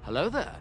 Hello there.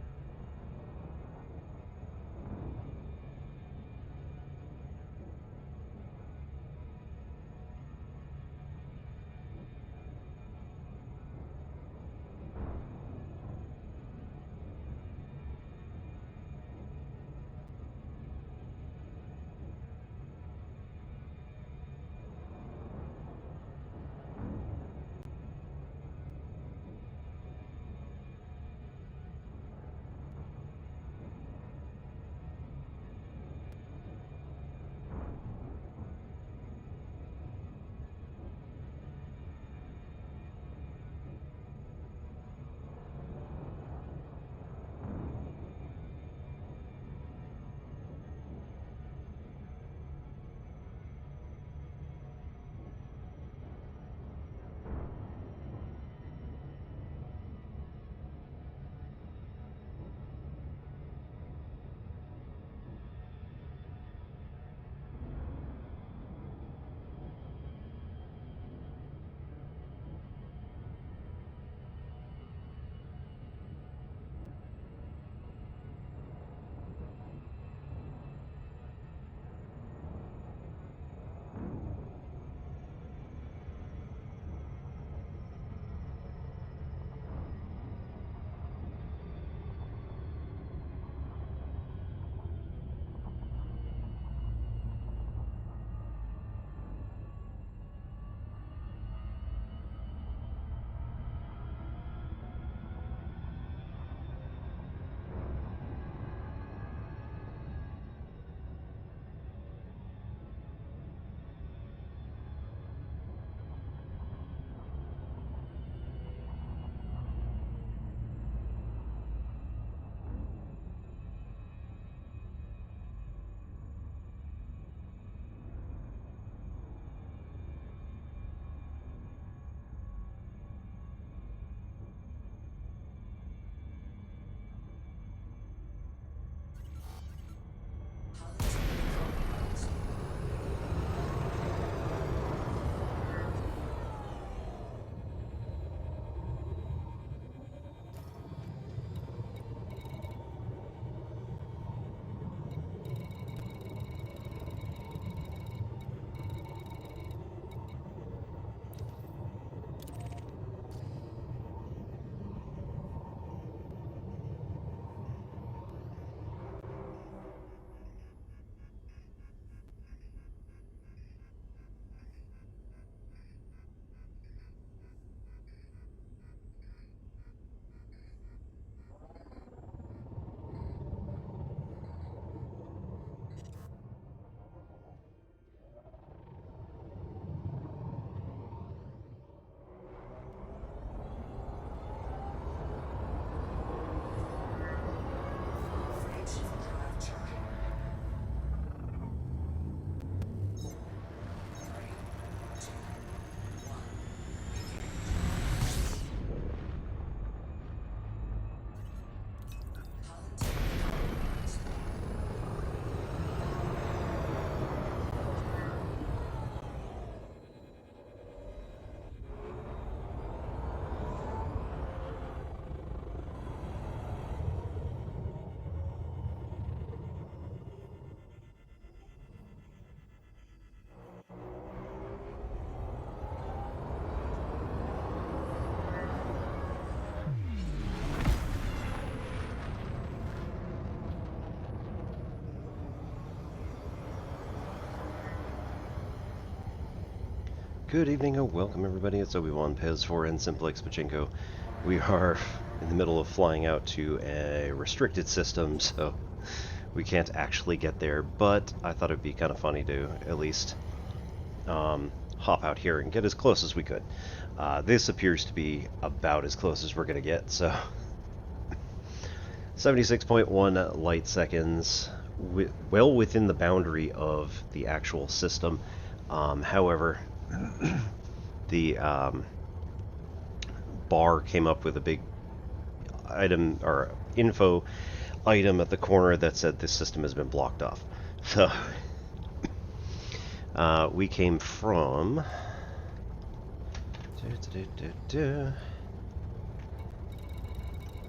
Good evening and welcome everybody, it's Obi-Wan Pez for and Simplex Pachinko. We are in the middle of flying out to a restricted system, so we can't actually get there, but I thought it'd be kind of funny to at least hop out here and get as close as we could. This appears to be about as close as we're going to get, so 76.1 light seconds, well within the boundary of the actual system. However, the bar came up with a big item or info item at the corner that said this system has been blocked off. So we came from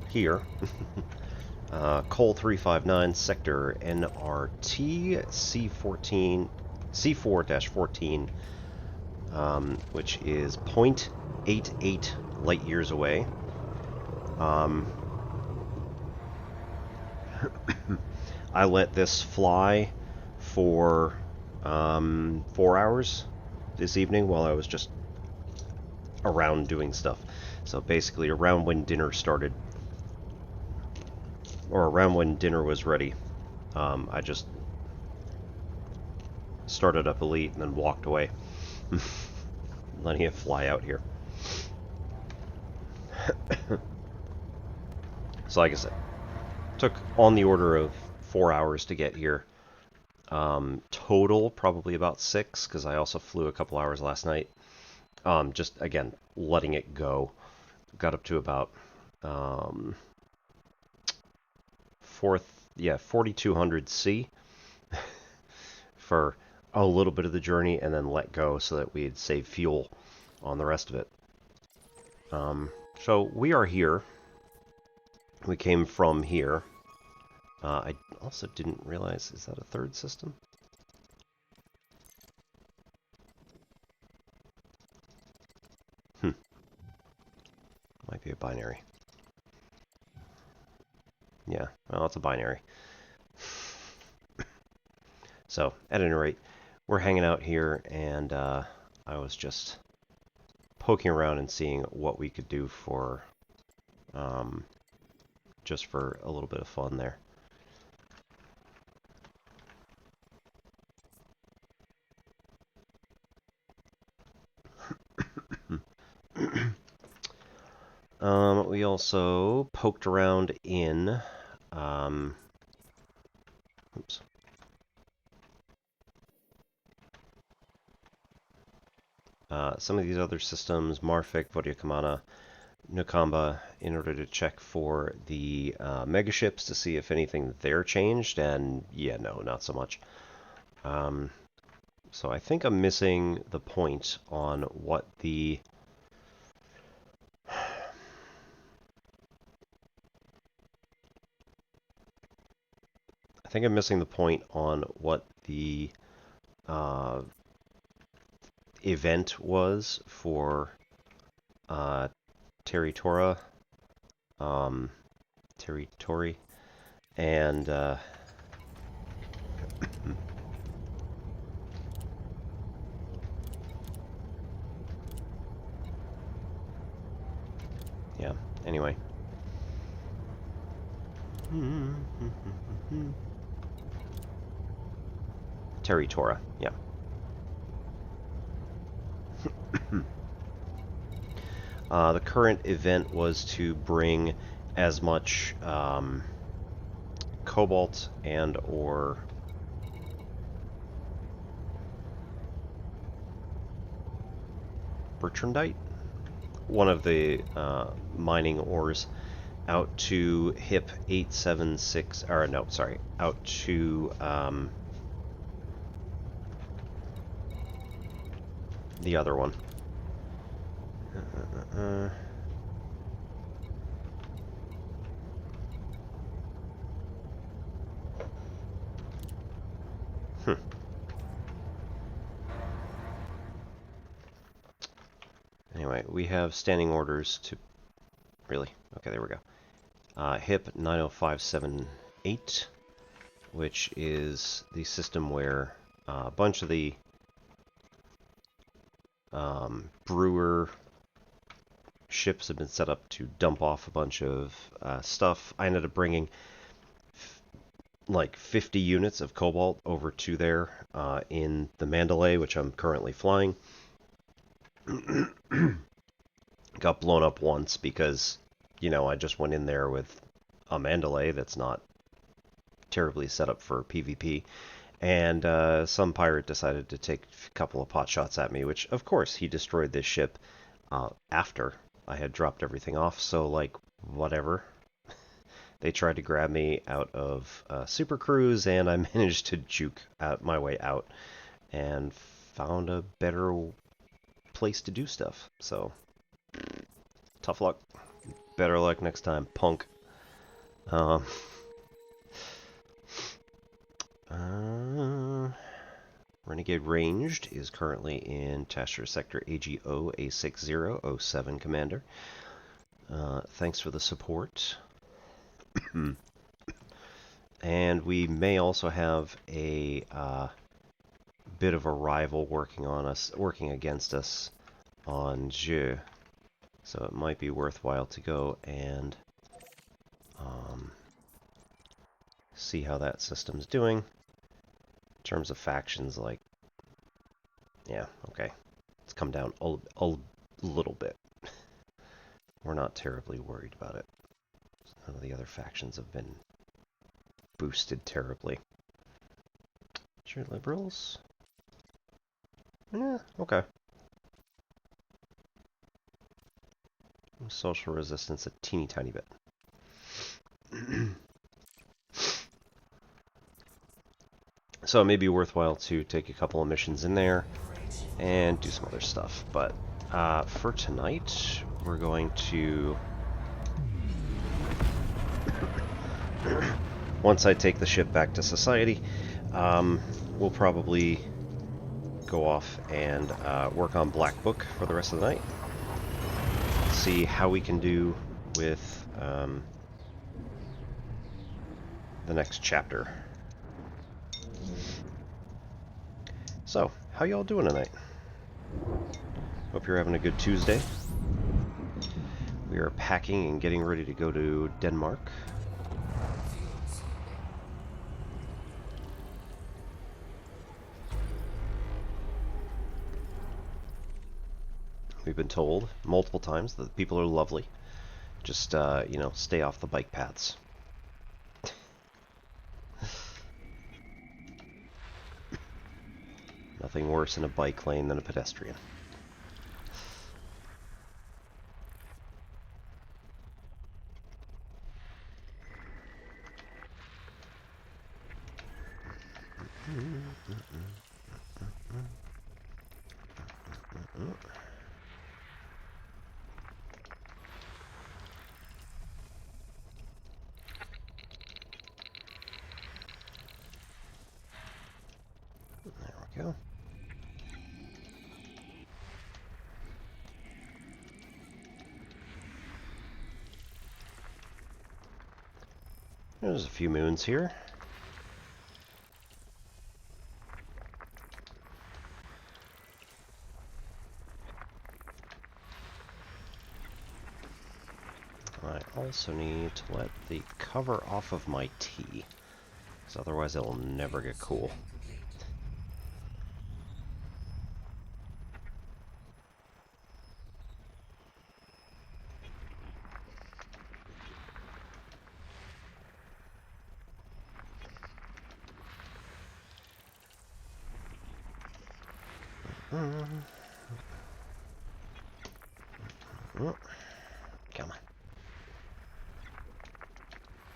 here. Cole 359, sector NRT C14, C4-14, which is 0.88 light years away. I let this fly for 4 hours this evening while I was just around doing stuff. So basically around when dinner started, or around when dinner was ready, I just started up Elite and then walked away, letting it fly out here. So like I said, took on the order of 4 hours to get here. Total probably about 6, because I also flew a couple hours last night. Just again letting it go. Got up to about 4200 C for a little bit of the journey, and then let go so that we'd save fuel on the rest of it. So we are here. We came from here. I also didn't realize, is that a third system? Might be a binary. Yeah, well, it's a binary. So, at any rate, we're hanging out here, and I was just poking around and seeing what we could do for, just for a little bit of fun there. We also poked around in, oops. Some of these other systems, Marfik, Vodyakamana, Nukamba, in order to check for the megaships to see if anything there changed, and yeah, no, not so much. So I think I'm missing the point on what the... I think I'm missing the point on what the event was for Territory, and yeah, anyway. Territory, yeah. The current event was to bring as much cobalt and or bertrandite, one of the mining ores, out to HIP 876, or no, sorry, out to the other one. Anyway, we have standing orders to... Really? Okay, there we go. HIP 90578, which is the system where a bunch of the brewer ships have been set up to dump off a bunch of stuff. I ended up bringing like 50 units of cobalt over to there in the Mandalay, which I'm currently flying. Got blown up once because, you know, I just went in there with a Mandalay that's not terribly set up for PvP, and some pirate decided to take a couple of pot shots at me, which, of course, he destroyed this ship after I had dropped everything off, so, like, whatever. They tried to grab me out of Super Cruise, and I managed to juke my way out and found a better place to do stuff. So, tough luck. Better luck next time, punk. Um, Renegade Ranged is currently in Tasher Sector AGO A6007 Commander. Thanks for the support. And we may also have a bit of a rival working against us on Jeu. So it might be worthwhile to go and see how that system's doing. In terms of factions, like, yeah, okay. It's come down a little bit. We're not terribly worried about it. None of the other factions have been boosted terribly. Sure, liberals? Yeah, okay. Social resistance a teeny tiny bit. So it may be worthwhile to take a couple of missions in there and do some other stuff. But for tonight, we're going to... Once I take the ship back to society, we'll probably go off and work on Black Book for the rest of the night. See how we can do with the next chapter. So, how y'all doing tonight? Hope you're having a good Tuesday. We are packing and getting ready to go to Denmark. We've been told multiple times that the people are lovely. Just, you know, stay off the bike paths. Nothing worse in a bike lane than a pedestrian. There we go. There's a few moons here. I also need to let the cover off of my tea, because otherwise it'll never get cool. Come on.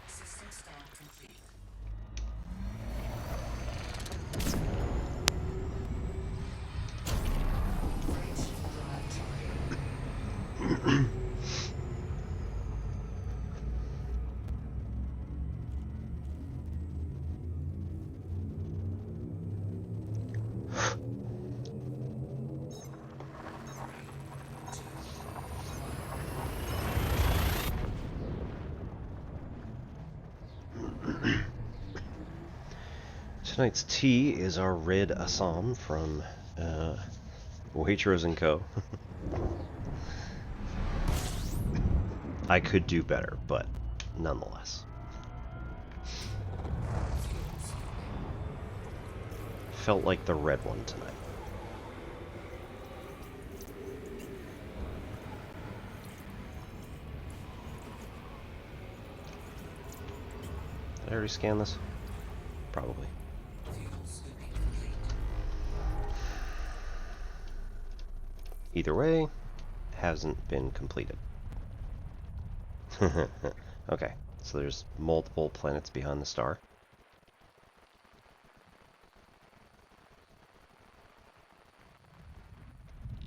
System scan complete. Tonight's tea is our red Assam from Waitrose & Co. I could do better, but nonetheless. Felt like the red one tonight. Did I already scan this? Probably. Either way, hasn't been completed. Okay, so there's multiple planets behind the star.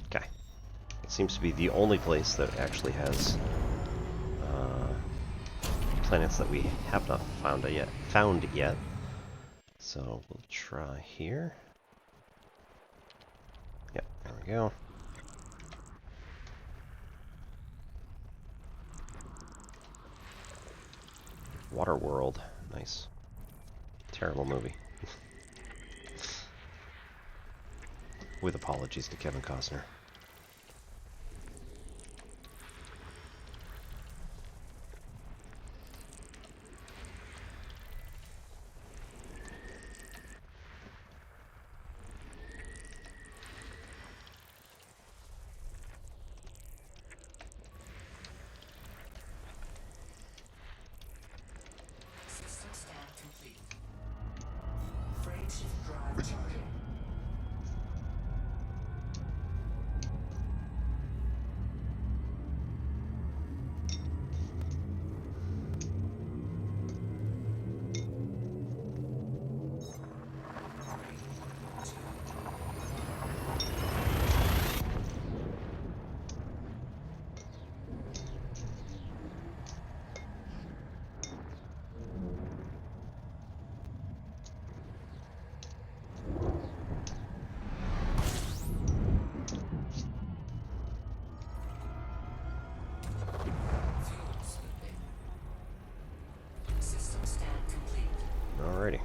Okay. It seems to be the only place that actually has planets that we have not found yet. So we'll try here. Yep, there we go. Waterworld. Nice. Terrible movie. With apologies to Kevin Costner. System scan complete. Frame shift drive charging. Alrighty.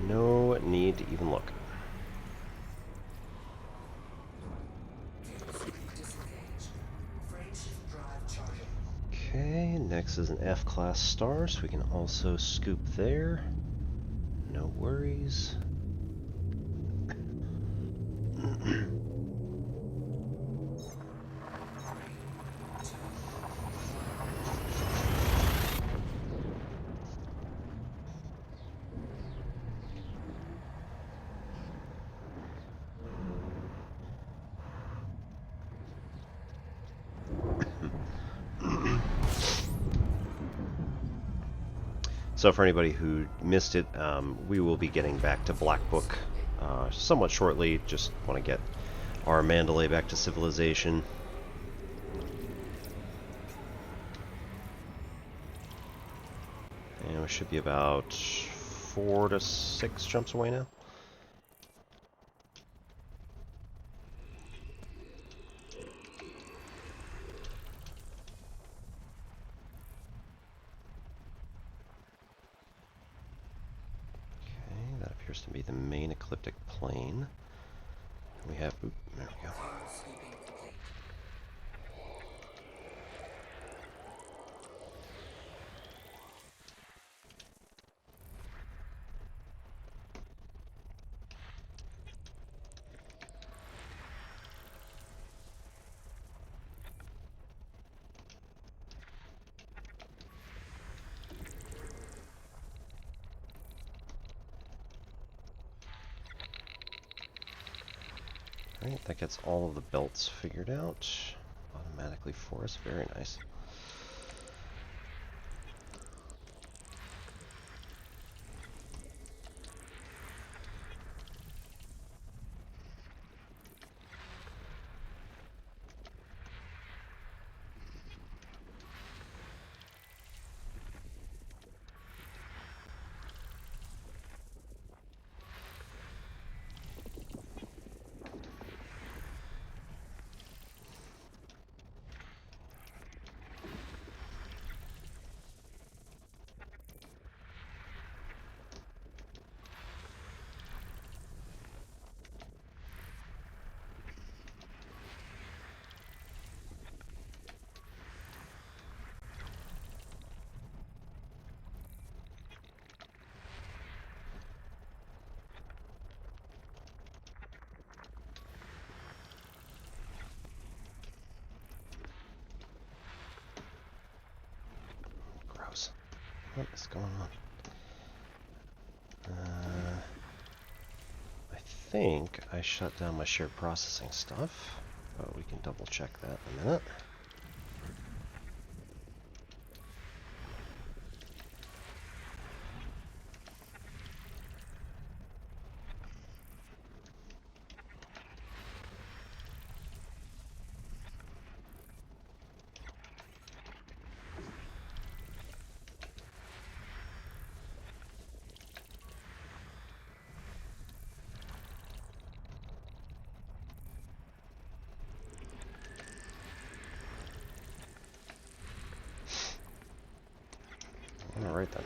No need to even look. Okay, next is an F-class star, so we can also scoop there. No worries. So for anybody who missed it, we will be getting back to Black Book somewhat shortly. Just want to get our Mandalay back to civilization. And we should be about 4 to 6 jumps away now. Appears to be the main ecliptic plane. We have, oop, there we go. Alright, that gets all of the belts figured out automatically for us. Very nice. What is going on? I think I shut down my shared processing stuff, but we can double check that in a minute. Alright then.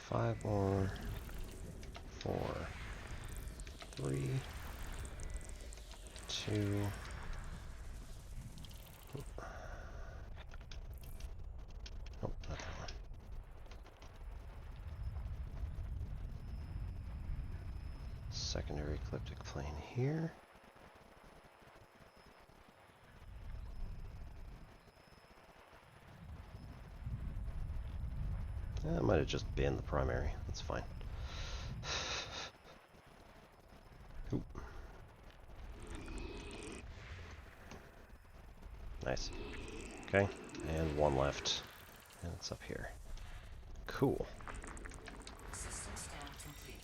Five more. 4, 3, 2. Oh, not that one. Secondary ecliptic plane here. I might have just been the primary. That's fine. Oop. Nice. Okay, and one left. And it's up here. Cool. System scan complete.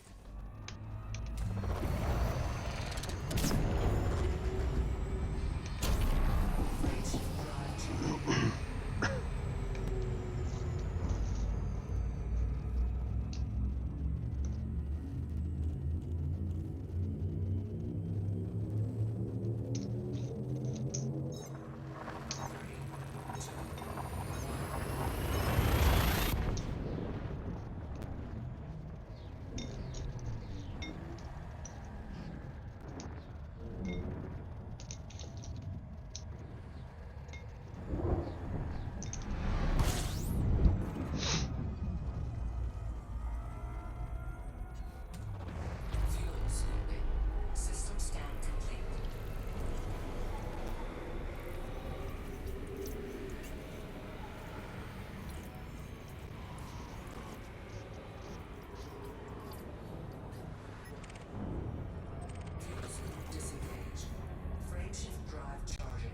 Freight drive charging.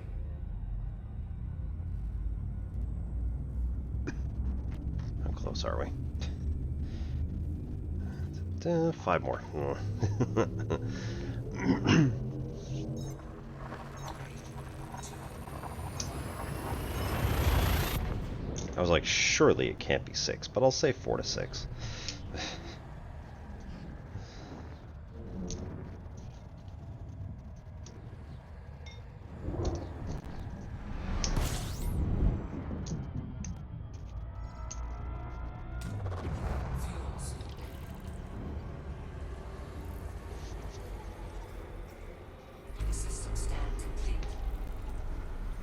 Close are we? 5 more. I was like, surely it can't be 6, but I'll say 4 to 6.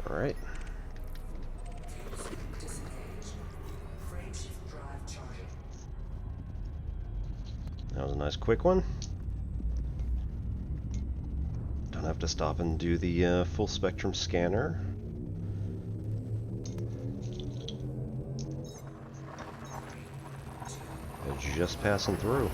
All right. That was a nice quick one. Don't have to stop and do the full spectrum scanner. They're just passing through.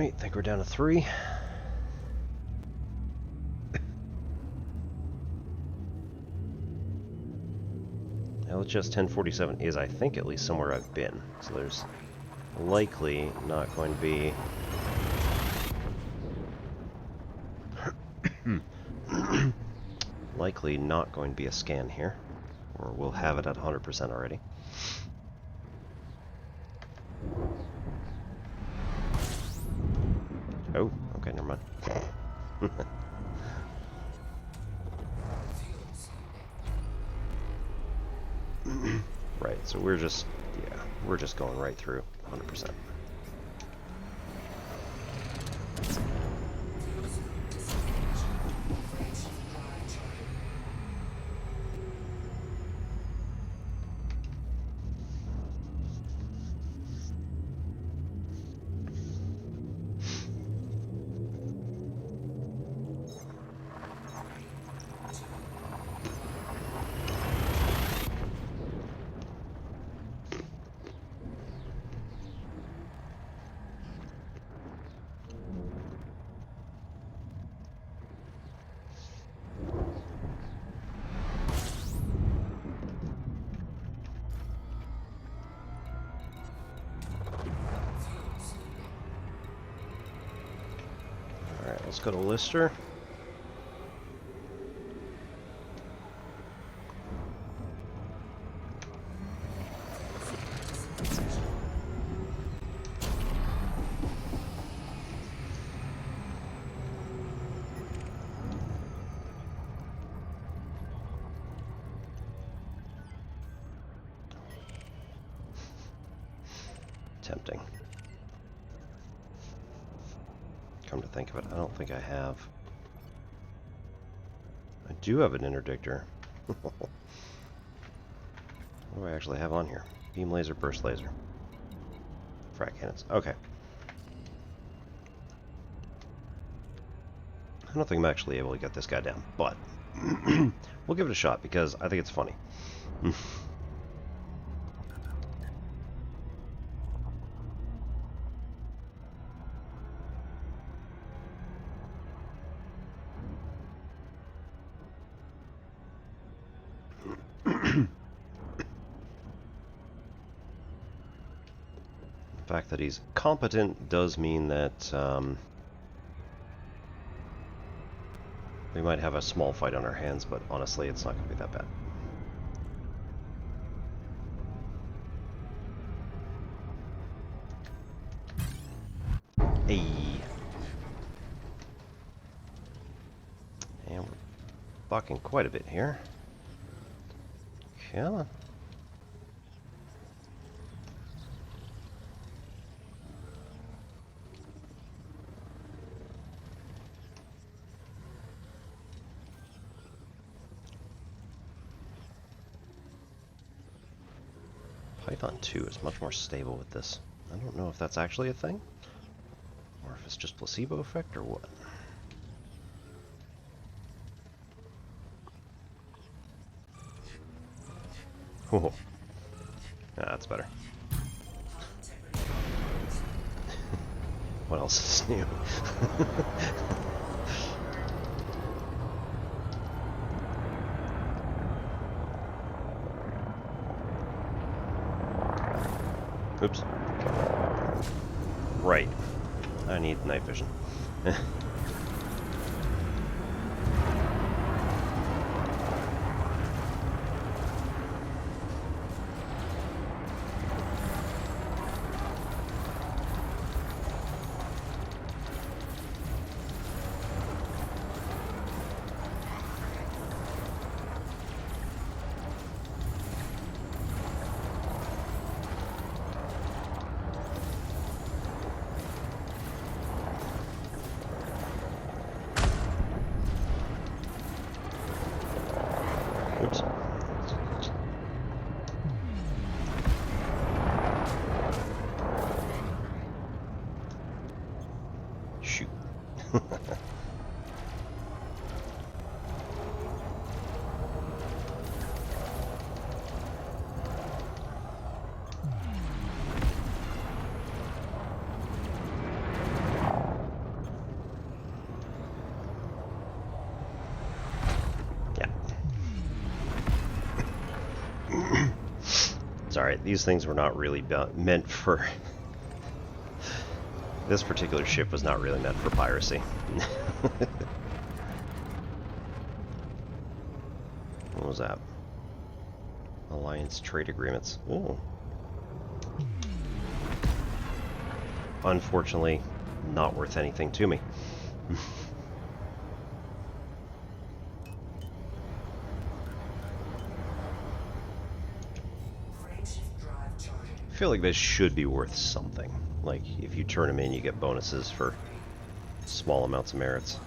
Alright, I think we're down to 3. LHS 1047 is, I think, at least somewhere I've been. So there's likely not going to be... likely not going to be a scan here. Or we'll have it at 100% already. Oh, okay, never mind. Right, so we're just going right through 100%. Alright, let's go to Lister. Tempting. Come to think of it, I don't think I have. I do have an interdictor. What do I actually have on here? Beam laser, burst laser. Frag cannons. Okay. I don't think I'm actually able to get this guy down, but we'll give it a shot because I think it's funny. The fact that he's competent does mean that we might have a small fight on our hands, but honestly, it's not going to be that bad. Hey. And we're bucking quite a bit here. Come on. Python 2 is much more stable with this. I don't know if that's actually a thing, or if it's just placebo effect, or what. Oh, yeah, that's better. What else is new? Oops. Right. I need night vision. Oops. Shoot. alright. These things were not really meant for... This particular ship was not really meant for piracy. What was that? Alliance trade agreements. Ooh. Unfortunately, not worth anything to me. I feel like this should be worth something. Like, if you turn them in, you get bonuses for small amounts of merits.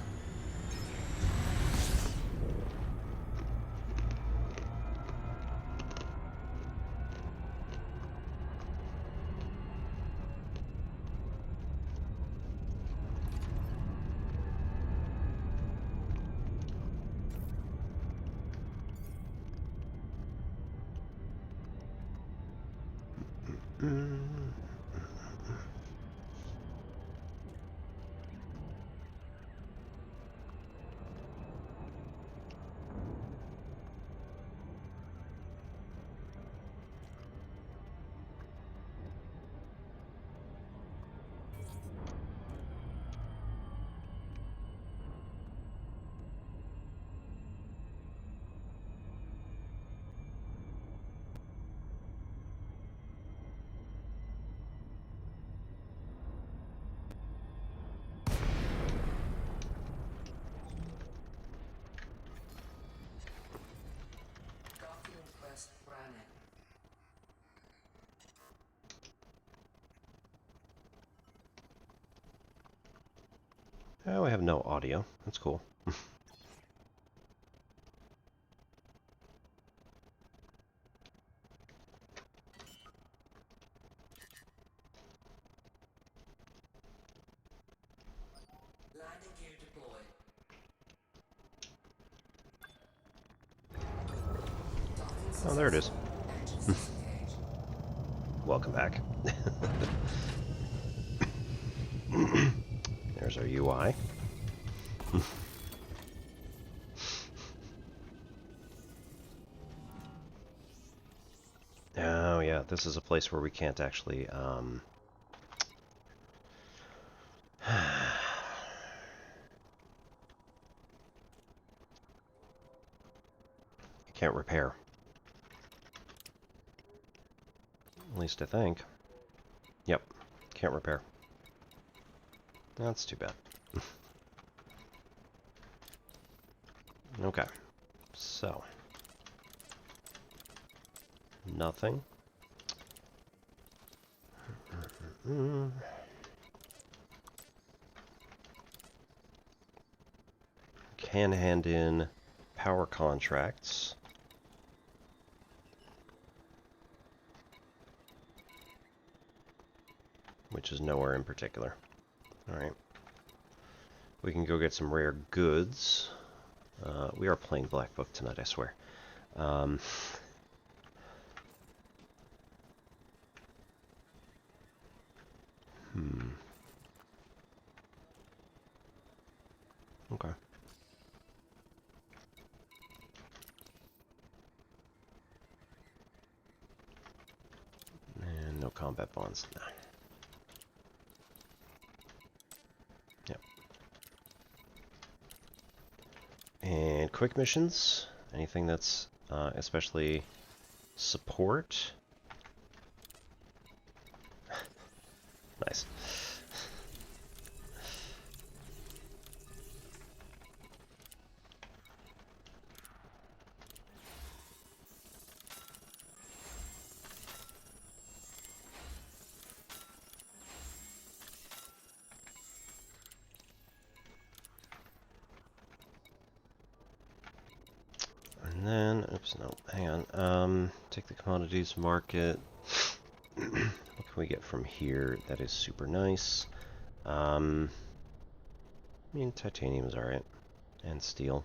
Oh, I have no audio. That's cool. Landing gear deployed. Oh, there it is. Welcome back. There's our UI. Oh yeah, this is a place where we can't actually can't repair. At least I think. Yep, can't repair. That's too bad. Okay, so nothing. Can hand in power contracts. Which is nowhere in particular. Alright. We can go get some rare goods. We are playing Black Book tonight, I swear. Okay. And no combat bonds. Nah. Yep. And quick missions. Anything that's especially support. Nice. And then, oops, no, hang on. Take the commodities market. What can we get from here that is super nice? I mean, titanium is alright. And steel.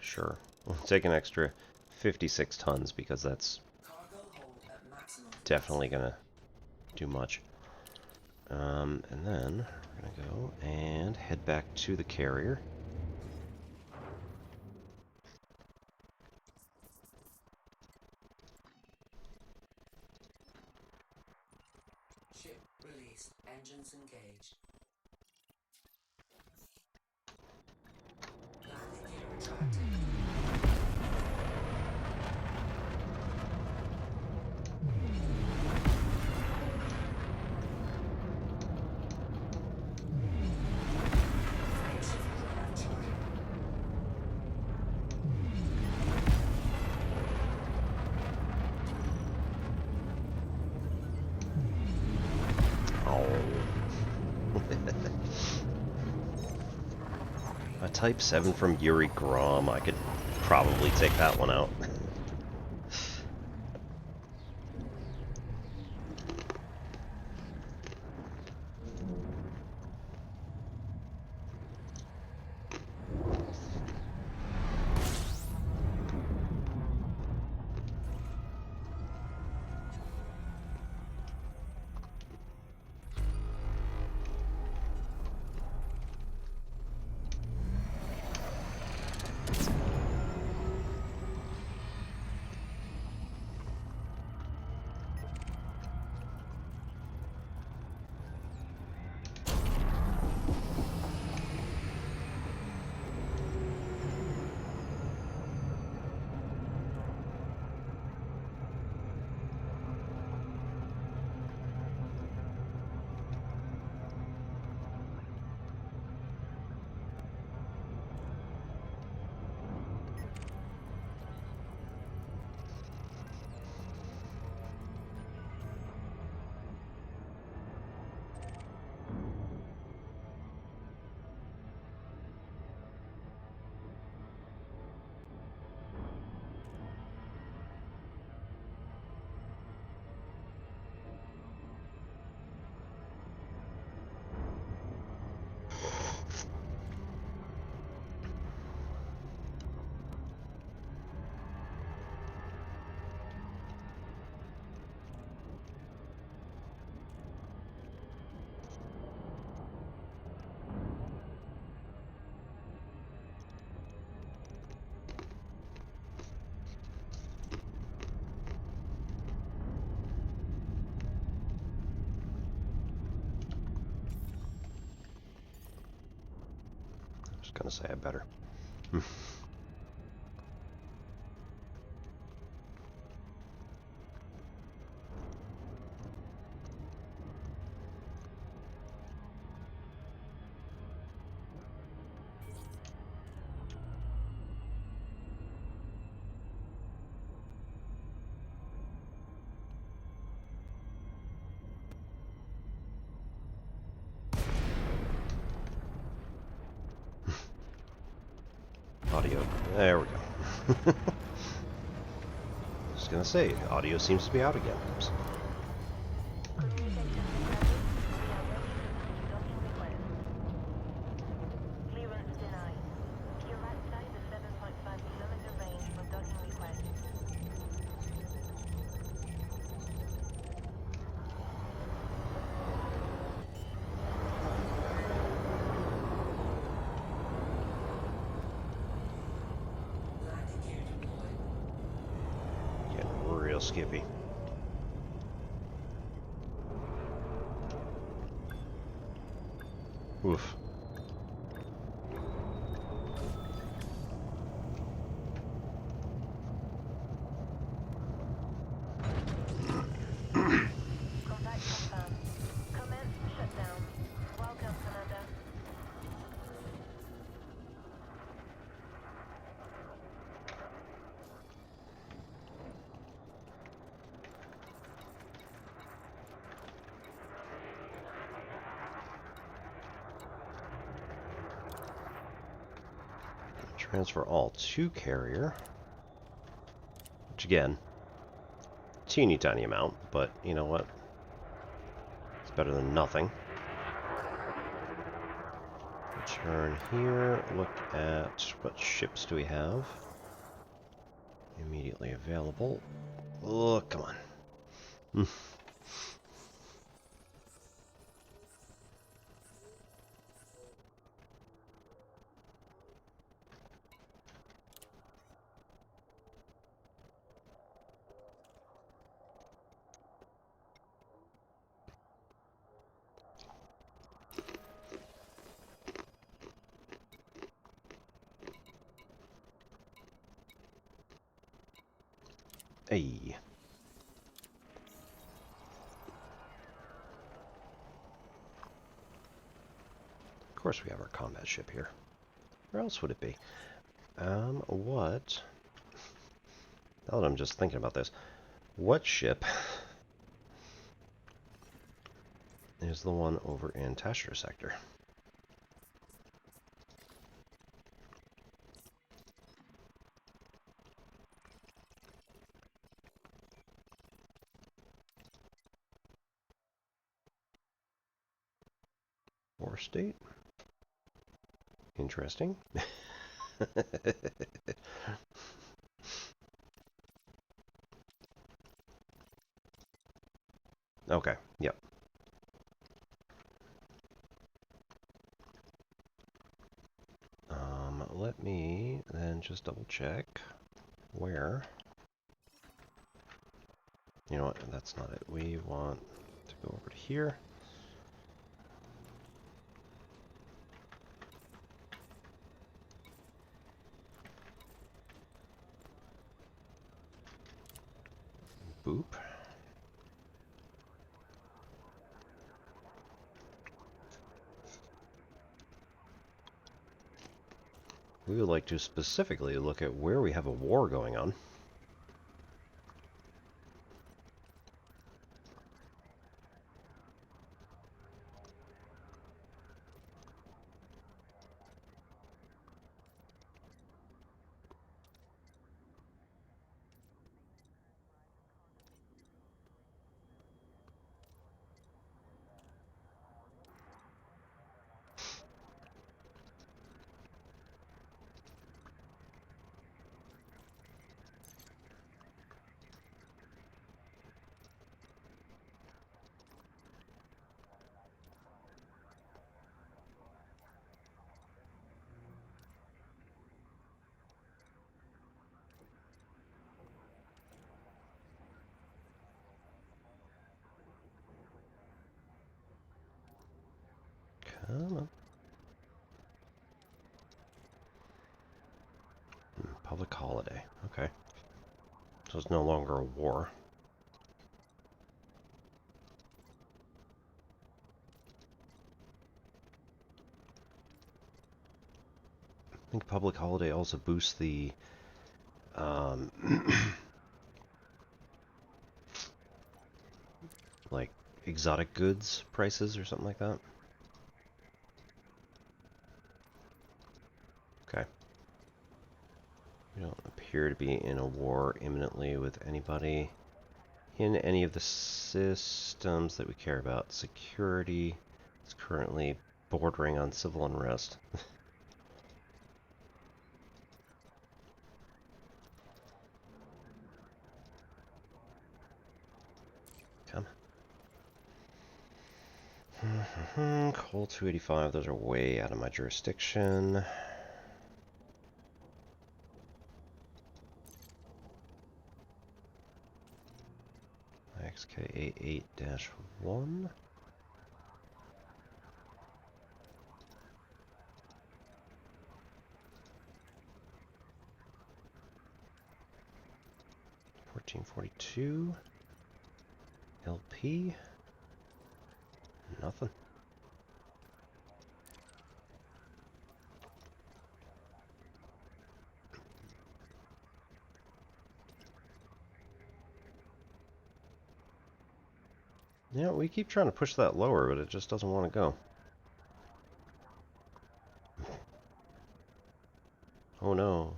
Sure. We'll take an extra 56 tons because that's definitely gonna do much. And then We're gonna go and head back to the carrier. Ship released. Engines engaged. Landing gear retracted. Frameshift drive charging. Oh. A Type 7 from Yuri Grom. I could probably take that one out. Just gonna say I better. Audio. There we go. Just gonna say, audio seems to be out again. Oops. Landing gear deployed. Getting real skippy. Oof. Contact confirmed. Commence shutdown. Welcome, Commander. Transfer all to carrier. Which again, teeny tiny amount, but you know what? It's better than nothing. Return here, look at what ships do we have. Immediately available. Oh, come on. Hey. Of course we have our combat ship here. Where else would it be? What? Now that I'm just thinking about this, what ship is the one over in Tasher Sector? War State? Interesting. Okay, yep. Let me then just double check where. You know what? That's not it. We want to go over to here. Boop. We would like to specifically look at where we have a war going on. Come on. Public holiday. Okay. So it's no longer a war. I think public holiday also boosts the like exotic goods prices or something like that. Okay. We don't appear to be in a war imminently with anybody in any of the systems that we care about. Security is currently bordering on civil unrest. Come. Coal 285, those are way out of my jurisdiction. XK88-1. $1442. LP. Nothing. Yeah, we keep trying to push that lower, but it just doesn't want to go. Oh no.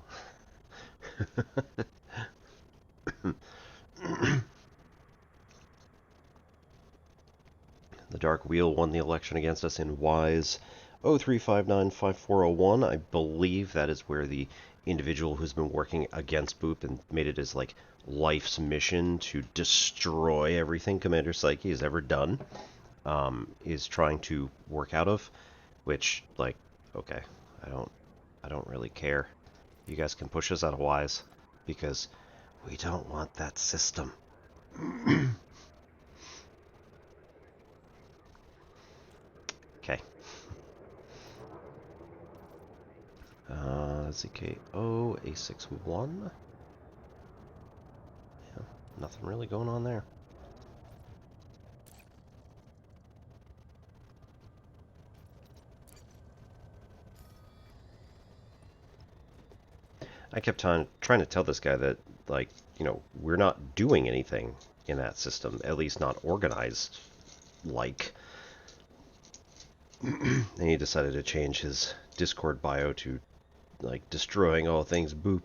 The Dark Wheel won the election against us in WISE 03595401. I believe that is where the individual who's been working against Boop and made it his like life's mission to destroy everything Commander Psyche has ever done is trying to work out of, which like okay, I don't really care. You guys can push us out of WISE because we don't want that system. Okay. ZKO A61. Yeah. Nothing really going on there. I kept trying to tell this guy that, like, you know, we're not doing anything in that system, at least not organized like. And he decided to change his Discord bio to, like, destroying all things boop.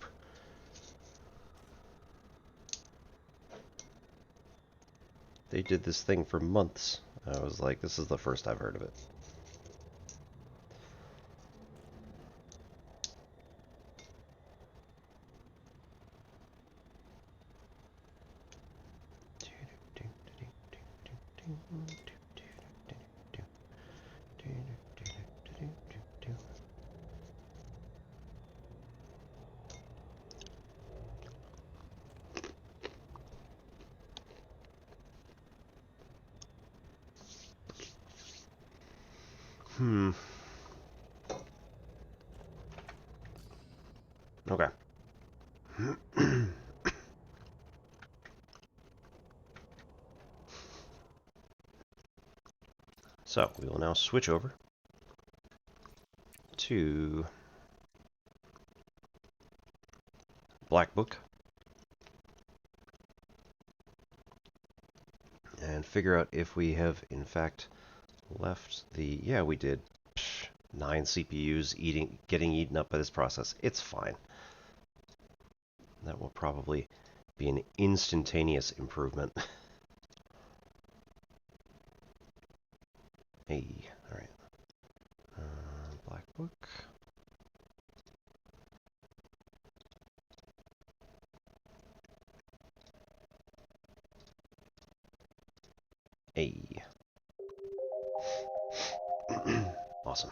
They did this thing for months. I was like, this is the first I've heard of it. Okay. So, we will now switch over to Black Book and figure out if we have, in fact, left the... Yeah, we did. 9 CPUs getting eaten up by this process. It's fine. That will probably be an instantaneous improvement. Hey, alright. Black Book. Hey. Awesome.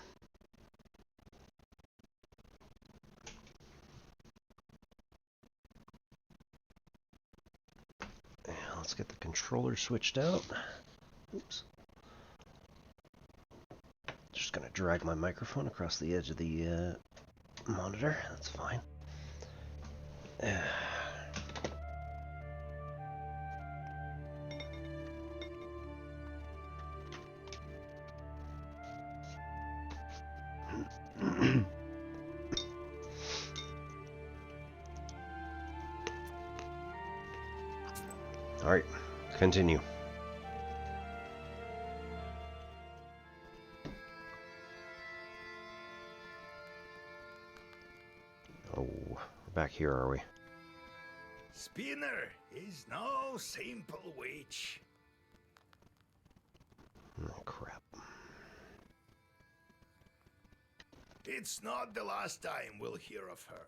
Yeah, let's get the controller switched out. Oops. Just gonna drag my microphone across the edge of the monitor. That's fine. All right, continue. Oh, we're back here, are we? Spinner is no simple witch. Oh, crap. It's not the last time we'll hear of her.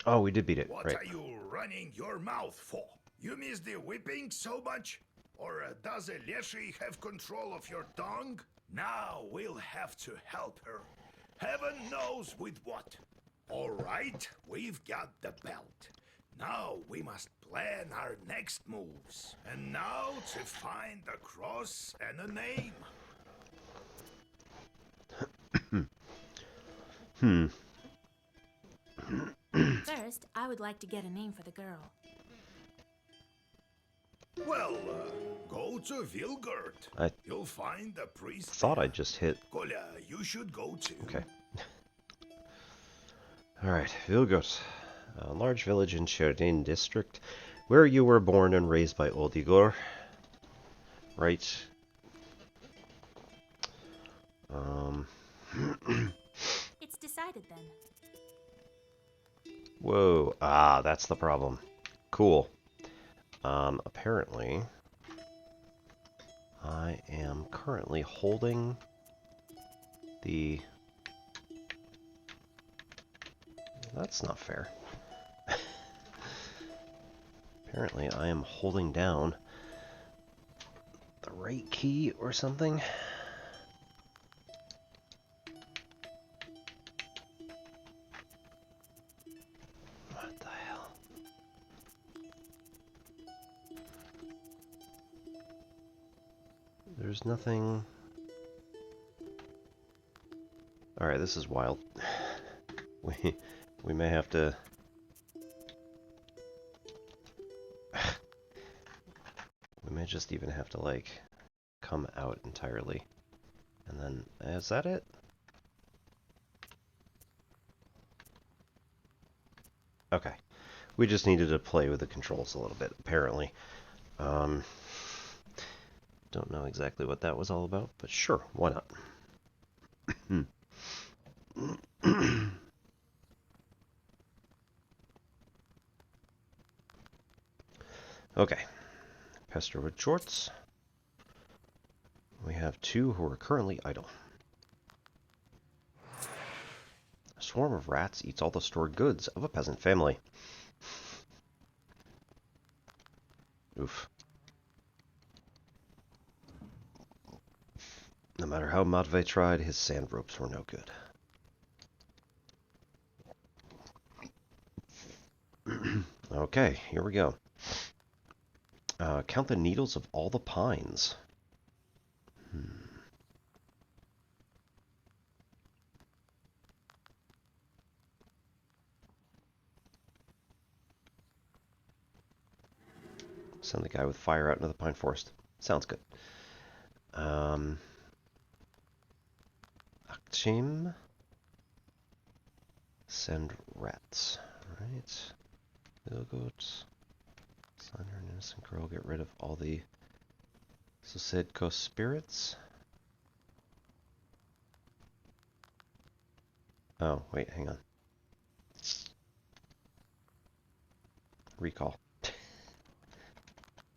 Oh, we did beat it. What Right. are you running your mouth for? You miss the whipping so much? Or does a Leshy have control of your tongue? Now we'll have to help her. Heaven knows with what. All right, we've got the belt. Now we must plan our next moves. And now to find the cross and a name. First, I would like to get a name for the girl. Well, go to Vilgurt. I You'll find the priest. thought I there. just hit... Kolya, you should go too. Okay. Alright, Vilgot. A large village in Cherdin district, where you were born and raised by old Igor. Right. It's decided then. Whoa. Ah, that's the problem. Cool. Apparently, I am currently holding the... That's not fair. Apparently, I am holding down the right key or something. What the hell? There's nothing... Alright, this is wild. We may have to... may just even have to, like, come out entirely. And then, is that it? Okay. We just needed to play with the controls a little bit, apparently. Don't know exactly what that was all about, but sure, why not? Okay. Pester with shorts. We have 2 who are currently idle. A swarm of rats eats all the stored goods of a peasant family. Oof. No matter how Matvey tried, his sand ropes were no good. Okay, here we go. Count the needles of all the pines. Send the guy with fire out into the pine forest. Sounds good. Akchim. Send rats. Right. Goats. Slender and innocent girl. Get rid of all the Susedko spirits. Oh, wait, hang on. Recall.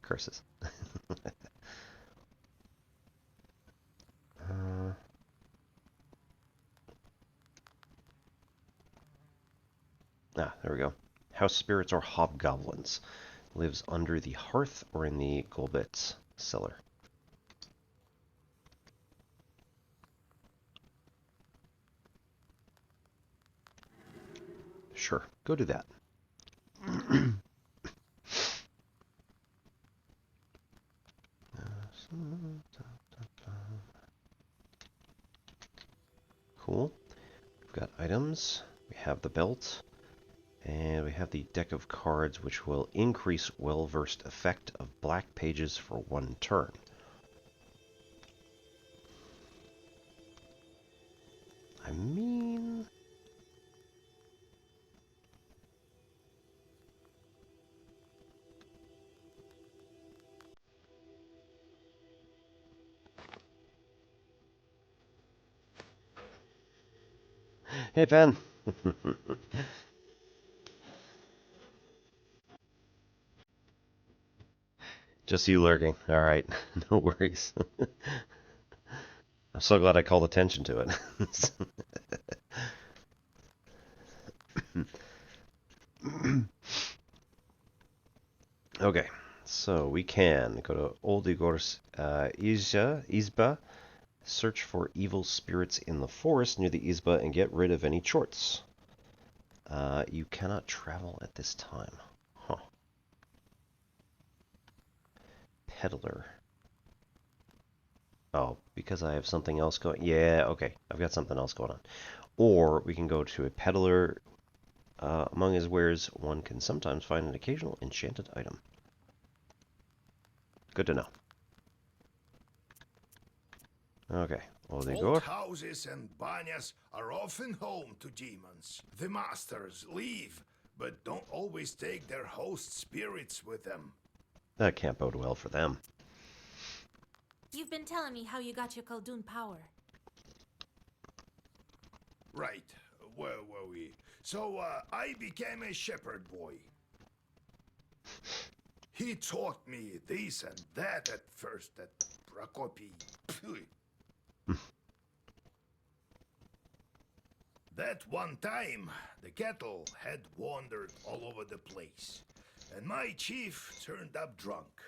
Curses. There we go. House spirits or hobgoblins. Lives under the hearth or in the Golbet's cellar. Sure, go do that. Cool. We've got items. We have the belt. And we have the deck of cards, which will increase well-versed effect of black pages for 1 turn. I mean... Hey, Ben! Just you lurking. Alright, no worries. I'm so glad I called attention to it. Okay, so we can go to Old Igor's Izba, search for evil spirits in the forest near the Izba, and get rid of any chorts. You cannot travel at this time. Huh. Peddler. Oh, because I have something else going... Yeah, okay. I've got something else going on. Or we can go to a peddler. Among his wares, one can sometimes find an occasional enchanted item. Good to know. Okay. Old houses and banyas are often home to demons. The masters leave, but don't always take their host spirits with them. That can't bode well for them. You've been telling me how you got your Khaldun power. Right. Where were we? So, I became a shepherd boy. He taught me this and that at first at Prokopy. That one time, the cattle had wandered all over the place, and my chief turned up drunk.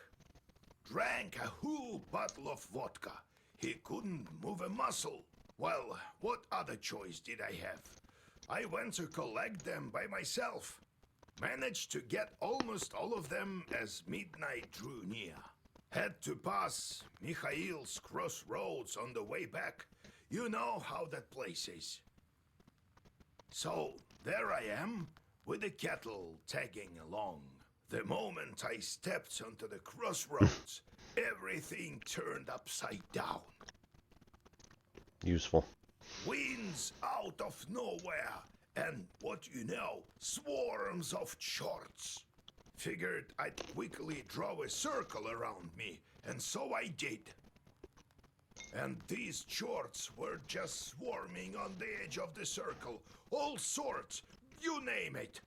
Drank a whole bottle of vodka. He couldn't move a muscle. Well, what other choice did I have? I went to collect them by myself. Managed to get almost all of them as midnight drew near. Had to pass Mikhail's crossroads on the way back. You know how that place is. So, there I am, with the cattle tagging along. The moment I stepped onto the crossroads, everything turned upside down. Useful. Winds out of nowhere, and what you know, swarms of shorts. Figured I'd quickly draw a circle around me, and so I did. And these shorts were just swarming on the edge of the circle, all sorts, you name it.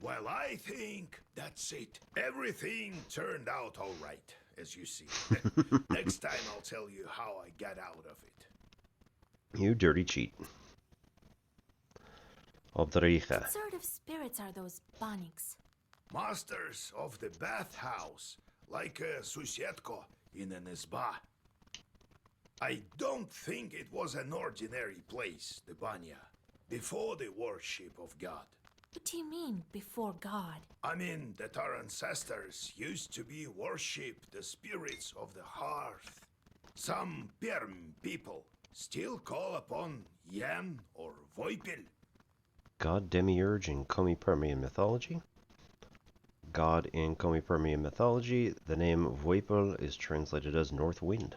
Well, I think that's it. Everything turned out all right, as you see. Next time I'll tell you how I got out of it. You dirty cheat. Obdricha. What sort of spirits are those Bonics? Masters of the bathhouse, like Susietko in an izba. I don't think it was an ordinary place, the Banya, before the worship of God. What do you mean, before God? I mean that our ancestors used to be worshipped the spirits of the hearth. Some Perm people still call upon Yan or Voipil. God demiurge in Komi-Permian mythology. God in Komi-Permian mythology, the name Voipel is translated as North Wind.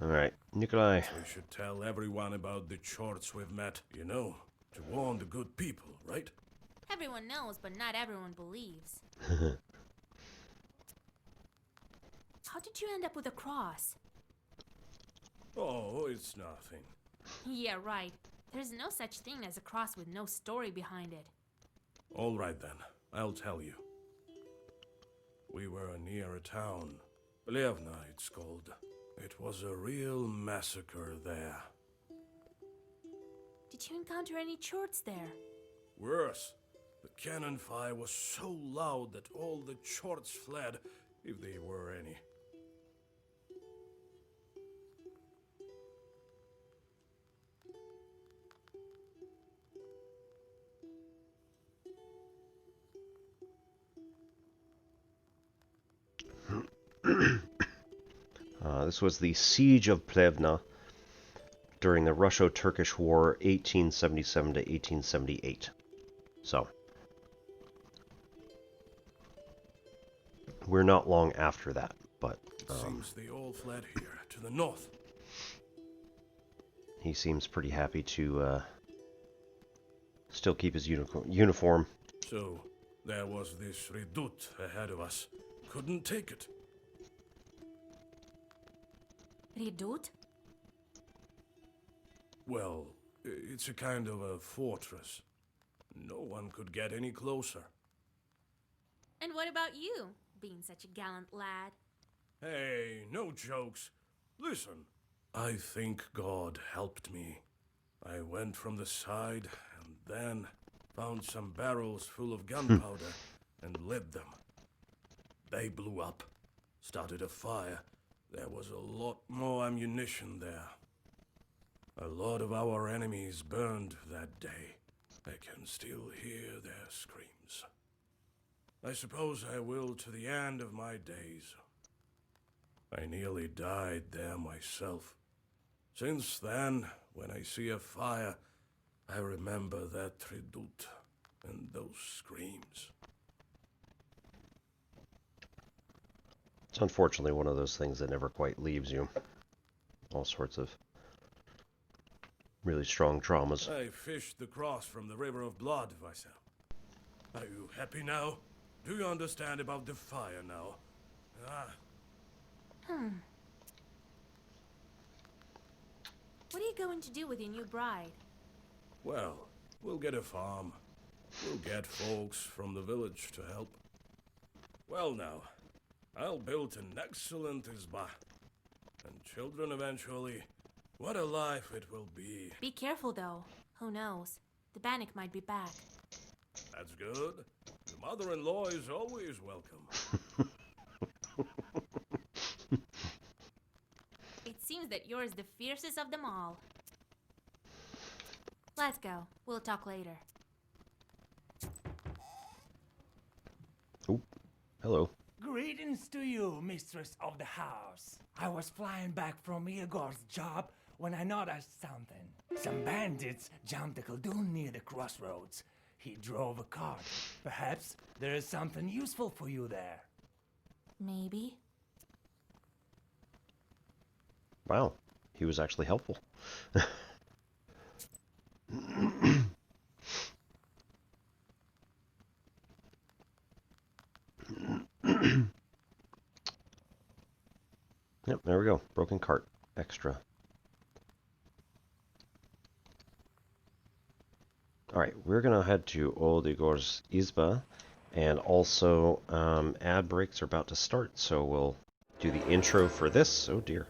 Alright, Nikolai. We should tell everyone about the chorts we've met, you know, to warn the good people, right? Everyone knows, but not everyone believes. How did you end up with a cross? Oh, it's nothing. Yeah, right. There's no such thing as a cross with no story behind it. All right then, I'll tell you. We were near a town. Plevna, it's called. It was a real massacre there. Did you encounter any chorts there? Worse, the cannon fire was so loud that all the chorts fled, if they were any. This was the Siege of Plevna during the Russo-Turkish War 1877 to 1878. So, we're not long after that, but It seems they all fled here, to the north. he seems pretty happy to still keep his uniform. So, there was this redoute ahead of us. Couldn't take it. Redoute? Well, it's a kind of a fortress. No one could get any closer. And what about you, being such a gallant lad? Hey, no jokes. Listen, I think God helped me. I went from the side and then found some barrels full of gunpowder and lit them. They blew up, started a fire. There was a lot more ammunition there. A lot of our enemies burned that day. I can still hear their screams. I suppose I will to the end of my days. I nearly died there myself. Since then, when I see a fire, I remember that redoute and those screams. It's unfortunately one of those things that never quite leaves you. All sorts of really strong traumas. I fished the cross from the river of blood, Vaisa. Are you happy now? Do you understand about the fire now? What are you going to do with your new bride? Well, we'll get a farm. We'll get folks from the village to help. Well now, I'll build an excellent izba. And children eventually. What a life it will be. Be careful, though. Who knows? The Bannock might be back. That's good. The mother-in-law is always welcome. It seems that you're the fiercest of them all. Let's go. We'll talk later. Oh, hello. Greetings to you, mistress of the house. I was flying back from Igor's job when I noticed something. Some bandits jumped the Khaldun near the crossroads. He drove a cart. Perhaps there is something useful for you there. Maybe. Wow, he was actually helpful. Yep, there we go. Broken cart. Extra. Alright, we're going to head to Old Igor's Izba, and also ad breaks are about to start, so we'll do the intro for this. Oh dear.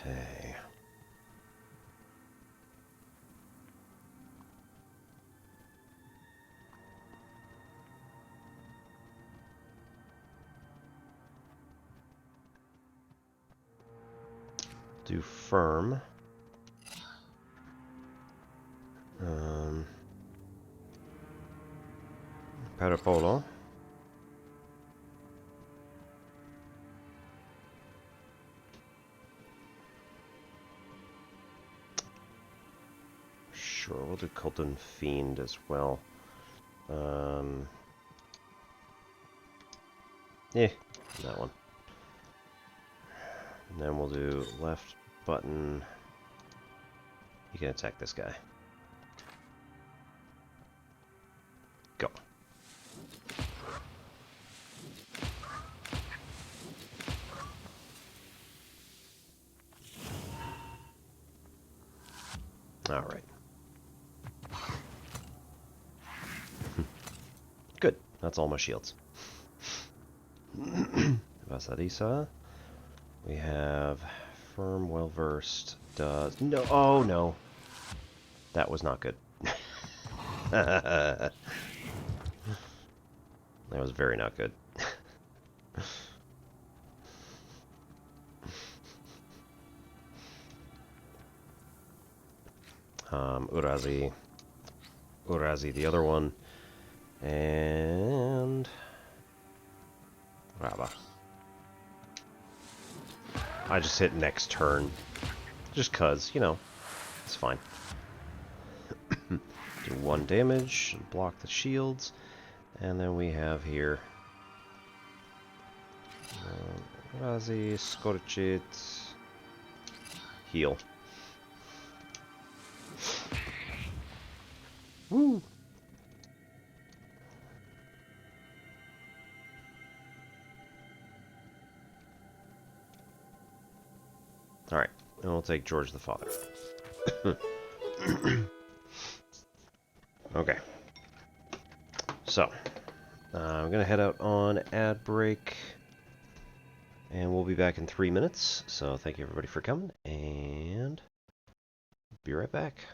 Okay. Do firm. Parapolo. Sure, we'll do Colton Fiend as well. Yeah, that one. And then we'll do left button. You can attack this guy. Go. All right. Good. That's all my shields. Vasarisa. We have firm, well versed. Does no? Oh no. That was not good. That was very not good. Urazi. Urazi, the other one. And Raba. I just hit next turn. Just cuz, you know, it's fine. Do 1 damage, block the shields, and then we have here Razi, Scorchit, heal. Woo! Alright, and we'll take George the Father. Okay. So, I'm going to head out on ad break, and we'll be back in 3 minutes. So thank you everybody for coming, and be right back.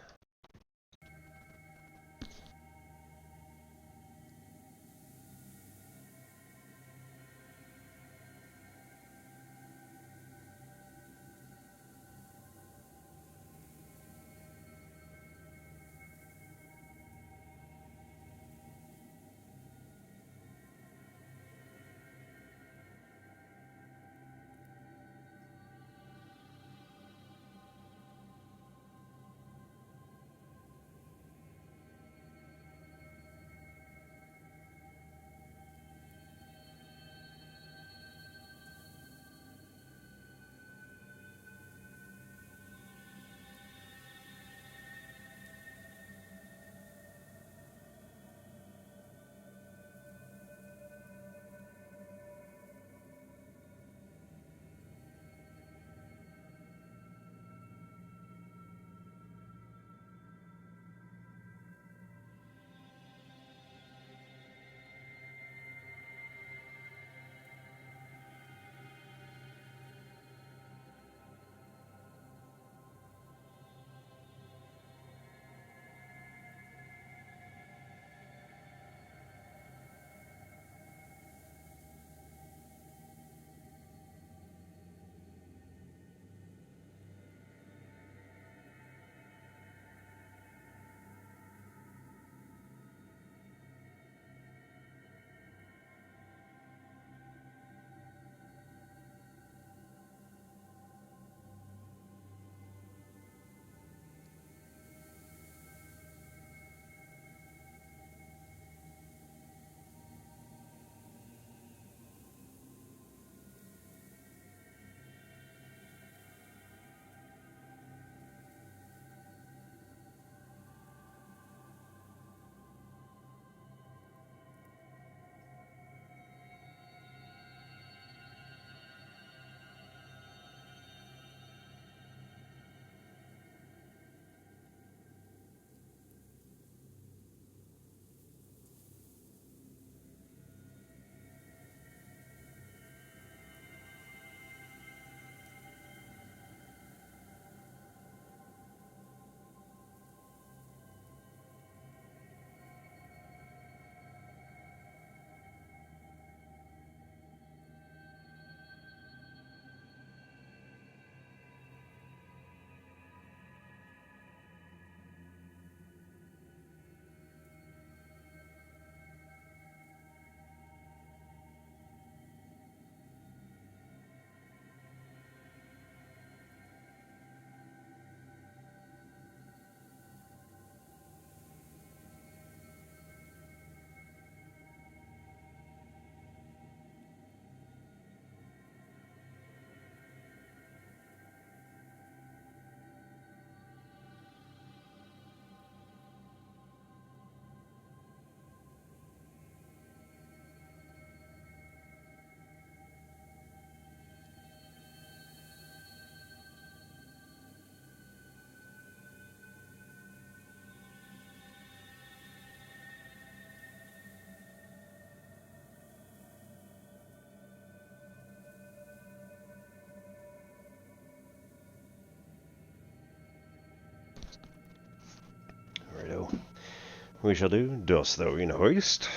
we shall do Dost Thou in Haste.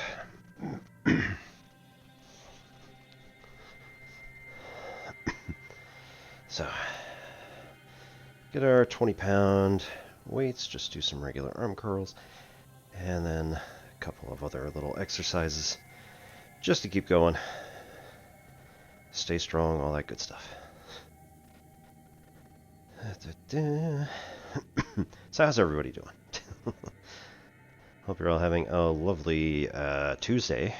So, get our 20-pound weights, just do some regular arm curls, and then a couple of other little exercises just to keep going. Stay strong, all that good stuff. So how's everybody doing? Hope you're all having a lovely Tuesday.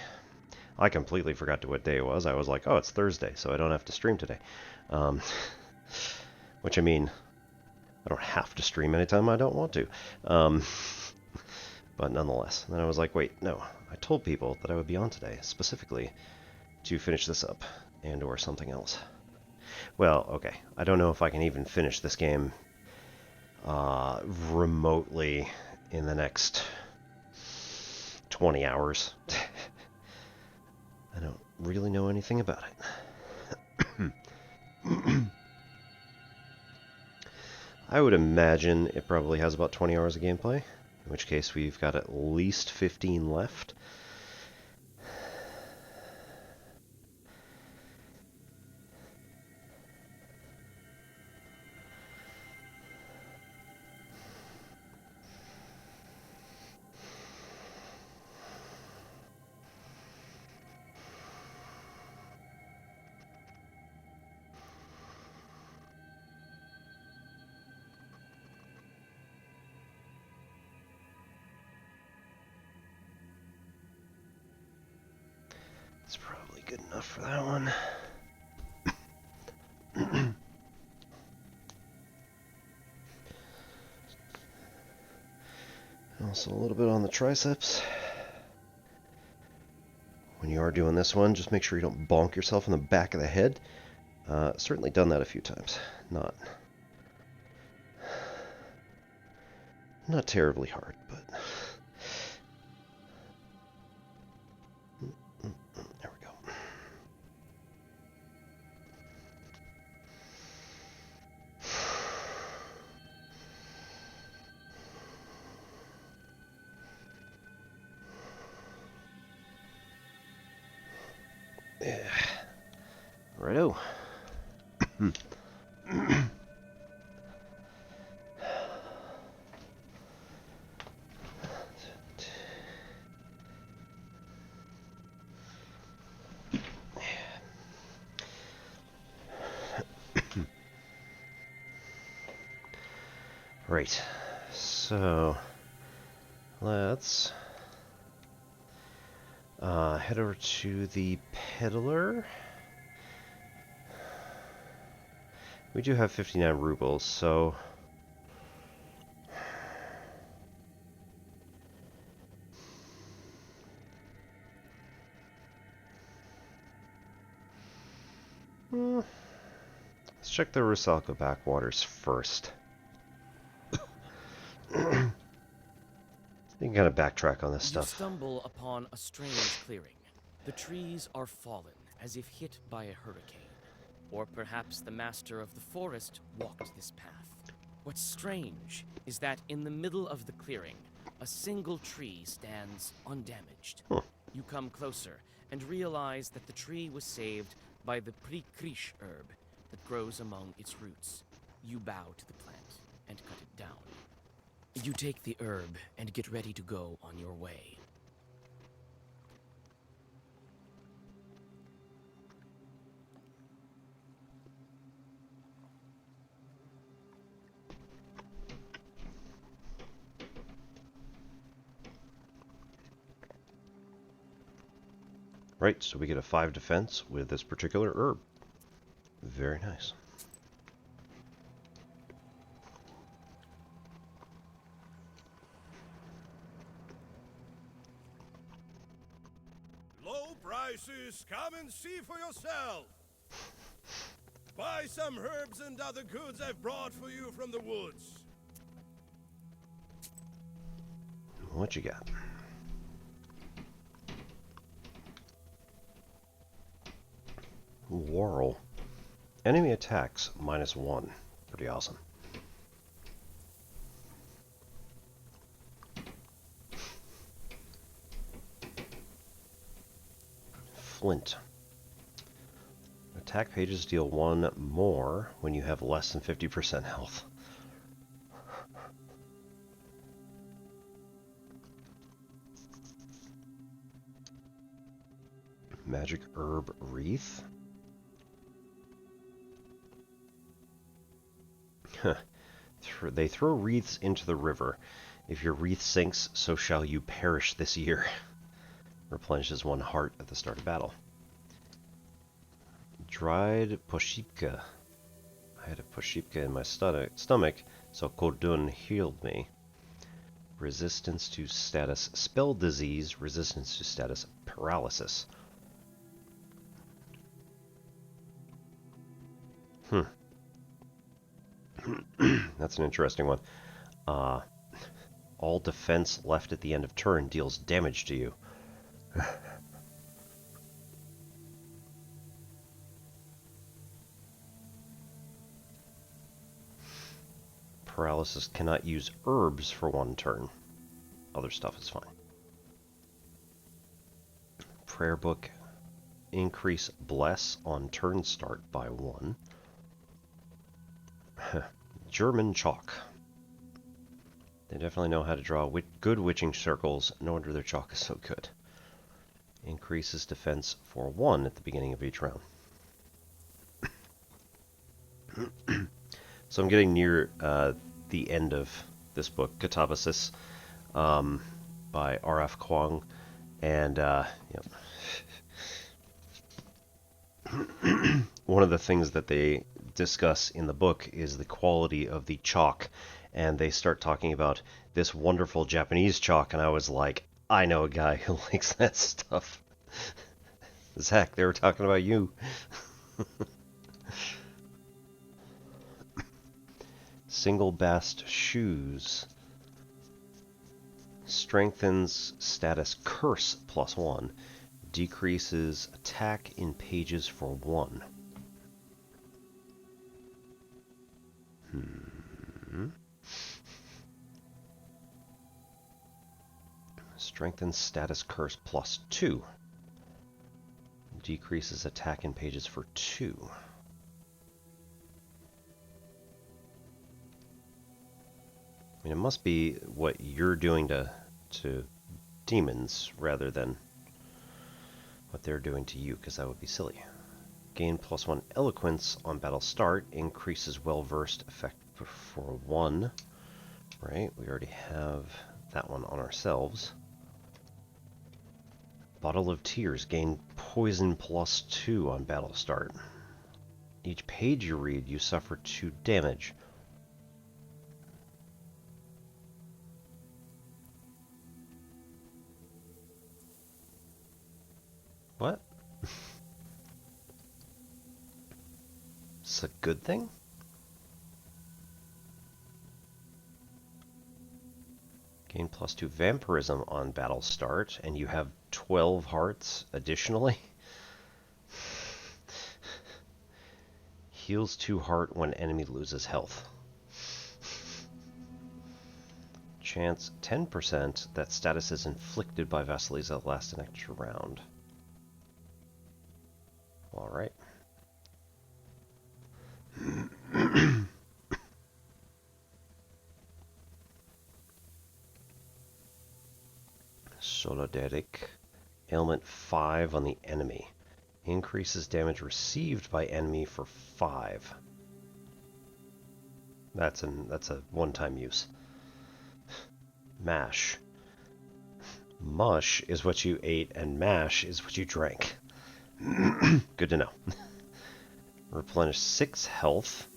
I completely forgot what day it was. I was like, oh, it's Thursday, so I don't have to stream today. Which, I mean, I don't have to stream anytime I don't want to. But nonetheless. And then I was like, wait, no. I told people that I would be on today, specifically to finish this up and or something else. Well, okay. I don't know if I can even finish this game remotely in the next 20 hours. I don't really know anything about it. I would imagine it probably has about 20 hours of gameplay, in which case we've got at least 15 left. That's probably good enough for that one. Also a little bit on the triceps. When you are doing this one, just make sure you don't bonk yourself in the back of the head. Certainly done that a few times. Not terribly hard, but there we go. Yeah. Righto. Right, so let's head over to the peddler. We do have 59 rubles, so let's check the Rusalka backwaters first. You can kind of backtrack on this You stuff. stumble upon a strange clearing. The trees are fallen, as if hit by a hurricane. Or perhaps the master of the forest walked this path. What's strange is that in the middle of the clearing, a single tree stands undamaged. Huh. You come closer and realize that the tree was saved by the prikrish herb that grows among its roots. You bow to the plant and cut it down. You take the herb and get ready to go on your way. Right, so we get a 5 defense with this particular herb. Very nice. Low prices, come and see for yourself. Buy some herbs and other goods I've brought for you from the woods. What you got? Laurel. Enemy attacks -1. Pretty awesome. flint. Attack pages deal 1 more when you have less than 50% health. Magic herb wreath. They throw wreaths into the river. If your wreath sinks, so shall you perish this year. Replenishes 1 heart at the start of battle. Dried poshipka. I had a poshipka in my stomach, so Kodun healed me. Resistance to status spell disease, resistance to status paralysis. That's an interesting one. All defense left at the end of turn deals damage to you. Paralysis cannot use herbs for 1 turn. Other stuff is fine. Prayer book. Increase bless on turn start by 1. German chalk. They definitely know how to draw good witching circles. No wonder their chalk is so good. Increases defense for 1 at the beginning of each round. So I'm getting near the end of this book, Katabasis, by R.F. Kuang, and one of the things that they discuss in the book is the quality of the chalk, and they start talking about this wonderful Japanese chalk, and I was like, I know a guy who likes that stuff. Zach, they were talking about you. Single bast shoes. Strengthens status curse +1. Decreases attack in pages for 1. Strengthens status curse +2. Decreases attack in pages for 2. I mean, it must be what you're doing to demons rather than what they're doing to you, because that would be silly. Gain +1 eloquence on battle start. Increases well-versed effect for 1. Right, we already have that one on ourselves. Bottle of Tears. Gain poison +2 on battle start. Each page you read, you suffer 2 damage. What? It's a good thing? Gain +2 vampirism on battle start, and you have 12 hearts additionally. Heals 2 heart when enemy loses health. Chance 10% that status is inflicted by Vasiliza that lasts an extra round. Alright. Solidaric. Ailment 5 on the enemy. Increases damage received by enemy for 5. That's a one-time use. Mash. Mush is what you ate, and mash is what you drank. Good to know. Replenish 6 health,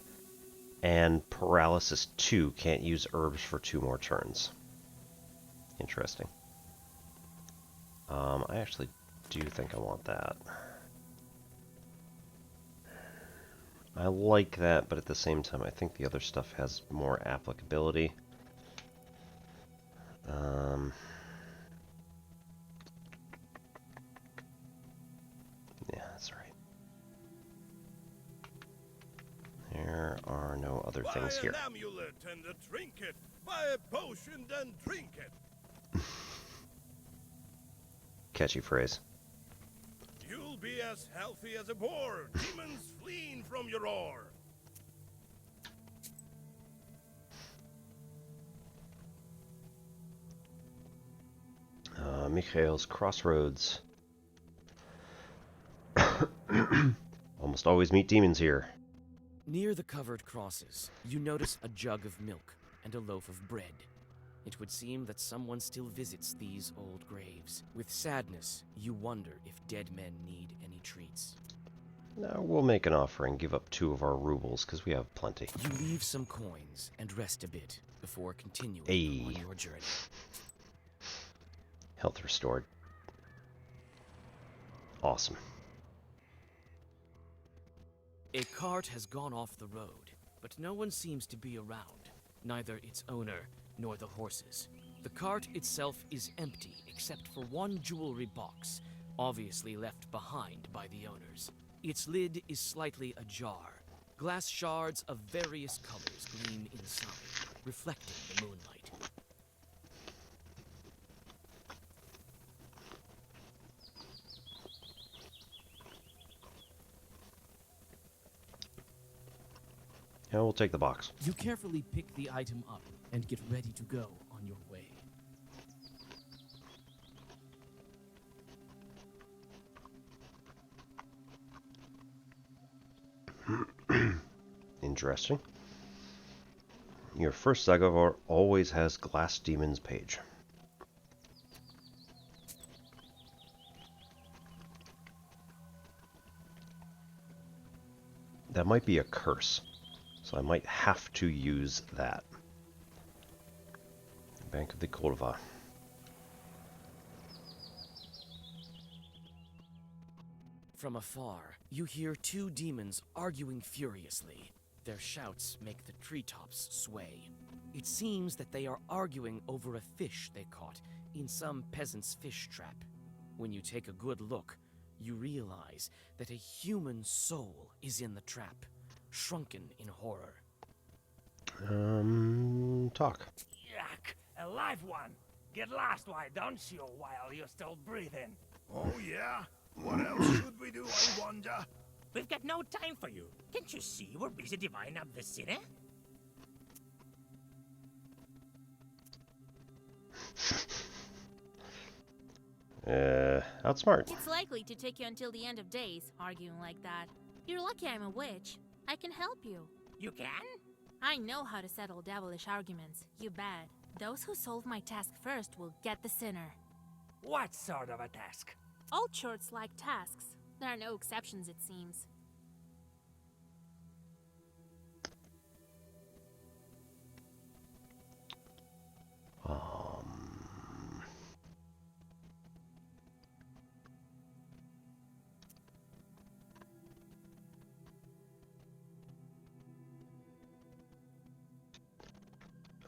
and paralysis 2. Can't use herbs for 2 more turns. Interesting. I actually do think I want that. I like that, but at the same time, I think the other stuff has more applicability. Yeah, that's right. There are no other things here. Buy an amulet and a trinket. Buy a potion and drink it. Catchy phrase. You'll as healthy as a boar. Demons fleeing from your roar. Mikhail's Crossroads. Almost always meet demons here. Near the covered crosses, you notice a jug of milk and a loaf of bread. It would seem that someone still visits these old graves. With sadness, you wonder if dead men need any treats. Now we'll make an offer and give up 2 of our rubles, because we have plenty. You leave some coins and rest a bit before continuing Hey. on your journey. Health restored. Awesome. A cart has gone off the road, but no one seems to be around, neither its owner nor the horses. The cart itself is empty except for one jewelry box, obviously left behind by the owners. Its lid is slightly ajar. Glass shards of various colors gleam inside, reflecting the moonlight. Yeah, we'll take the box. You carefully pick the item up and get ready to go on your way. Interesting. Your first Zagavar always has Glass Demon's page. That might be a curse, so I might have to use that. Bank of the Kolva. From afar, you hear 2 demons arguing furiously. Their shouts make the treetops sway. It seems that they are arguing over a fish they caught in some peasant's fish trap. When you take a good look, you realize that a human soul is in the trap, shrunken in horror. Talk. Yuck! A live one! Get lost, why don't you, while you're still breathing? Oh, yeah? What else should we do, I wonder? We've got no time for you. Can't you see we're busy dividing up the city? Outsmart. It's likely to take you until the end of days, arguing like that. You're lucky I'm a witch. I can help you. You can? I know how to settle devilish arguments. You bet. Those who solve my task first will get the sinner. What sort of a task? All churches like tasks. There are no exceptions, it seems.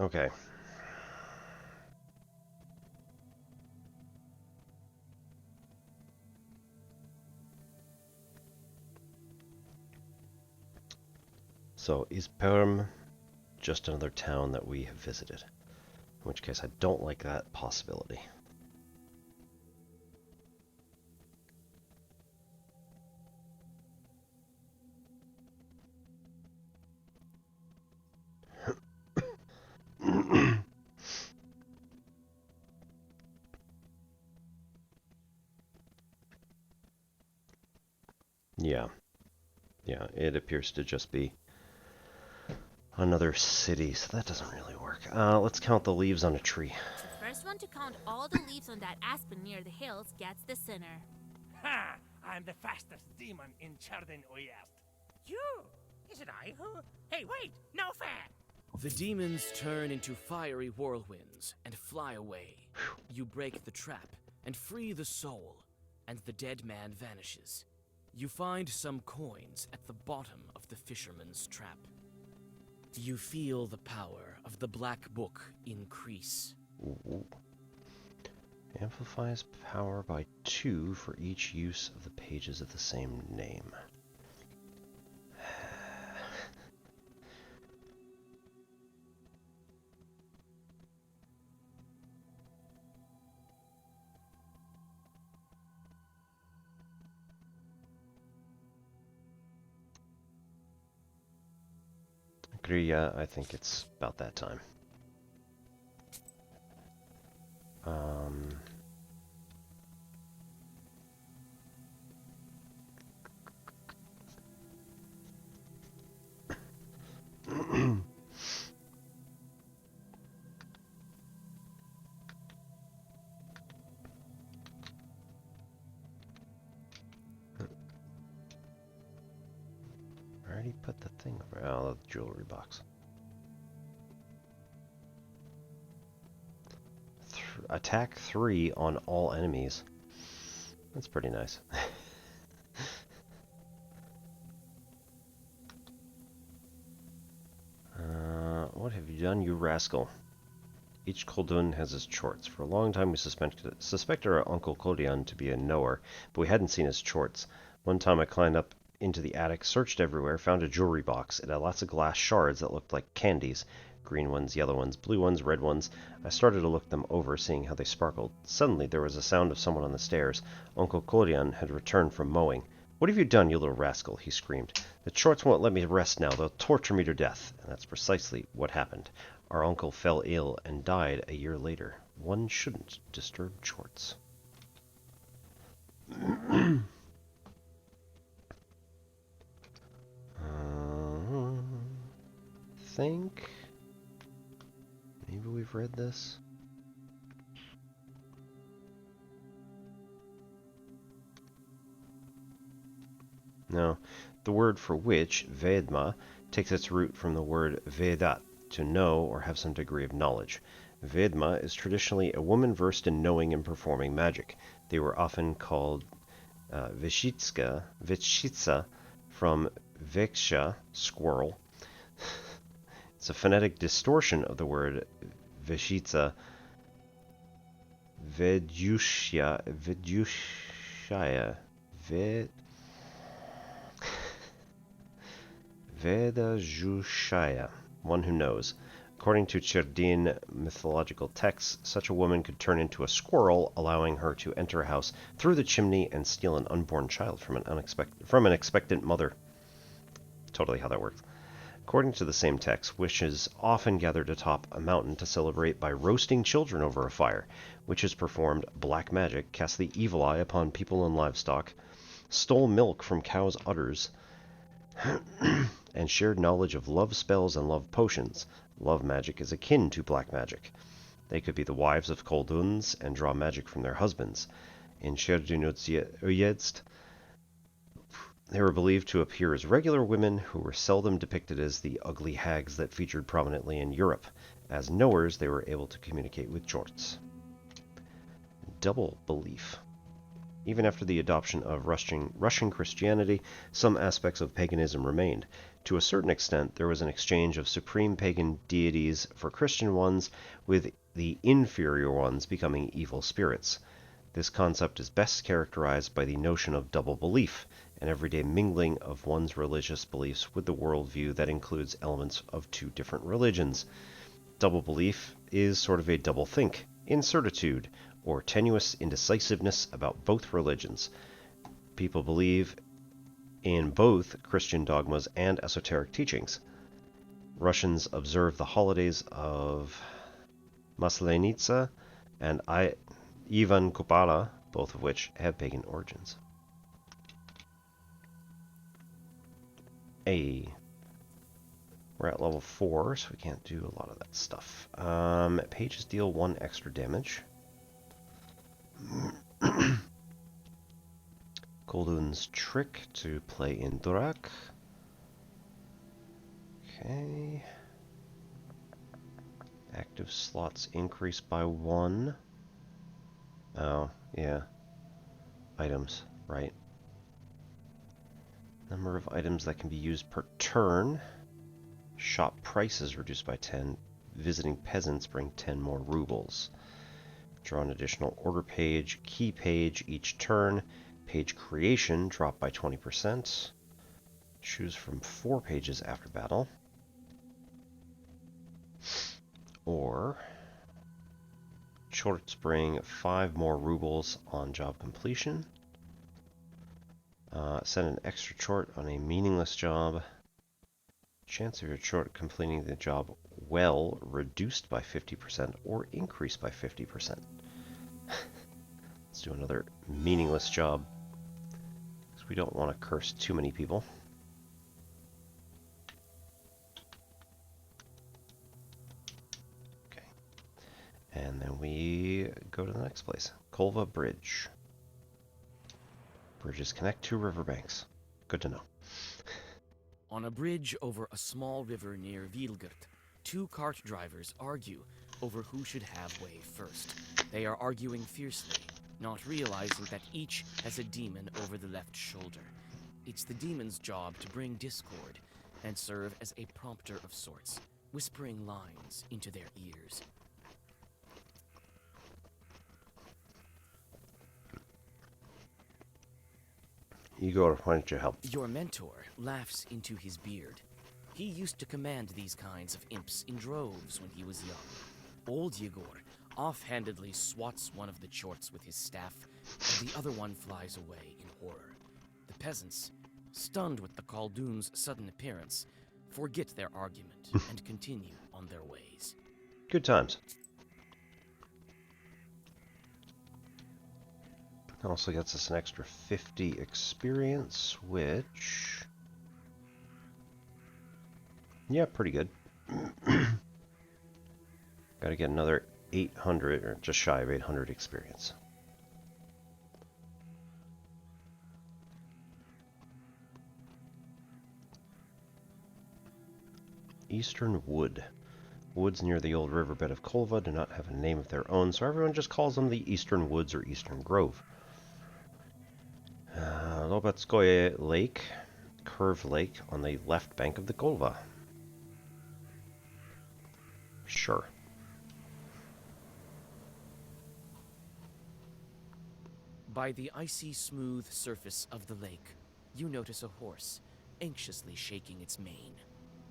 Okay. So, is Perm just another town that we have visited? In which case, I don't like that possibility. Yeah. Yeah, it appears to just be another city, so that doesn't really work. Let's count the leaves on a tree. The first one to count all the leaves on that aspen near the hills gets the sinner. Ha! I'm the fastest demon in Chardin Uyest. You? Is it I who? Hey, wait! No fair! The demons turn into fiery whirlwinds and fly away. You break the trap and free the soul, and the dead man vanishes. You find some coins at the bottom of the fisherman's trap. You feel the power of the Black Book increase. Ooh. Amplifies power by 2 for each use of the pages of the same name. agree, yeah, I think it's about that time. I already put the thing over. Oh, the jewelry box. Attack 3 on all enemies. That's pretty nice. What have you done, you rascal? Each Koldun has his chorts. For a long time we suspected our Uncle Kodian to be a knower, but we hadn't seen his chorts. One time I climbed up into the attic, searched everywhere, found a jewelry box. It had lots of glass shards that looked like candies. Green ones, yellow ones, blue ones, red ones. I started to look them over, seeing how they sparkled. Suddenly there was a sound of someone on the stairs. Uncle Kodian had returned from mowing. "What have you done, you little rascal?" he screamed. "The chorts won't let me rest now. They'll torture me to death." And that's precisely what happened. Our uncle fell ill and died a year later. One shouldn't disturb chorts. Think maybe we've read this. No. The word for witch, Vedma, takes its root from the word Vedat, to know or have some degree of knowledge. Vedma is traditionally a woman versed in knowing and performing magic. They were often called Veshitsa, from Veksha, squirrel. It's a phonetic distortion of the word Veshitsa, Vedushya, Vedajushaya, one who knows. According to Cherdin mythological texts, such a woman could turn into a squirrel, allowing her to enter a house through the chimney and steal an unborn child from an expectant mother. Totally how that works. According to the same text, witches often gathered atop a mountain to celebrate by roasting children over a fire. Witches performed black magic, cast the evil eye upon people and livestock, stole milk from cows' udders, and shared knowledge of love spells and love potions. Love magic is akin to black magic. They could be the wives of Kolduns and draw magic from their husbands. In Sherdunutsyezd, they were believed to appear as regular women who were seldom depicted as the ugly hags that featured prominently in Europe. As knowers, they were able to communicate with Jorts. Double belief. Even after the adoption of Russian Christianity, some aspects of paganism remained. To a certain extent, there was an exchange of supreme pagan deities for Christian ones, with the inferior ones becoming evil spirits. This concept is best characterized by the notion of double belief, an everyday mingling of one's religious beliefs with the worldview that includes elements of two different religions. Double belief is sort of a doublethink, incertitude, or tenuous indecisiveness about both religions. People believe in both Christian dogmas and esoteric teachings. Russians observe the holidays of Maslenitsa and Ivan Kupala, both of which have pagan origins. We're at level 4, so we can't do a lot of that stuff. Pages deal 1 extra damage. Koldun's trick to play in Durak. Okay. Active slots increase by 1. Oh, yeah. Items, right. Number of items that can be used per turn. Shop prices reduced by 10. Visiting peasants bring 10 more rubles. Draw an additional order page, key page each turn. Page creation drop by 20%. Choose from 4 pages after battle. Or Chorts bring 5 more rubles on job completion. Send an extra chort on a meaningless job. Chance of your chort completing the job well reduced by 50% or increased by 50%. Let's do another meaningless job, because we don't want to curse too many people. Okay. And then we go to the next place. Kolva Bridge. Bridges connect two riverbanks. Good to know. On a bridge over a small river near Vilgert, two cart drivers argue over who should have way first. They are arguing fiercely, not realizing that each has a demon over the left shoulder. It's the demon's job to bring discord and serve as a prompter of sorts, whispering lines into their ears. Igor, why don't you help? Your mentor laughs into his beard. He used to command these kinds of imps in droves when he was young. Old Yegor offhandedly swats one of the chorts with his staff, and the other one flies away in horror. The peasants, stunned with the Khaldoon's sudden appearance, forget their argument and continue on their ways. Good times. Also gets us an extra 50 experience, which... yeah, pretty good. Gotta get another 800, or just shy of 800 experience. Eastern Wood. Woods near the old riverbed of Kolva do not have a name of their own, so everyone just calls them the Eastern Woods or Eastern Grove. Lobetskoye Lake, Curve Lake on the left bank of the Kolva. Sure. By the icy smooth surface of the lake, you notice a horse, anxiously shaking its mane.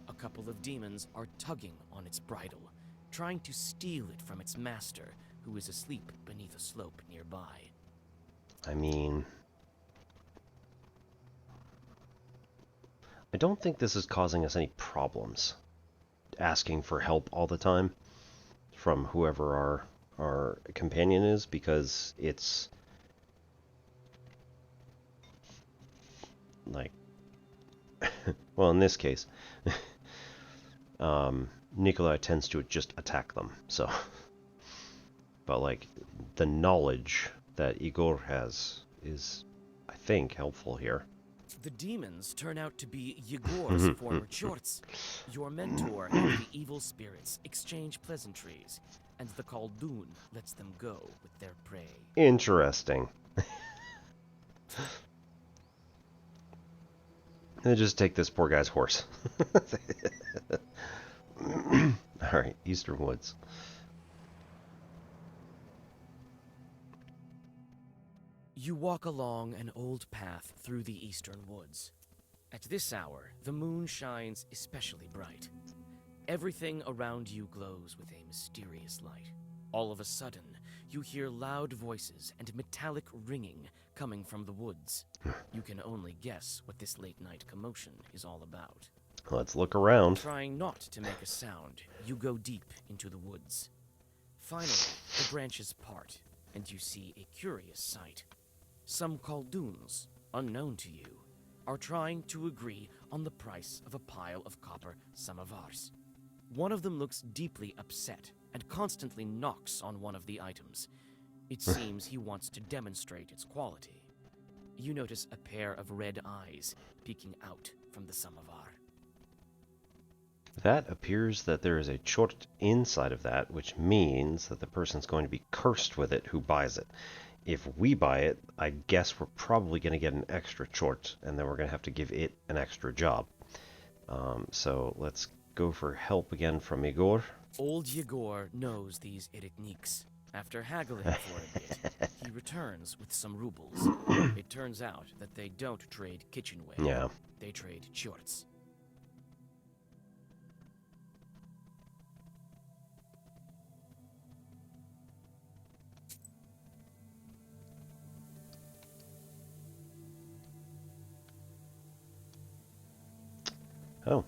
A couple of demons are tugging on its bridle, trying to steal it from its master, who is asleep beneath a slope nearby. I mean... I don't think this is causing us any problems. Asking for help all the time from whoever our companion is, because it's... like... well, in this case... Nikolai tends to just attack them, so... but, like, the knowledge that Igor has is, I think, helpful here. The demons turn out to be Yegor's former chorts. Your mentor and the evil spirits exchange pleasantries, and the Khaldoon lets them go with their prey. Interesting. And just take this poor guy's horse. Alright, Eastern Woods. You walk along an old path through the eastern woods. At this hour, the moon shines especially bright. Everything around you glows with a mysterious light. All of a sudden, you hear loud voices and metallic ringing coming from the woods. You can only guess what this late-night commotion is all about. Let's look around. Trying not to make a sound, you go deep into the woods. Finally, the branches part, and you see a curious sight. Some Khaldoons, unknown to you, are trying to agree on the price of a pile of copper samovars. One of them looks deeply upset and constantly knocks on one of the items. It seems he wants to demonstrate its quality. You notice a pair of red eyes peeking out from the samovar. That appears that there is a chort inside of that, which means that the person's going to be cursed with it who buys it. If we buy it, I guess we're probably going to get an extra chort, and then we're going to have to give it an extra job. So let's go for help again from Igor. Old Yegor knows these Eretniks. After haggling for a bit, he returns with some rubles. It turns out that they don't trade kitchenware. Yeah. They trade chorts. Oh.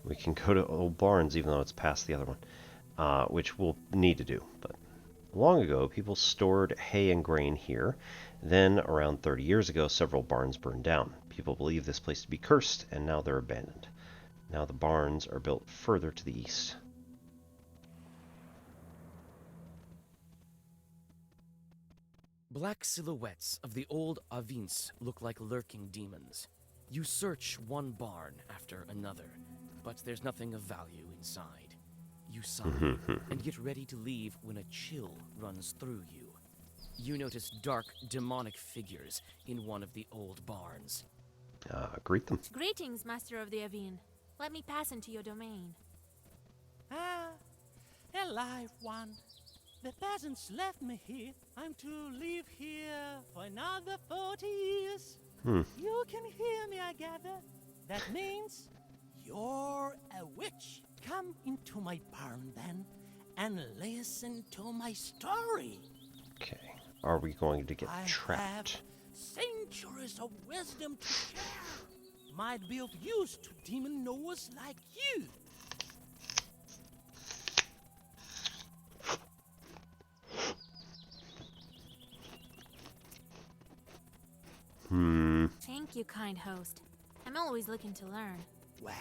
We can go to Old Barns, even though it's past the other one, which we'll need to do. But long ago, people stored hay and grain here. Then, around 30 years ago, several barns burned down. People believe this place to be cursed, and now they're abandoned. Now the barns are built further to the east. Black silhouettes of the old Avins look like lurking demons. You search one barn after another, but there's nothing of value inside. You sigh and get ready to leave when a chill runs through you. You notice dark, demonic figures in one of the old barns. Greet them. Greetings, Master of the Avine. Let me pass into your domain. Ah, alive one. The peasants left me here. I'm to live here for another 40 years. You can hear me, I gather. That means you're a witch. Come into my barn then and listen to my story. Okay. Are we going to get I trapped? have centuries of wisdom to share. Might be of use to demon knowers like you. Thank you, kind host. I'm always looking to learn. Well,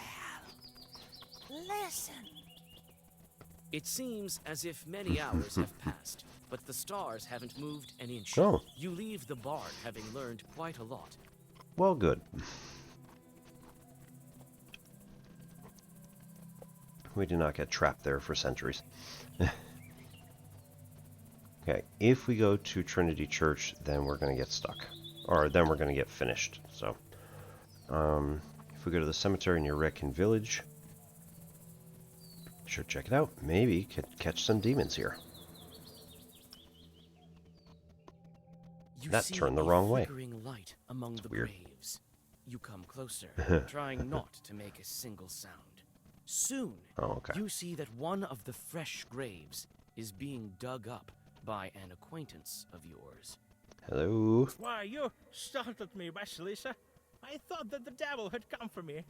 listen. It seems as if many hours have passed, but the stars haven't moved an inch. Oh. You leave the barn having learned quite a lot. Well, good. We did not get trapped there for centuries. Okay, if we go to Trinity Church, then we're going to get stuck. Or then we're going to get finished, so. If we go to the cemetery near Redkin Village, should check it out. Maybe could catch some demons here. That turned the wrong way. Light among the weird. graves. You come closer, trying not to make a single sound. Soon, you see that one of the fresh graves is being dug up by an acquaintance of yours. Hello. Why, you startled me, Vasilisa. I thought that the devil had come for me.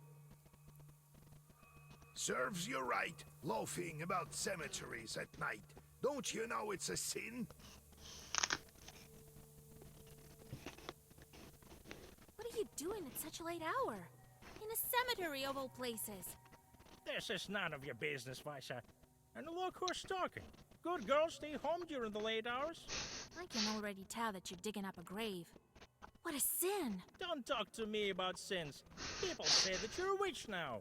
Serves you right, loafing about cemeteries at night. Don't you know it's a sin? What are you doing at such a late hour? In a cemetery of all places. This is none of your business, Visa. And look who's talking. Good girls stay home during the late hours. I can already tell that you're digging up a grave. What a sin! Don't talk to me about sins. People say that you're a witch now.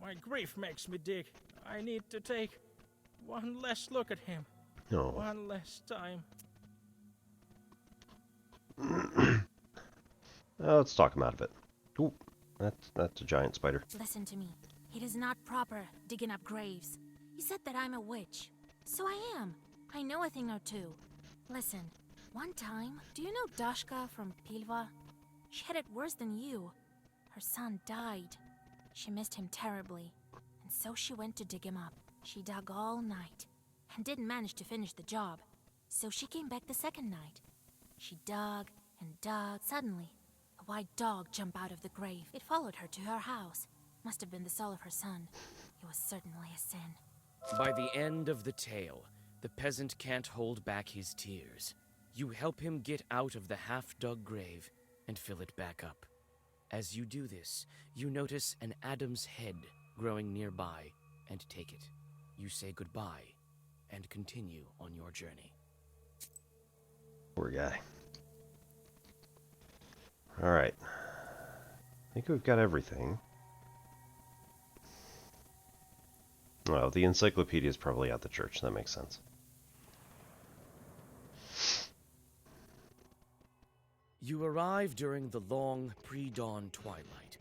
My grief makes me dig. I need to take one last look at him. No. One last time. Let's talk him out of it. Ooh, that's a giant spider. Listen to me. It is not proper digging up graves. You said that I'm a witch. So I am. I know a thing or two. Listen, one time, do you know Dashka from Pilva? She had it worse than you. Her son died. She missed him terribly, and so she went to dig him up. She dug all night, and didn't manage to finish the job. So she came back the second night. She dug and dug. Suddenly, a white dog jumped out of the grave. It followed her to her house. Must have been the soul of her son. It was certainly a sin. By the end of the tale, the peasant can't hold back his tears. You help him get out of the half-dug grave and fill it back up. As you do this, you notice an Adam's head growing nearby and take it. You say goodbye and continue on your journey. Poor guy. Alright. I think we've got everything. Well, the encyclopedia is probably at the church. That makes sense. You arrive during the long, pre-dawn twilight.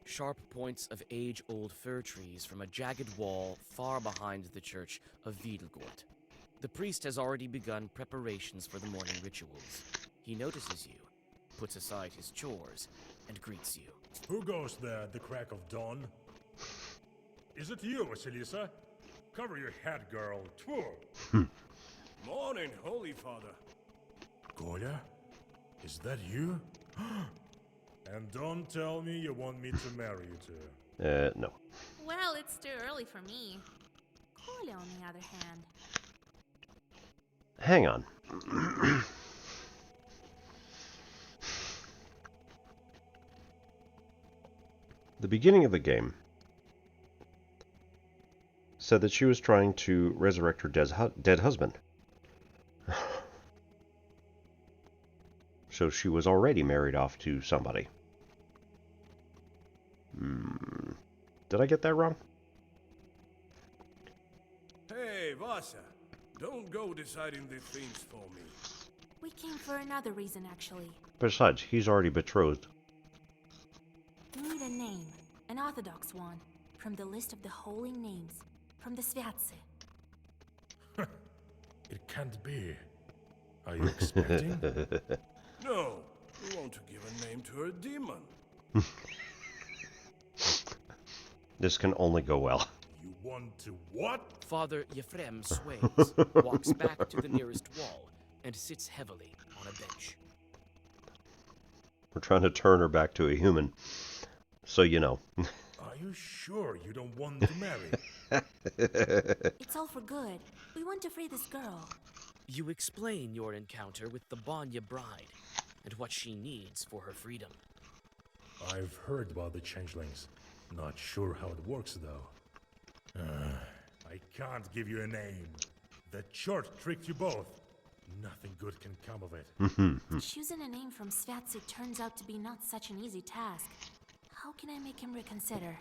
Sharp points of age-old fir trees from a jagged wall far behind the church of Wiedelgort. The priest has already begun preparations for the morning rituals. He notices you, puts aside his chores, and greets you. Who goes there at the crack of dawn? Is it you, Vasilisa? Cover your head, girl. Tfu! Morning, Holy Father. Kolya? Is that you? And don't tell me you want me to marry you to her. No. too early for me. Kolya, on the other hand. Hang on. The beginning of the game said that she was trying to resurrect her dead husband. So she was already married off to somebody. Did I get that wrong? Hey, Vasa, don't go deciding these things for me. We came for another reason, actually. Besides, he's already betrothed. We need a name, an orthodox one, from the list of the holy names, from the Sviatse. It can't be. Are you expecting? No, we want to give a name to a demon. This can only go well. You want to what? Father Yefrem sways, walks back to the nearest wall, and sits heavily on a bench. We're trying to turn her back to a human. So you know. Are you sure you don't want to marry? It's all for good. We want to free this girl. You explain your encounter with the Banya bride, and what she needs for her freedom. I've heard about the changelings. Not sure how it works, though. I can't give you a name. The church tricked you both. Nothing good can come of it. Choosing a name from Sviatse turns out to be not such an easy task. How can I make him reconsider?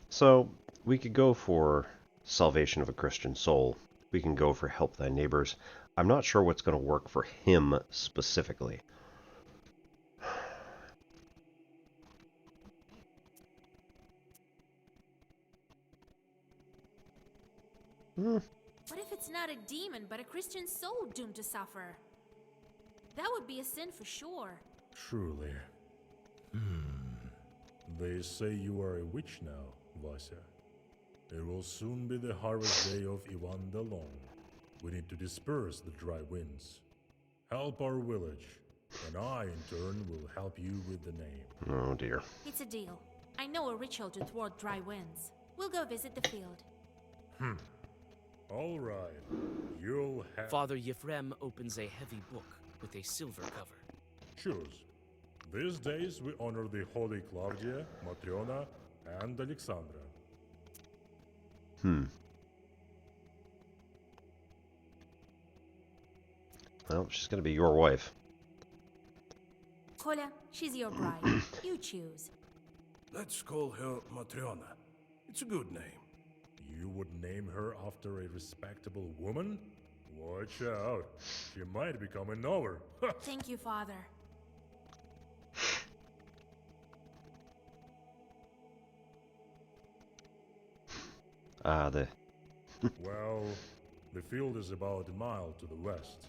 So, we could go for salvation of a Christian soul. We can go for help thy neighbors. I'm not sure what's going to work for him specifically. What if it's not a demon, but a Christian soul doomed to suffer? That would be a sin for sure. Truly. They say you are a witch now, Vasa. It will soon be the harvest day of Ivan the Long. We need to disperse the dry winds. Help our village, and I, in turn, will help you with the name. Oh dear. It's a deal. I know a ritual to thwart dry winds. We'll go visit the field. All right. You'll have... Father Yefrem opens a heavy book with a silver cover. Choose. These days we honor the Holy Claudia, Matriona, and Alexandra. Well, she's going to be your wife. Kolya, she's your bride. You choose. Let's call her Matriona. It's a good name. You would name her after a respectable woman? Watch out. She might become a knower. Thank you, Father. Well, the field is about a mile to the west.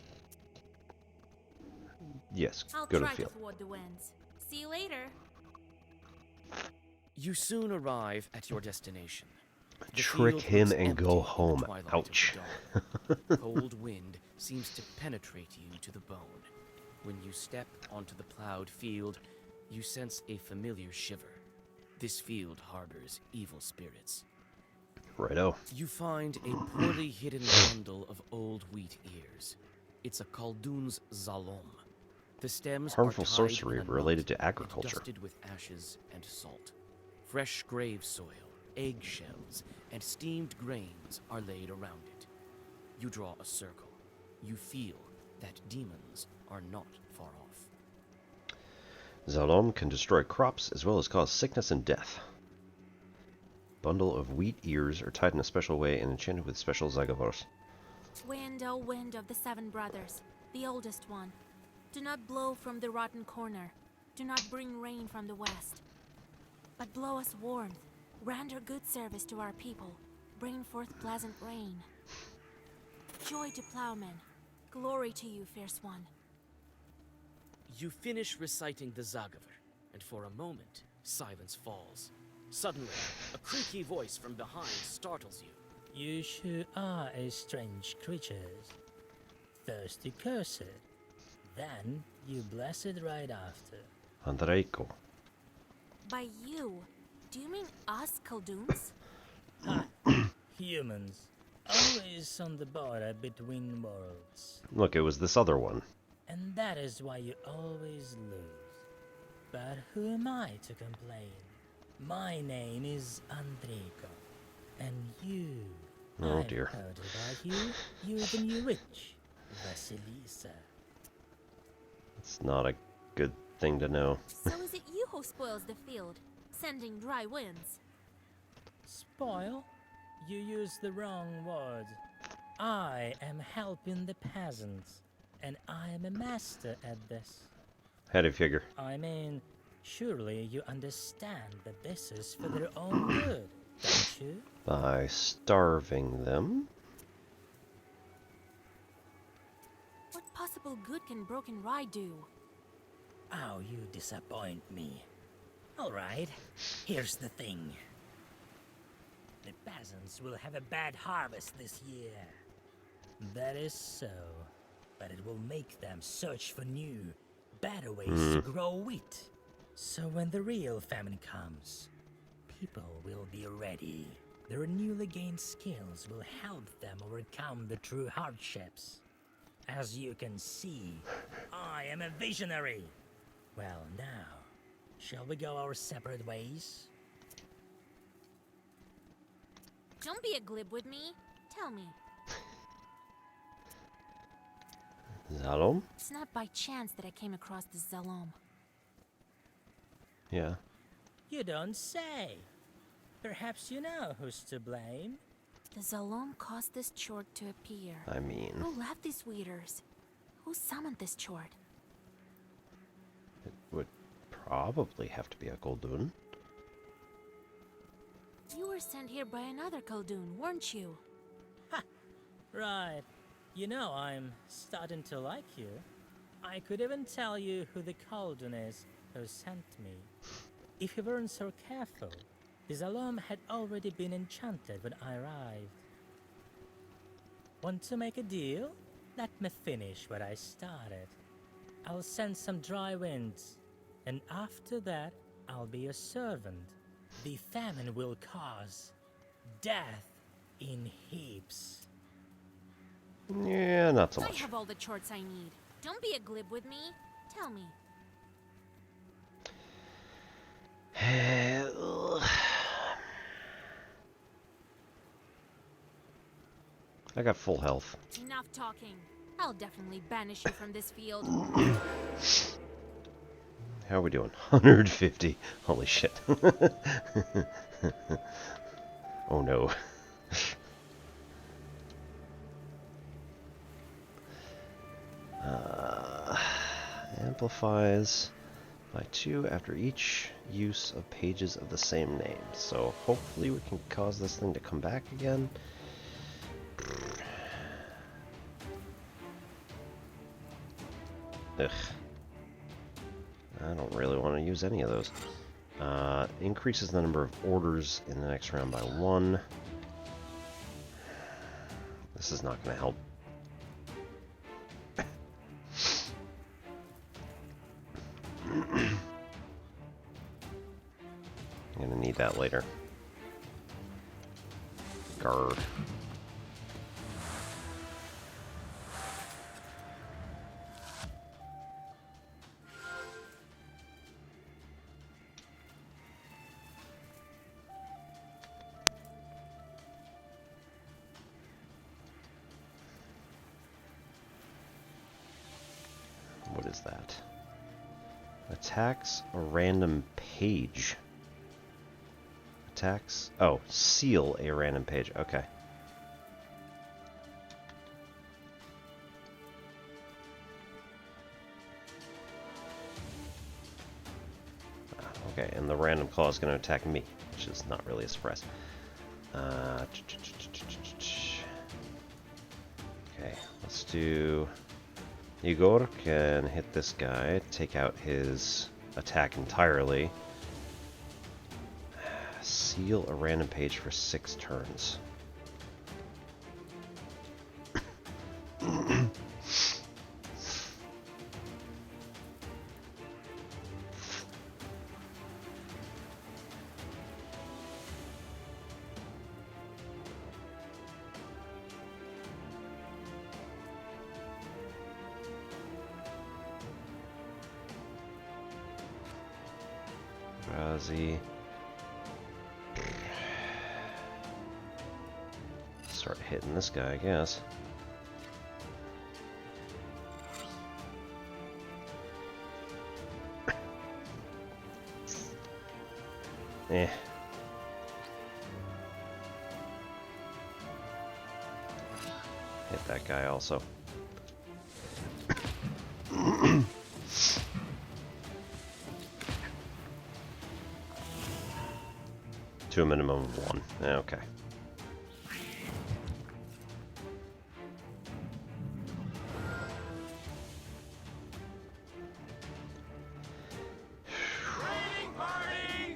Yes, I'll go to try the field. to thwart the winds. See you later. You soon arrive at your destination. The Trick field him looks and empty go in the home. twilight of the Ouch. dawn. Cold wind seems to penetrate you to the bone. When you step onto the plowed field, you sense a familiar shiver. This field harbors evil spirits. Righto. You find a poorly hidden bundle of old wheat ears. It's a Khaldun's Zalom. The stems Harmful are tied sorcery in a knot related to and agriculture. dusted with ashes and salt. Fresh grave soil, eggshells, and steamed grains are laid around it. You draw a circle. You feel that demons are not far off. Zalom can destroy crops as well as cause sickness and death. Bundle of wheat ears are tied in a special way and enchanted with special zagavors. Wind, oh wind of the seven brothers, the oldest one. Do not blow from the rotten corner. Do not bring rain from the west. But blow us warmth. Render good service to our people. Bring forth pleasant rain. Joy to plowmen. Glory to you, fierce one. You finish reciting the Zagavar, and for a moment, silence falls. Suddenly, a creaky voice from behind startles you. You sure are a strange creatures. First you curse it, then you bless it right after. Andreiko. By you, do you mean us Khaldun's? Ha! Humans, always on the border between worlds. Look, it was this other one. And that is why you always lose. But who am I to complain? My name is Andreiko. And you... Oh I've dear. heard about you. You're the new witch, Vasilisa. It's not a good thing to know. So is it you who spoils the field, sending dry winds? Spoil? You use the wrong word. I am helping the peasants, and I am a master at this. How do you figure? I mean, surely you understand that this is for their own good, don't you? By starving them? What possible good can broken rye do? Oh, you disappoint me. Alright, here's the thing. The peasants will have a bad harvest this year. That is so, but it will make them search for new, better ways to grow wheat. So when the real famine comes, people will be ready. Their newly gained skills will help them overcome the true hardships. As you can see, I am a visionary. Well, now, shall we go our separate ways? Don't be a glib with me. Tell me. Zalom? It's not by chance that I came across this Zalom. Yeah. You don't say. Perhaps you know who's to blame. The Zalom caused this chord to appear. I mean, Who left these weeders? Who summoned this chord? it would probably have to be a Goldun. You were sent here by another Khaldun, weren't you? Right. You know, I'm starting to like you. I could even tell you who the Khaldun is who sent me. If you weren't so careful, the Zalom had already been enchanted when I arrived. Want to make a deal? Let me finish what I started. I'll send some dry winds, and after that, I'll be a servant. The famine will cause death in heaps. Yeah, not so I much. have all the charts I need. Don't be a glib with me. Tell me. I got full health. Enough talking. I'll definitely banish you from this field. How are we doing? 150. Holy shit. Oh no. Amplifies by 2 after each use of pages of the same name. So hopefully we can cause this thing to come back again. Ugh. I don't really want to use any of those. Increases the number of orders in the next round by 1. This is not going to help. I'm going to need that later. Guard. What is that? Attacks a random page. Attacks... Oh, seal a random page. Okay. Okay, and the random claw is going to attack me, which is not really a surprise. Okay, let's do... Igor can hit this guy, take out his attack entirely. Seal a random page for 6 turns. Razi. Start hitting this guy, I guess. Eh. Hit that guy also. To a minimum of 1. Okay.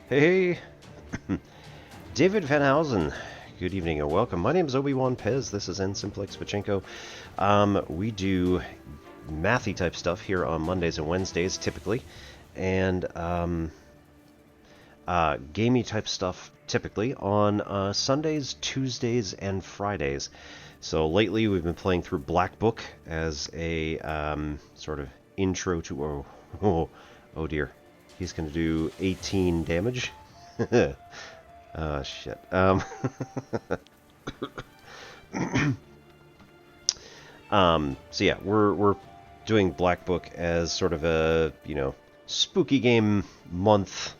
Hey! David Van Housen, good evening and welcome. My name is Obi-Wan Pez. This is N Simplex Pachinko. We do mathy type stuff here on Mondays and Wednesdays, typically, and gamey type stuff, typically, on Sundays, Tuesdays, and Fridays. So lately we've been playing through Black Book as a sort of intro to... Oh dear. He's going to do 18 damage. Oh, shit. So yeah, we're doing Black Book as sort of a, you know, spooky game month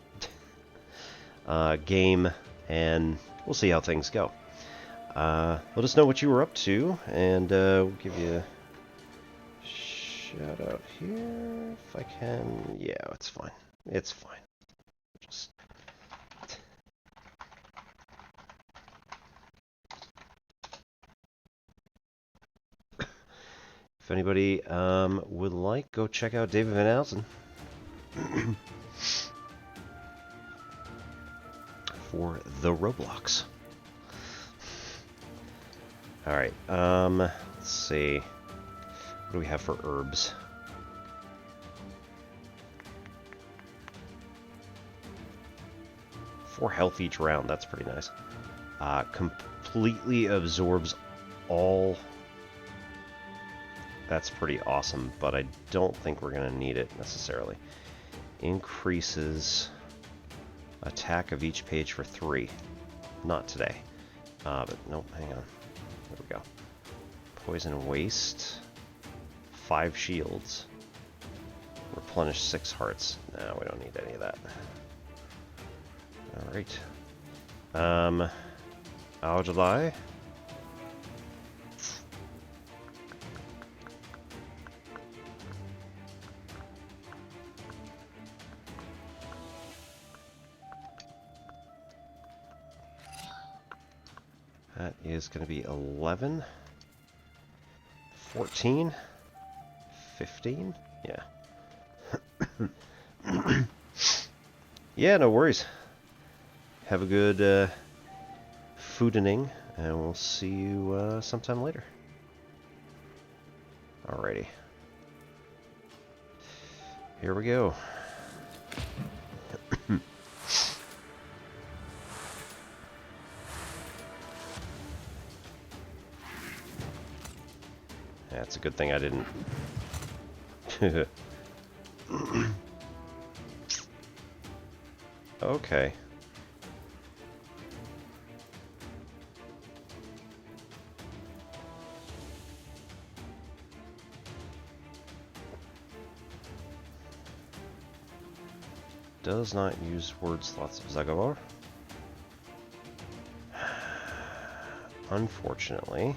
game, and we'll see how things go. Let us know what you were up to, and we'll give you a shout out here if I can. Yeah, it's fine. It's fine. Just if anybody would like, go check out David Van Housen for the Roblox. All right. Let's see. What do we have for herbs? 4 health each round. That's pretty nice. Completely absorbs all. That's pretty awesome, but I don't think we're going to need it necessarily. Increases attack of each page for 3. Not today. But nope, hang on. There we go. Poison waste. 5 shields. Replenish 6 hearts. No, we don't need any of that. Alright. Algali. That is going to be 11, 14, 15, yeah. Yeah, no worries. Have a good foodening, and we'll see you sometime later. Alrighty. Here we go. That's a good thing I didn't. Okay. Does not use word slots of Zagor. Unfortunately.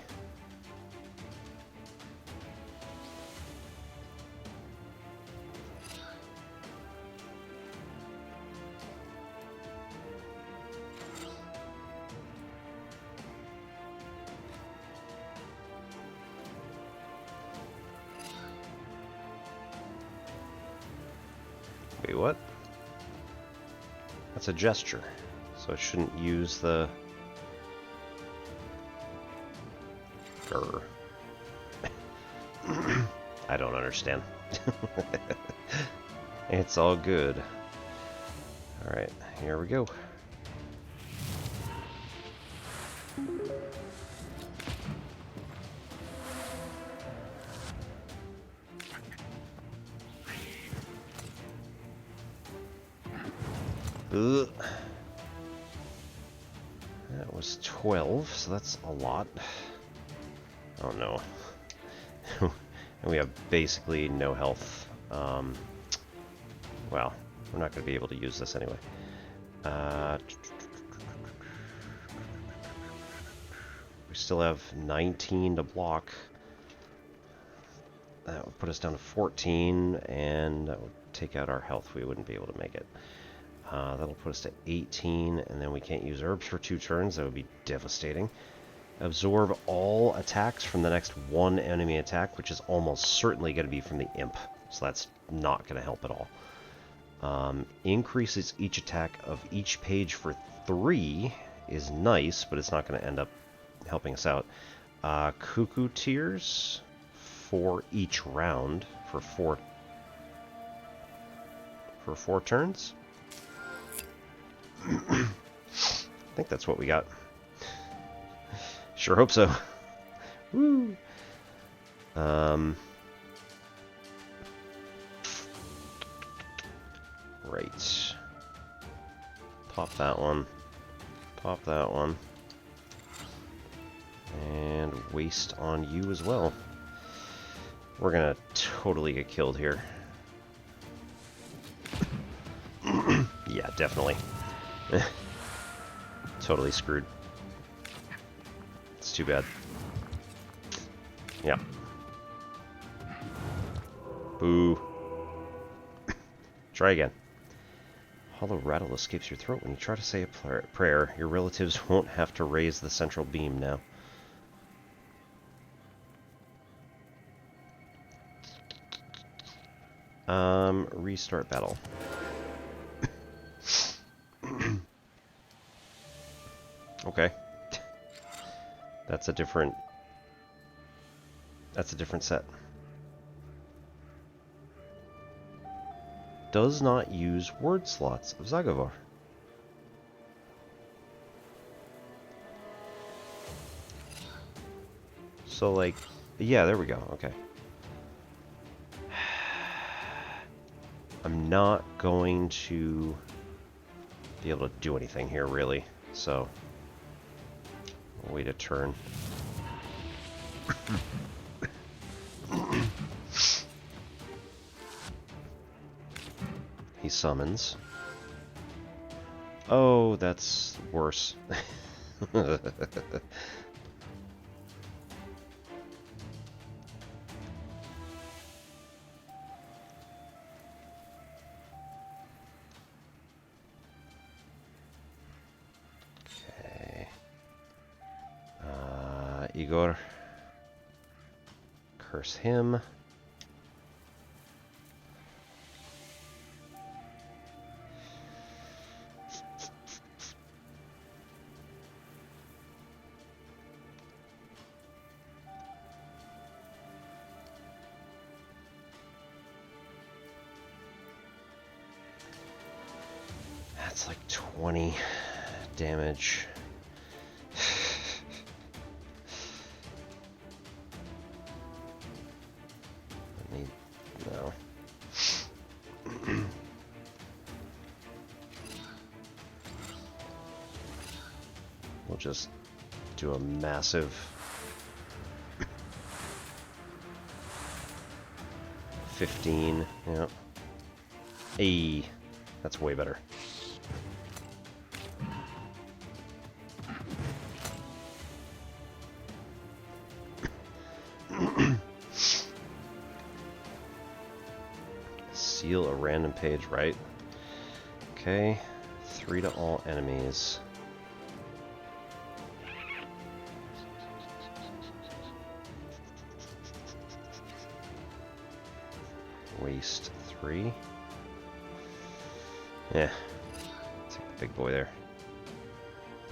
Wait, what? That's a gesture, so it shouldn't use the... Grr. understand. It's all good. Alright, here we go. Ugh. That was 12, so that's a lot. Oh no. And we have basically no health. Well, we're not going to be able to use this anyway. We still have 19 to block. That would put us down to 14, and that would take out our health. We wouldn't be able to make it. That'll put us to 18, and then we can't use herbs for 2 turns. That would be devastating. Absorb all attacks from the next one enemy attack, which is almost certainly going to be from the imp. So that's not going to help at all. Increases each attack of each page for 3 is nice, but it's not going to end up helping us out. Cuckoo Tears for each round for 4 turns. I think that's what we got. Sure hope so. Woo! Right. Pop that one. Pop that one. And waste on you as well. We're gonna totally get killed here. Yeah, definitely. Totally screwed. It's too bad. Yeah. Boo. Try again. Hollow rattle escapes your throat when you try to say a prayer. Your relatives won't have to raise the central beam now. Restart battle. Okay. That's a different set. Does not use word slots of Zagavar. So like, yeah, there we go. Okay. I'm not going to be able to do anything here really, so wait a turn. He summons. Oh, that's worse. Okay. Igor. Curse him. That's like 20 damage. I need... no. We'll just do a massive... 15, yeah. Hey, that's way better. Seal a random page, right? Okay, 3 to all enemies. Waste 3. Yeah, take the big boy there.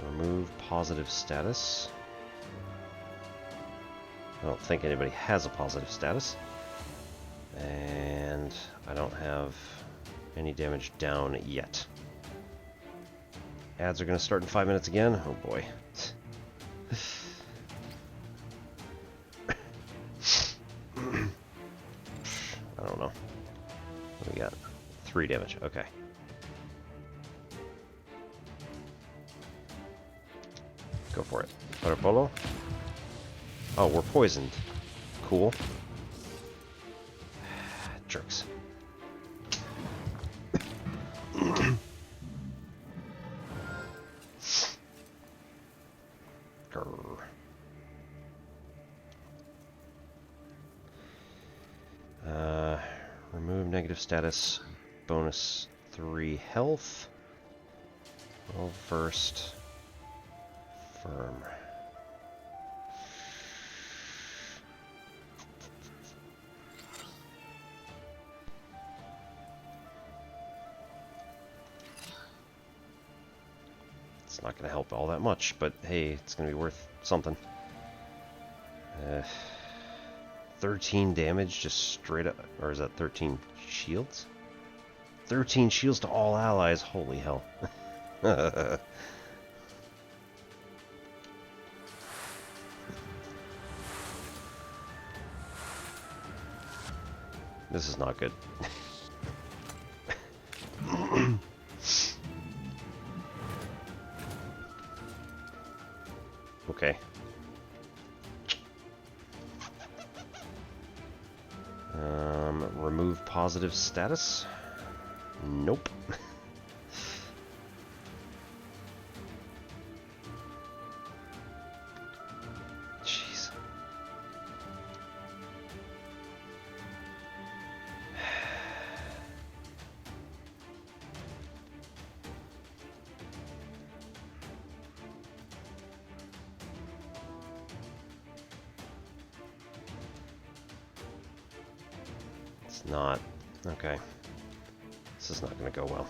Remove positive status. I don't think anybody has a positive status. And I don't have any damage down yet. Ads are going to start in 5 minutes again. Oh boy. I don't know. What do we got? 3 damage. Okay. Go for it. Parapolo. Oh, we're poisoned. Cool. Jerks. Grr. Remove negative status, bonus 3 health. Well versed. Firm. It's not going to help all that much, but hey, it's going to be worth something. 13 damage just straight up, or is that 13 shields? 13 shields to all allies, holy hell. This is not good. Okay. Remove positive status? Nope. Jeez. It's not. Okay. This is not going to go well.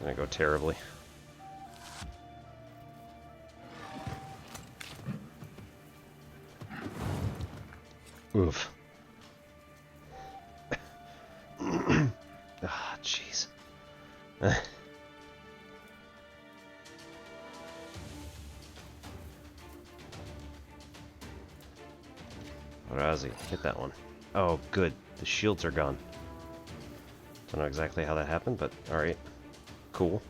Gonna go terribly. Oof. Ah, jeez. Razi, hit that one. Oh, good. The shields are gone. Don't know exactly how that happened, but alright. Cool.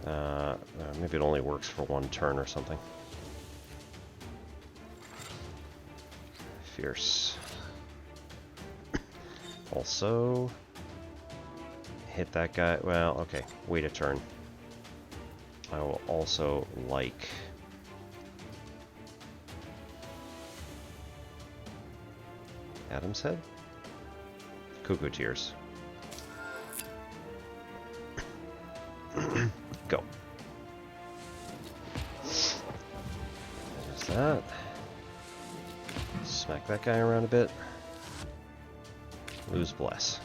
Maybe it only works for one turn or something. Fierce. Also, hit that guy. Well, okay. Wait a turn. I will also like... Adam's Head? Cuckoo Tears. Go. There's that. Smack that guy around a bit. Lose Bless.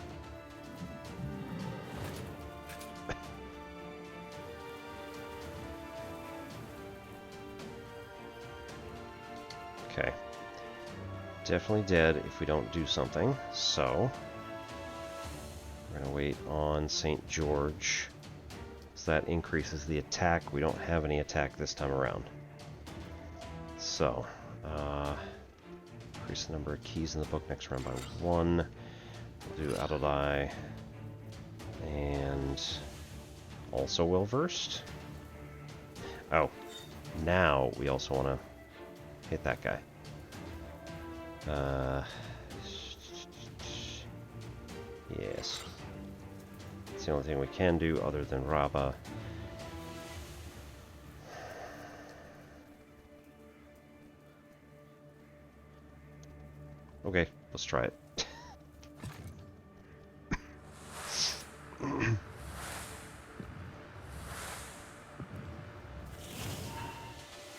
Okay. Definitely dead if we don't do something, so we're gonna wait on St. George. So that increases the attack. We don't have any attack this time around. So, increase the number of keys in the book next round by 1. We'll do Adonai. And also well versed. Oh, now we also want to hit that guy. Yes. It's the only thing we can do other than Raba. Let's try it.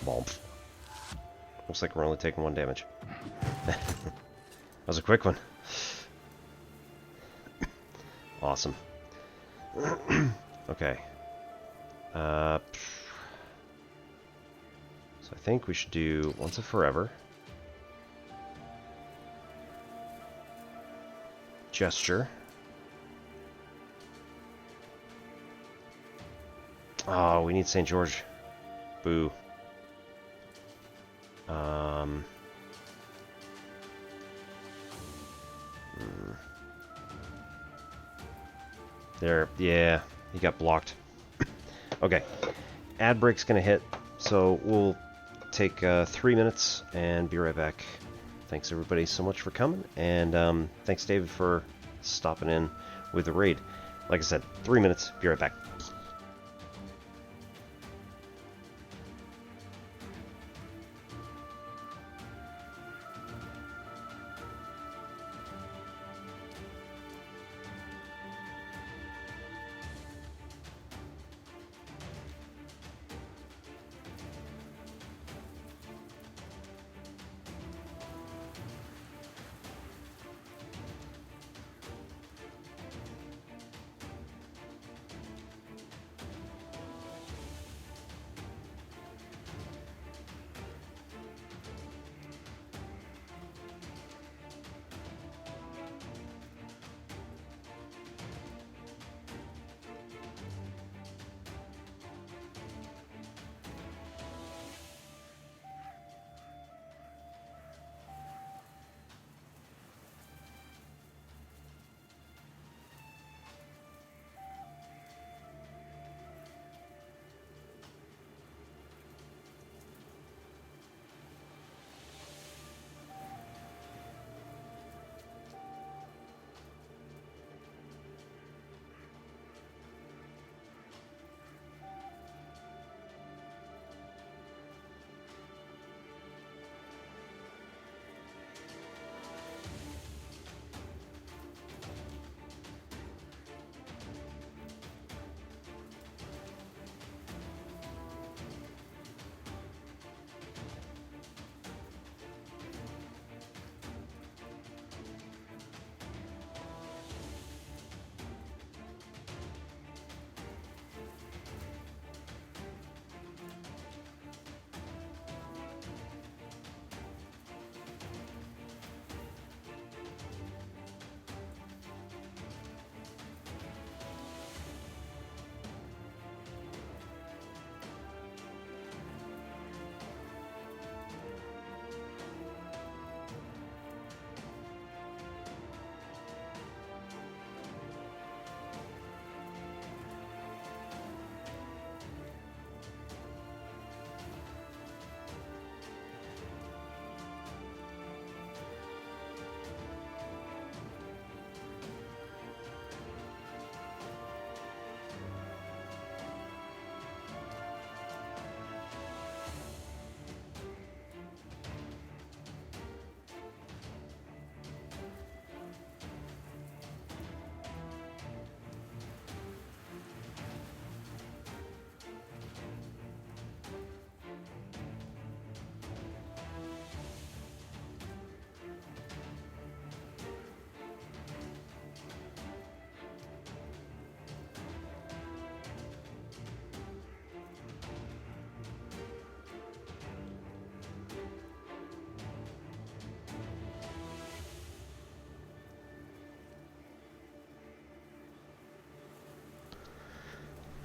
Bomb. Looks like we're only taking 1 damage. That was a quick one. Awesome. Okay. So I think we should do Once and Forever. Gesture. Oh, we need St. George. Boo. There, yeah, he got blocked. Okay, ad break's gonna hit, so we'll take 3 minutes and be right back. Thanks everybody so much for coming, and thanks David for stopping in with the raid. Like I said, 3 minutes, be right back.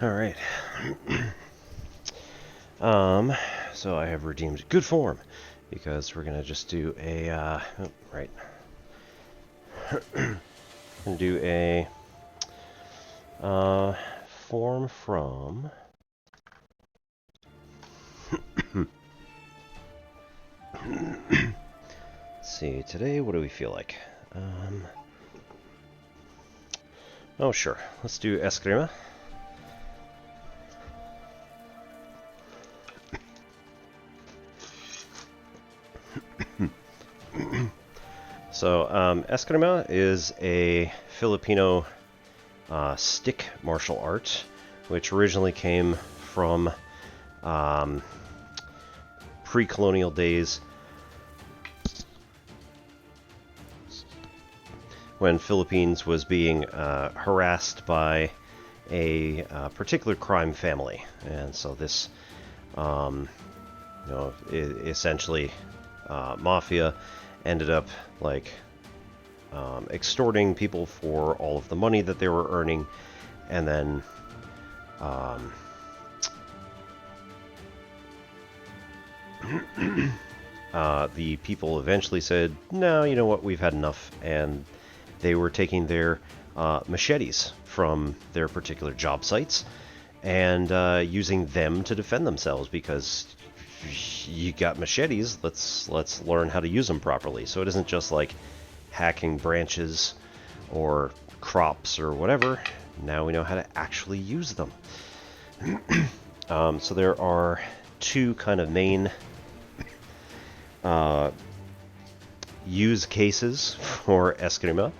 All right. So I have redeemed good form because we're gonna just do a oh, right. Gonna do a form from let's see, today what do we feel like? Oh sure, let's do Eskrima. So, eskrima is a Filipino stick martial art, which originally came from pre-colonial days when Philippines was being harassed by a particular crime family. And so this, essentially, mafia ended up like extorting people for all of the money that they were earning, and then the people eventually said, no, you know what, we've had enough, and they were taking their machetes from their particular job sites and using them to defend themselves, because you got machetes, let's learn how to use them properly. So it isn't just like hacking branches or crops or whatever. Now we know how to actually use them. So there are two kind of main use cases for eskrima.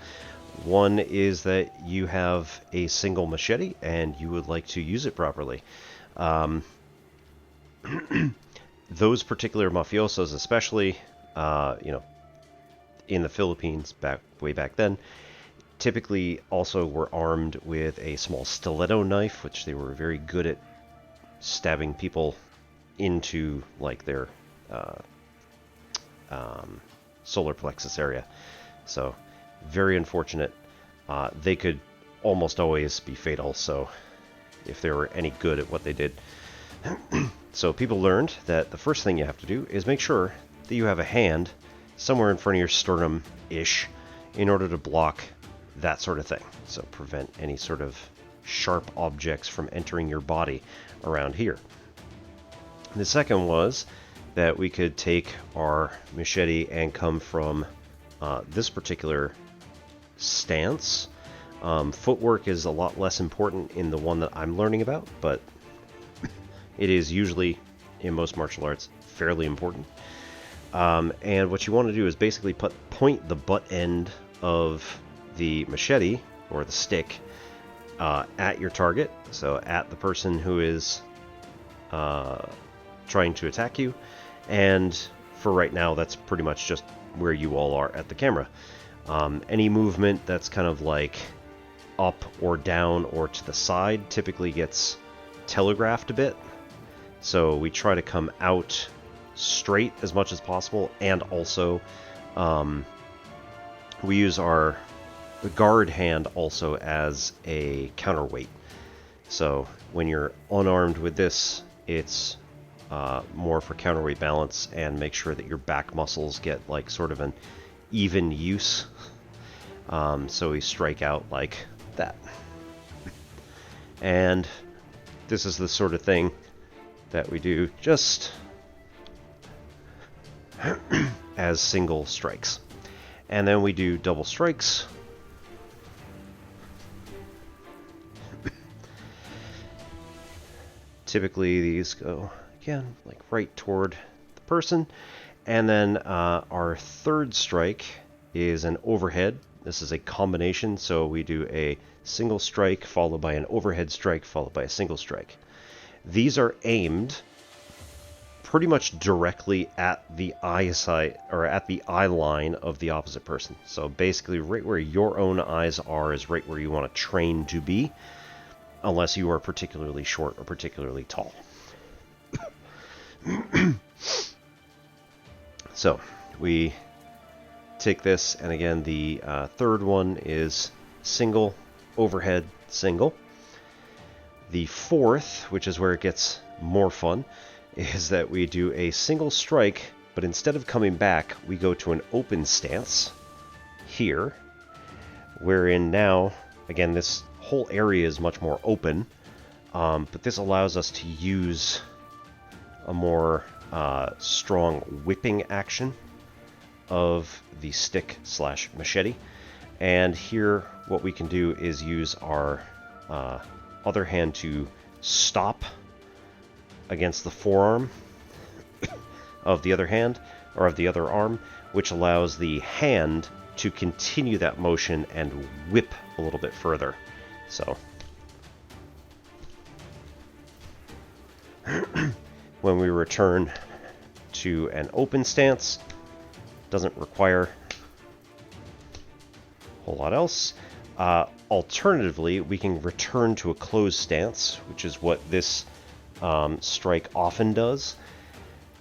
One is that you have a single machete and you would like to use it properly. Those particular mafiosos, especially, in the Philippines way back then, typically also were armed with a small stiletto knife, which they were very good at stabbing people into, like, their solar plexus area. So, very unfortunate. They could almost always be fatal, so if they were any good at what they did. So people learned that the first thing you have to do is make sure that you have a hand somewhere in front of your sternum-ish in order to block that sort of thing. So prevent any sort of sharp objects from entering your body around here. The second was that we could take our machete and come from this particular stance. Footwork is a lot less important in the one that I'm learning about, but it is usually, in most martial arts, fairly important. And what you want to do is basically point the butt end of the machete, or the stick, at your target, so at the person who is trying to attack you. And for right now, that's pretty much just where you all are at the camera. Any movement that's kind of like up or down or to the side typically gets telegraphed a bit. So we try to come out straight as much as possible, and also we use the guard hand also as a counterweight. So when you're unarmed with this, it's more for counterweight balance, and make sure that your back muscles get like sort of an even use. So we strike out like that. And this is the sort of thing that we do just as single strikes. And then we do double strikes. Typically these go, again, like right toward the person. And then our third strike is an overhead. This is a combination, so we do a single strike followed by an overhead strike followed by a single strike. These are aimed pretty much directly at the eyesight, or at the eye line of the opposite person. So basically right where your own eyes are is right where you want to train to be, unless you are particularly short or particularly tall. So we take this, and again the third one is single, overhead, single. The fourth, which is where it gets more fun, is that we do a single strike, but instead of coming back, we go to an open stance here, wherein now, again, this whole area is much more open, but this allows us to use a more strong whipping action of the stick / machete. And here what we can do is use our other hand to stop against the forearm of the other hand, or of the other arm, which allows the hand to continue that motion and whip a little bit further. So when we return to an open stance, doesn't require a whole lot else. Alternatively, we can return to a closed stance, which is what this strike often does.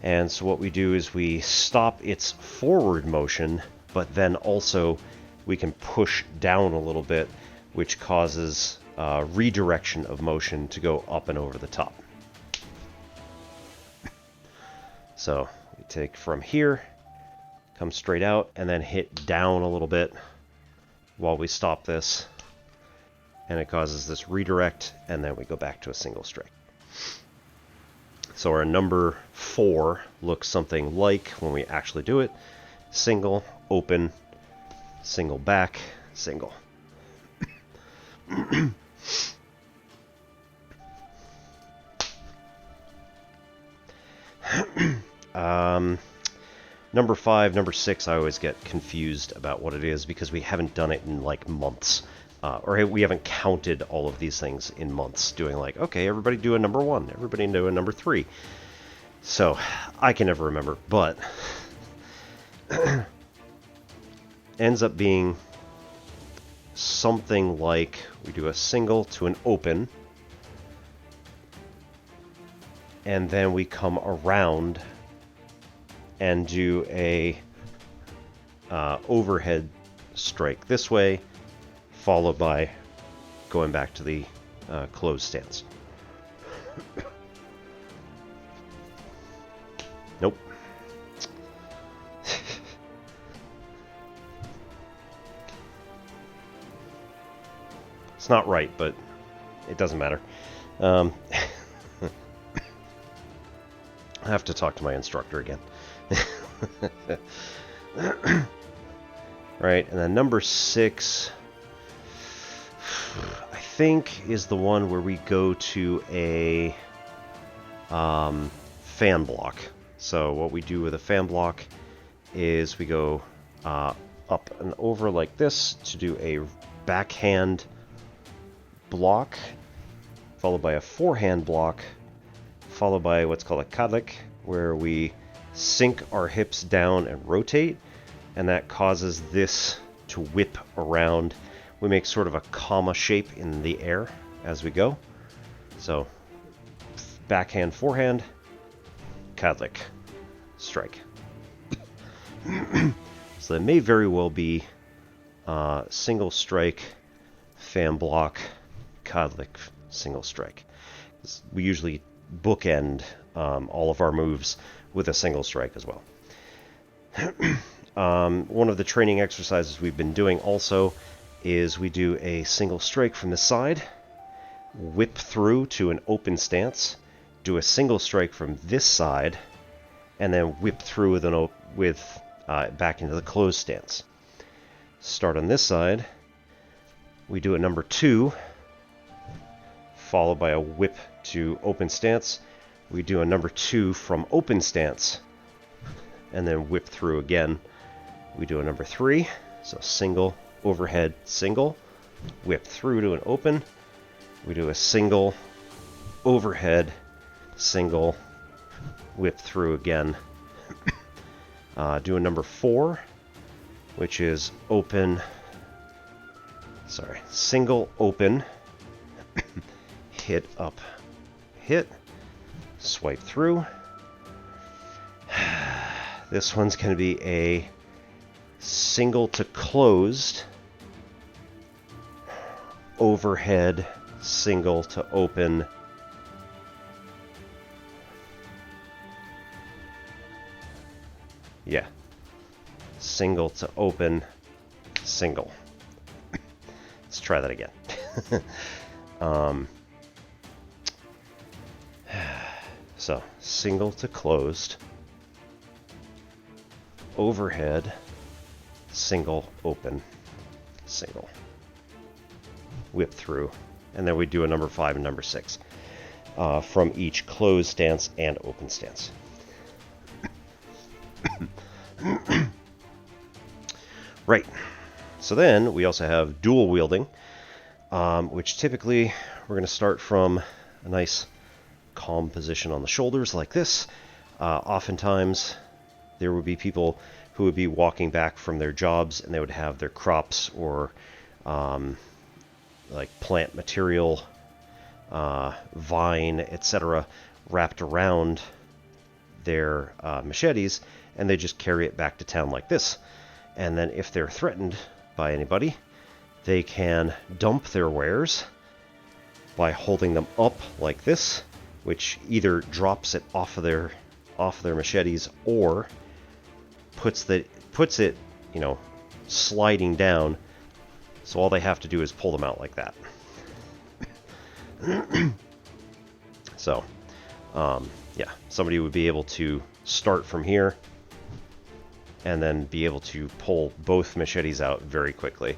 And so what we do is we stop its forward motion, but then also we can push down a little bit, which causes redirection of motion to go up and over the top. So we take from here, come straight out, and then hit down a little bit while we stop this. And it causes this redirect, and then we go back to a single strike. So our number 4 looks something like, when we actually do it, single, open, single back, single. Number 5, number 6, I always get confused about what it is because we haven't done it in like months. Or we haven't counted all of these things in months, doing like, okay, everybody do a number 1, everybody do a number 3. So, I can never remember, but ends up being something like we do a single to an open, and then we come around and do a overhead strike this way, followed by going back to the closed stance. Nope. It's not right, but it doesn't matter. I have to talk to my instructor again. Right, and then number 6, I think, is the one where we go to a fan block. So what we do with a fan block is we go up and over like this to do a backhand block, followed by a forehand block, followed by what's called a kadlik, where we sink our hips down and rotate, and that causes this to whip around. We make sort of a comma shape in the air as we go. So backhand, forehand, kadlik, strike. So that may very well be single strike, fan block, kadlik, single strike. We usually bookend all of our moves with a single strike as well. One of the training exercises we've been doing also is we do a single strike from the side, whip through to an open stance, do a single strike from this side, and then whip through with back into the closed stance. Start on this side, we do a number 2, followed by a whip to open stance. We do a number 2 from open stance, and then whip through again. We do a number 3, so single, overhead, single, whip through to an open. We do a single, overhead, single, whip through again. Do a number 4, which is open, single, open, hit up, hit, swipe through. This one's going to be a single to closed, overhead, single to open, yeah, single to open, single. Let's try that again. So, single to closed, overhead, single, open, single. Whip through. And then we do a number 5 and number 6 from each closed stance and open stance. Right. So then we also have dual wielding, which typically we're going to start from a nice calm position on the shoulders like this. Oftentimes there would be people who would be walking back from their jobs and they would have their crops or like plant material, vine, etc. wrapped around their machetes, and they just carry it back to town like this. And then if they're threatened by anybody, they can dump their wares by holding them up like this, which either drops it off of their machetes or puts it, you know, sliding down. So all they have to do is pull them out like that. So, yeah, somebody would be able to start from here and then be able to pull both machetes out very quickly.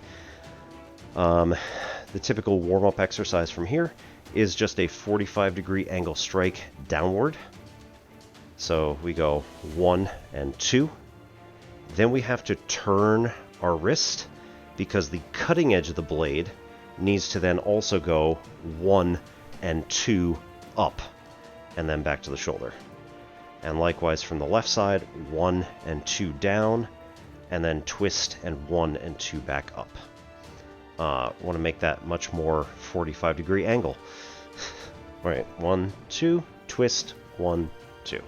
The typical warm-up exercise from here is just a 45-degree angle strike downward. So we go 1 and 2. Then we have to turn our wrist because the cutting edge of the blade needs to then also go 1 and 2 up and then back to the shoulder. And likewise from the left side, 1 and 2 down, and then twist and 1 and 2 back up. Want to make that much more 45-degree angle. All right, 1, 2, twist, 1, 2.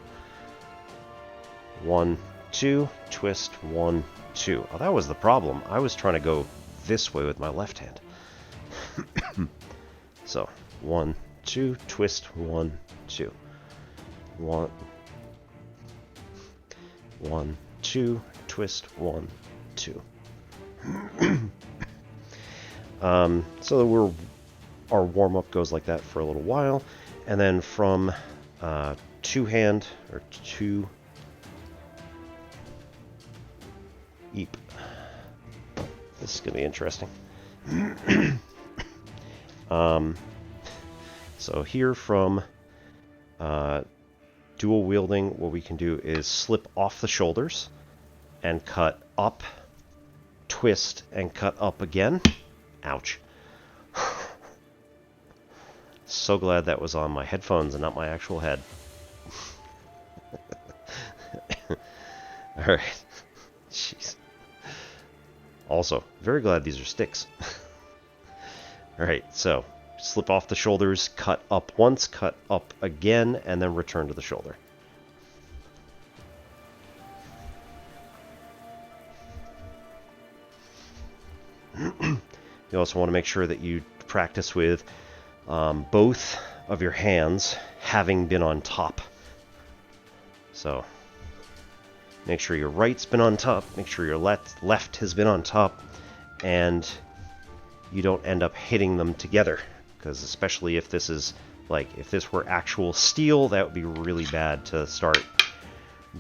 1, 2, twist, 1, 2. Oh, that was the problem. I was trying to go this way with my left hand. So, 1, 2, twist, 1, 2. 1, 2, twist, 1, 2. So our warm-up goes like that for a little while, and then from two-hand, or two... Eep. This is going to be interesting. So here from dual wielding, what we can do is slip off the shoulders and cut up, twist, and cut up again. Ouch. So glad that was on my headphones and not my actual head. Alright. Jeez. Also, very glad these are sticks. Alright, so slip off the shoulders, cut up once, cut up again, and then return to the shoulder. You also want to make sure that you practice with both of your hands having been on top. So, make sure your right's been on top, make sure your left has been on top, and you don't end up hitting them together. Because especially if this is, like, if this were actual steel, that would be really bad to start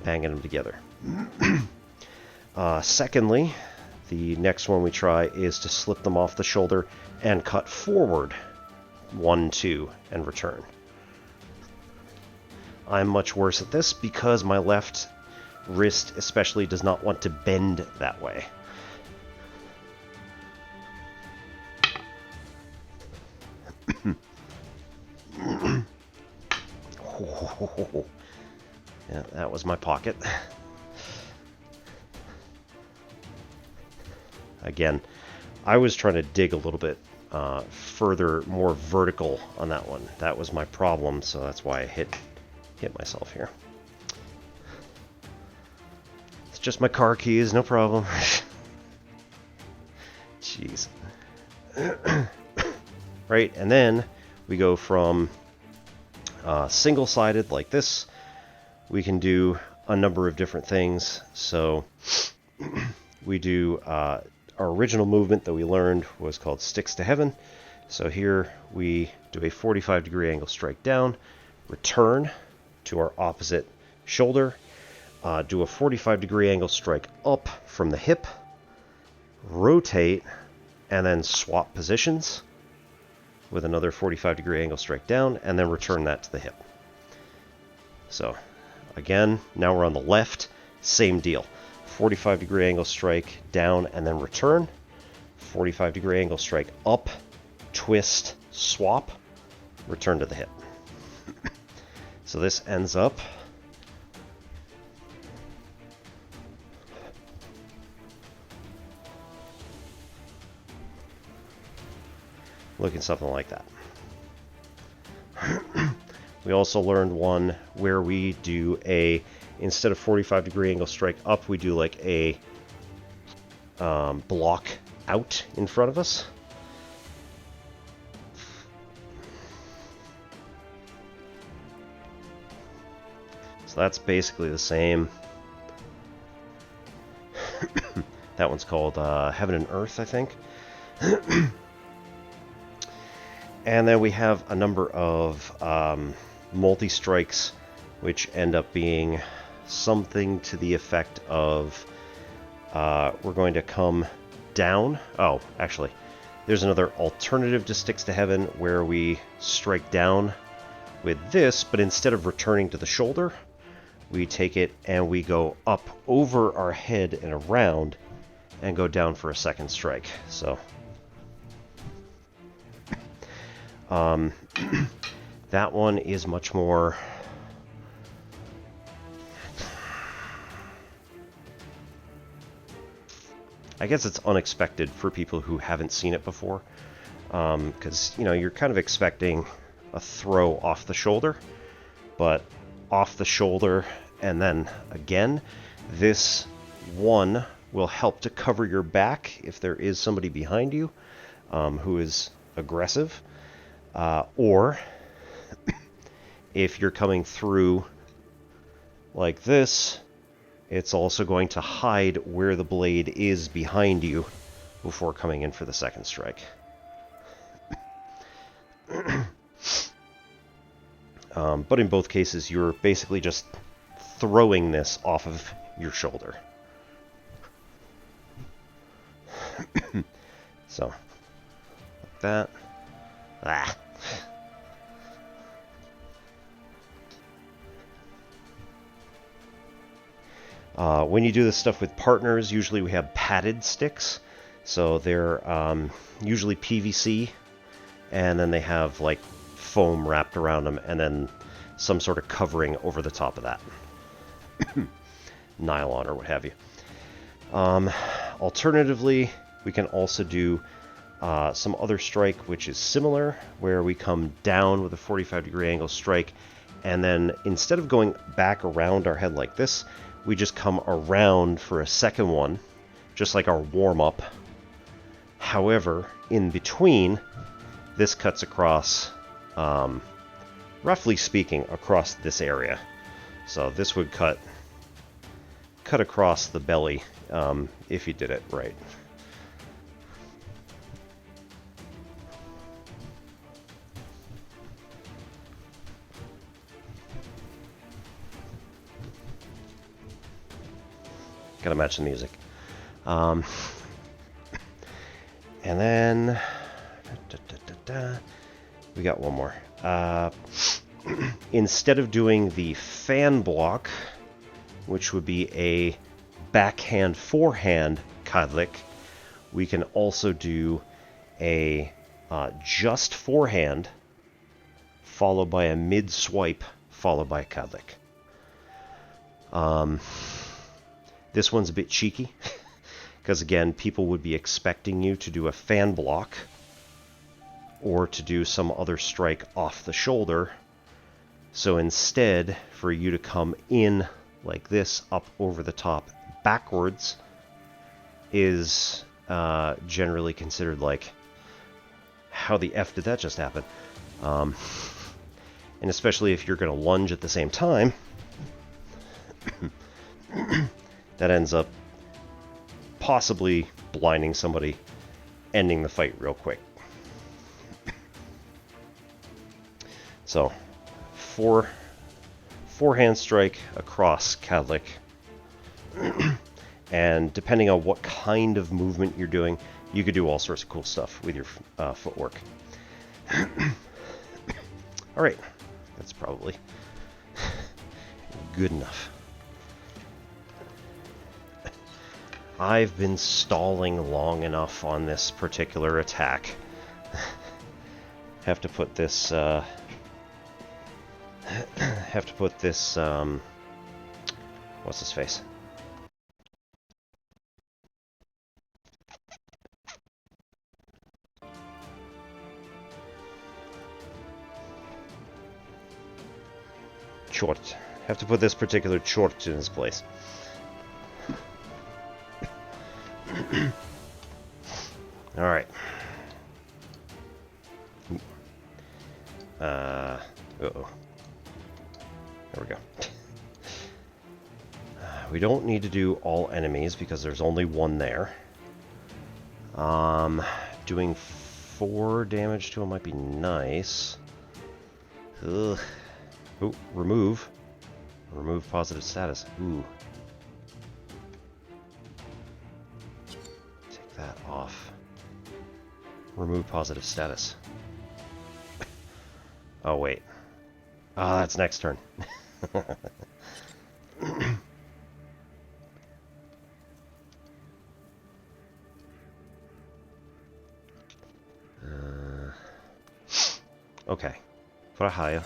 banging them together. Secondly, the next one we try is to slip them off the shoulder and cut forward 1, 2, and return. I'm much worse at this because my left wrist especially does not want to bend that way. Yeah, that was my pocket. Again, I was trying to dig a little bit further, more vertical on that one. That was my problem, so that's why I hit myself here. It's just my car keys, no problem. Jeez. Right, and then we go from single-sided like this. We can do a number of different things. So we do our original movement that we learned was called Sticks to Heaven. So here we do a 45-degree angle strike down, return to our opposite shoulder, do a 45-degree angle strike up from the hip, rotate, and then swap positions with another 45-degree angle strike down, and then return that to the hip. So again, now we're on the left, same deal. 45-degree angle strike down and then return. 45-degree angle strike up, twist, swap, return to the hip. So this ends up looking something like that. We also learned one where we do a, instead of 45-degree angle strike up, we do like a block out in front of us. So that's basically the same. That one's called Heaven and Earth, I think. And then we have a number of multi-strikes, which end up being something to the effect of we're going to come down. Oh, actually, there's another alternative to Sticks to Heaven where we strike down with this, but instead of returning to the shoulder, we take it and we go up over our head and around and go down for a second strike. So that one is much more I guess it's unexpected for people who haven't seen it before, because you know, you're kind of expecting a throw off the shoulder, but off the shoulder and then again, this one will help to cover your back if there is somebody behind you who is aggressive, or if you're coming through like this, it's also going to hide where the blade is behind you before coming in for the second strike. But in both cases, you're basically just throwing this off of your shoulder. So, like that. Ah. When you do this stuff with partners, usually we have padded sticks. So they're usually PVC, and then they have like foam wrapped around them, and then some sort of covering over the top of that. Nylon or what have you. Alternatively, we can also do some other strike which is similar, where we come down with a 45-degree angle strike, and then instead of going back around our head like this, we just come around for a second one, just like our warm-up. However, in between, this cuts across, roughly speaking, across this area. So this would cut across the belly if you did it right. Gotta match the music. And then we got one more. Instead of doing the fan block, which would be a backhand forehand kadlik, we can also do a just forehand followed by a mid swipe followed by a kadlik. This one's a bit cheeky, because again, people would be expecting you to do a fan block or to do some other strike off the shoulder. So instead, for you to come in like this, up over the top, backwards, is generally considered like, how the F did that just happen? And especially if you're going to lunge at the same time, that ends up possibly blinding somebody, ending the fight real quick. So, forehand strike across kadlik. And depending on what kind of movement you're doing, you could do all sorts of cool stuff with your footwork. Alright, that's probably good enough. I've been stalling long enough on this particular attack. Have to put this, what's his face? Chort. Have to put this particular chort in his place. Alright. Uh-oh. There we go. We don't need to do all enemies because there's only one there. Doing 4 damage to him might be nice. Ugh. Ooh, remove. Remove positive status. Ooh. Take that off. Remove positive status. Oh, wait. Ah, that's next turn. Okay. For a higher.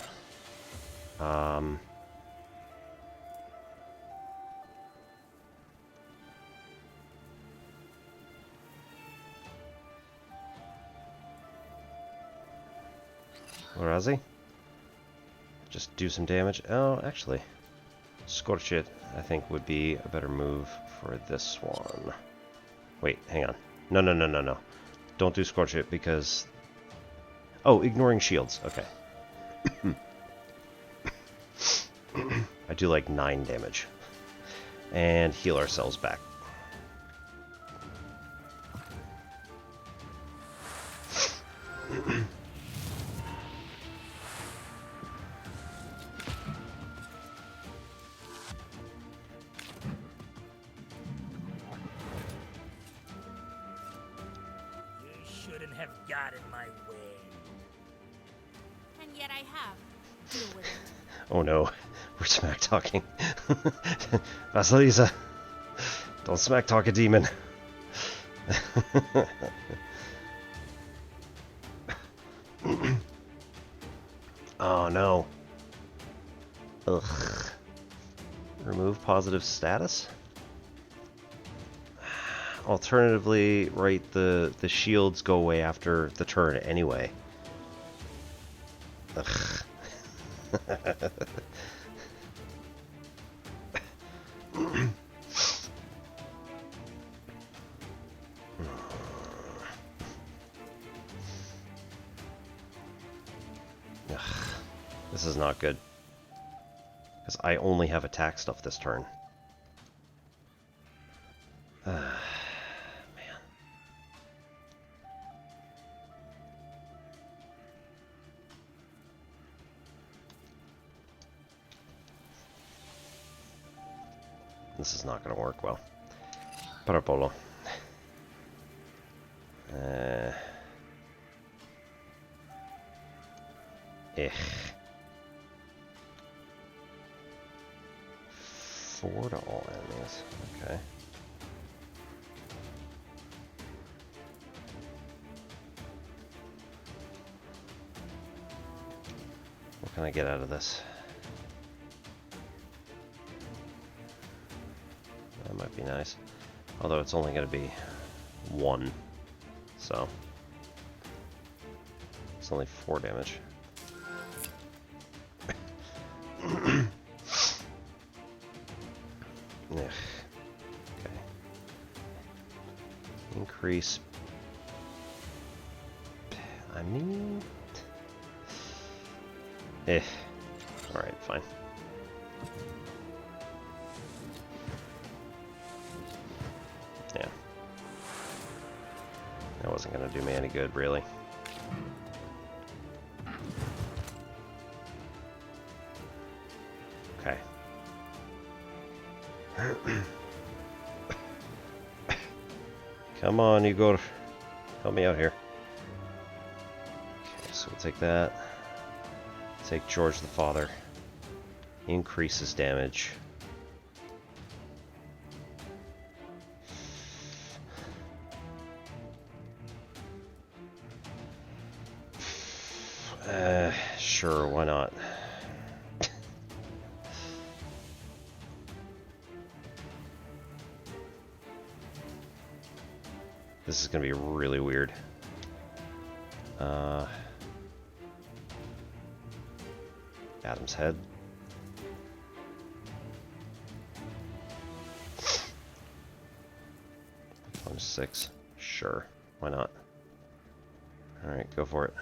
Where is he? Just do some damage. Oh, actually, Scorch It, I think, would be a better move for this one. Wait, hang on. No, no, no, no, no. Don't do Scorch It because... Oh, ignoring shields. Okay. I do like 9 damage. And heal ourselves back. Have got in my way. And yet I have. Deal with it. Oh no, we're smack talking. Vasilisa, don't smack talk a demon. Oh no. Ugh. Remove positive status? Alternatively, right, the shields go away after the turn anyway. Ugh. This is not good. Because I only have attack stuff this turn. This is not going to work well. Parapolo. Eh. 4 to all enemies. Okay. What can I get out of this? That might be nice. Although it's only going to be 1. So. It's only 4 damage. Okay. Increase. I mean... Alright, fine. Yeah. That wasn't going to do me any good, really. Okay. Come on, Igor. Help me out here. Okay, so we'll take that. Take George the Father. Increases damage. Sure, why not? This is gonna be really weird. Adam's head. Plunge 6. Sure, why not? Alright, go for it.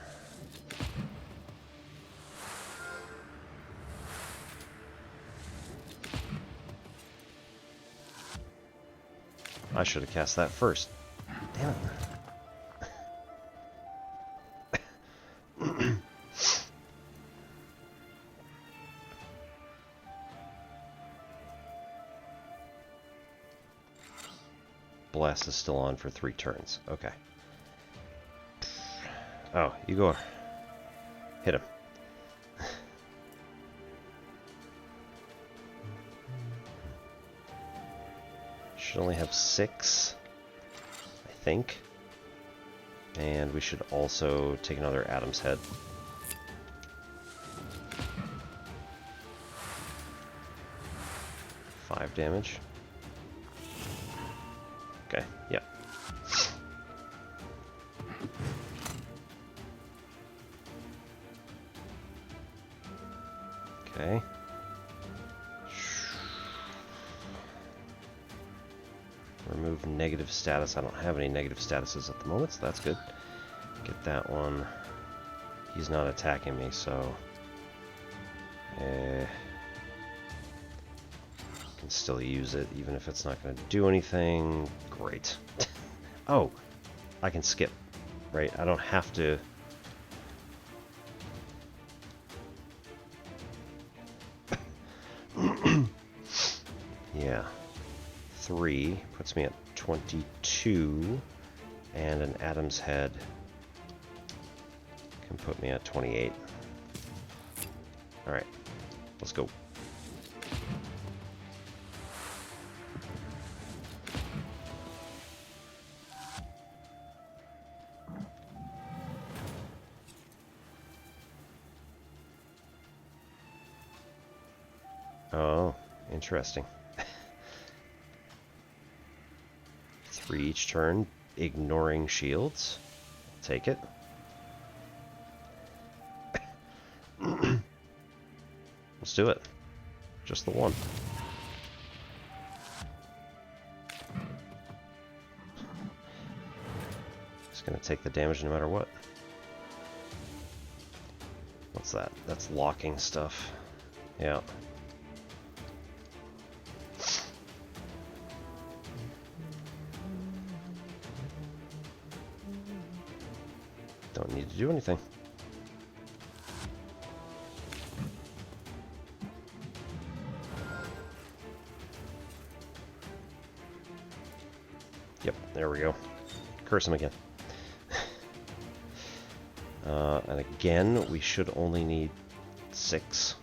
I should have cast that first. Damn it. Blast is still on for 3 turns. Okay. Oh, you go. Hit him. Should only have 6, I think. And we should also take another Adam's head. Five damage. Okay, yeah. Okay. Remove negative status. I don't have any negative statuses at the moment, so that's good. Get that one. He's not attacking me, so... can still use it, even if it's not going to do anything. Great. Oh! I can skip, right? I don't have to... Yeah. 3 puts me at 22, and an Adam's head can put me at 28. Alright, let's go. Oh, interesting. 3 each turn, ignoring shields. I'll take it. Let's do it. Just the one. Just gonna take the damage no matter what. What's that? That's locking stuff. Yeah. Don't need to do anything. Yep, there we go. Curse him again. And again, we should only need 6.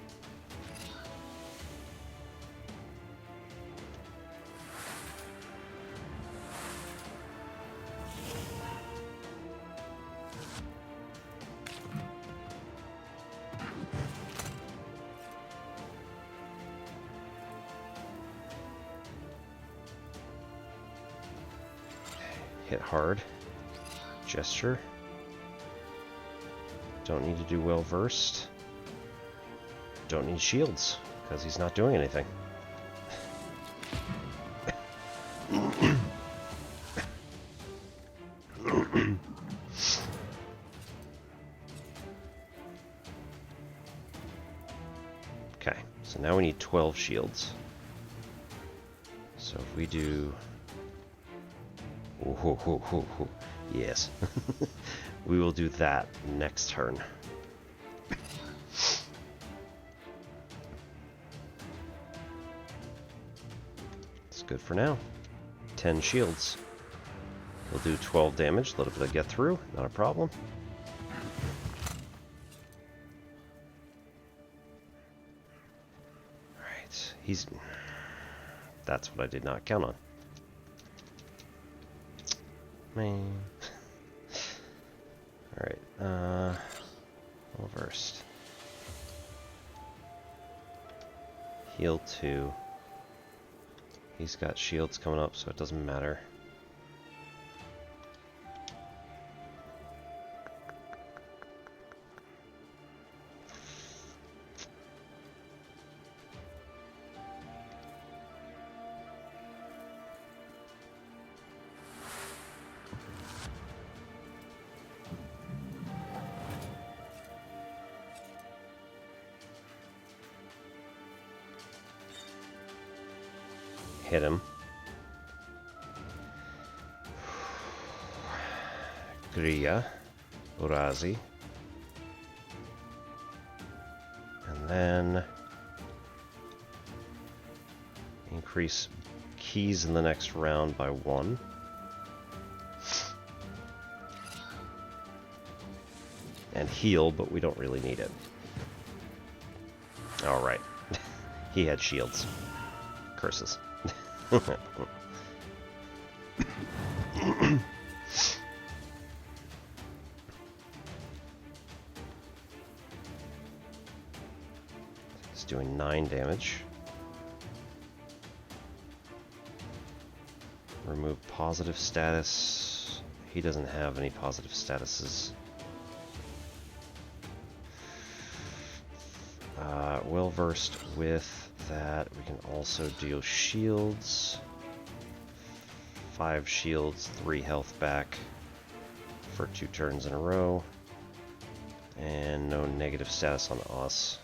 Hit hard. Gesture. Don't need to do well versed. Don't need shields, because he's not doing anything. Okay, so now we need 12 shields. So if we do... Ooh, yes. We will do that next turn. It's good for now. 10 shields. We'll do 12 damage, let it get through, not a problem. Alright, he's... That's what I did not count on. Man. Alright, heal 2. He's got shields coming up, so it doesn't matter. Hit him. Gria. Urazi. And then increase keys in the next round by 1. And heal, but we don't really need it. Alright. He had shields. Curses. He's doing 9 damage. Remove positive status. He doesn't have any positive statuses. Well versed with that. We can also deal shields. 5 shields, 3 health back for 2 turns in a row. And no negative status on us.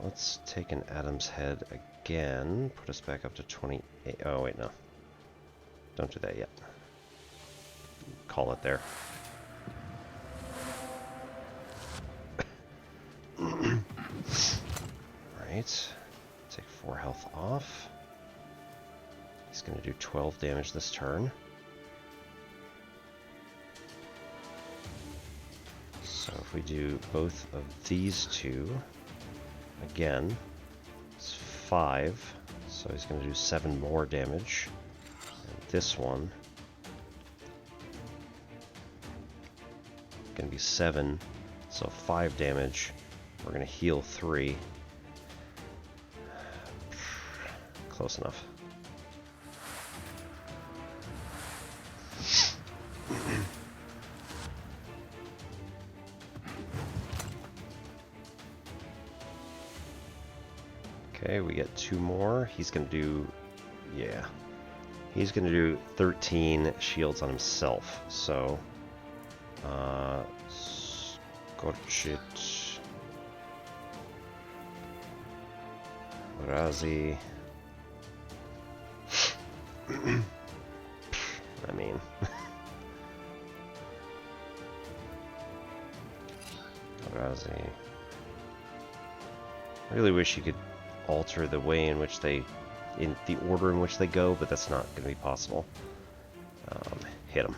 Let's take an Adam's head again. Put us back up to 28. Oh, wait, no. Don't do that yet. Call it there. Alright. Take 4 health off. He's going to do 12 damage this turn. So if we do both of these two, again, it's 5. So he's going to do 7 more damage. And this one, going to be 7, so 5 damage. We're going to heal 3. Close enough. Okay, we get 2 more. He's going to do, yeah. He's going to do 13 shields on himself. So, Scorchit, Razi. I mean, Razi. I really wish you could alter the way in which they, in the order in which they go, but that's not going to be possible. Hit him.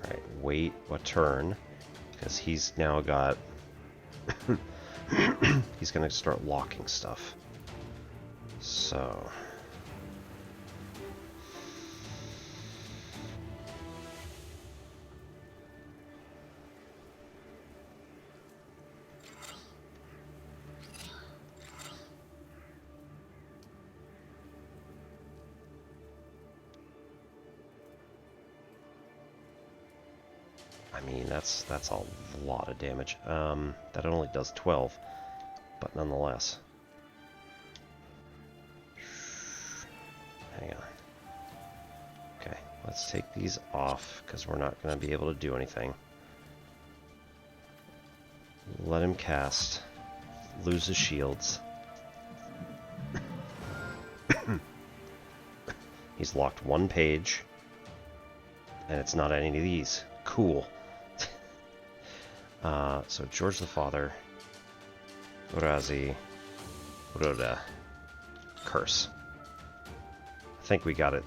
Alright, wait a turn, because he's now got... he's going to start locking stuff. So... I mean, that's a lot of damage. That only does 12, but nonetheless. Hang on. Okay, let's take these off, because we're not going to be able to do anything. Let him cast. Lose his shields. He's locked 1 page, and it's not any of these. Cool. So George the Father, Urazi, Roda, Curse. I think we got it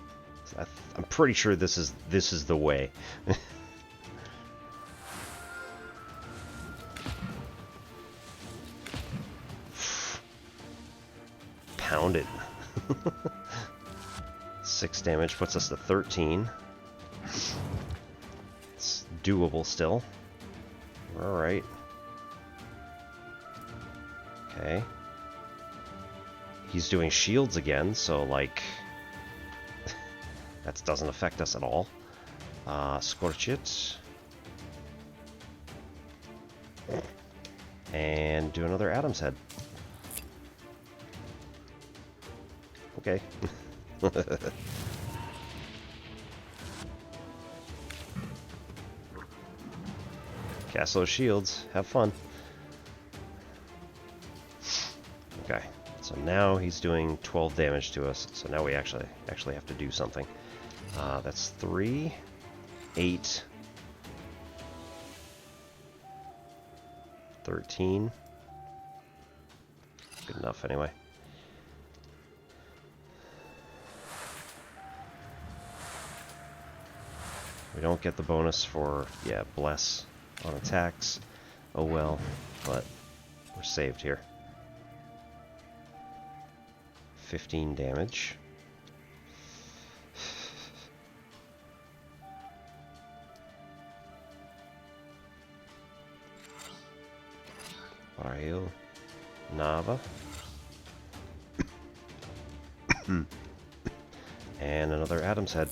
I'm pretty sure this is the way. Pound it. 6 damage puts us to 13. It's doable still. Alright. Okay. He's doing shields again, so like... that doesn't affect us at all. Scorch it. And do another Adam's Head. Okay. Cast those shields. Have fun. Okay. So now he's doing 12 damage to us. So now we actually have to do something. That's 3, 8, 13. Good enough anyway. We don't get the bonus for, yeah, bless on attacks. Oh well, but we're saved here. 15 damage. Baril. Nava. And another Adam's Head.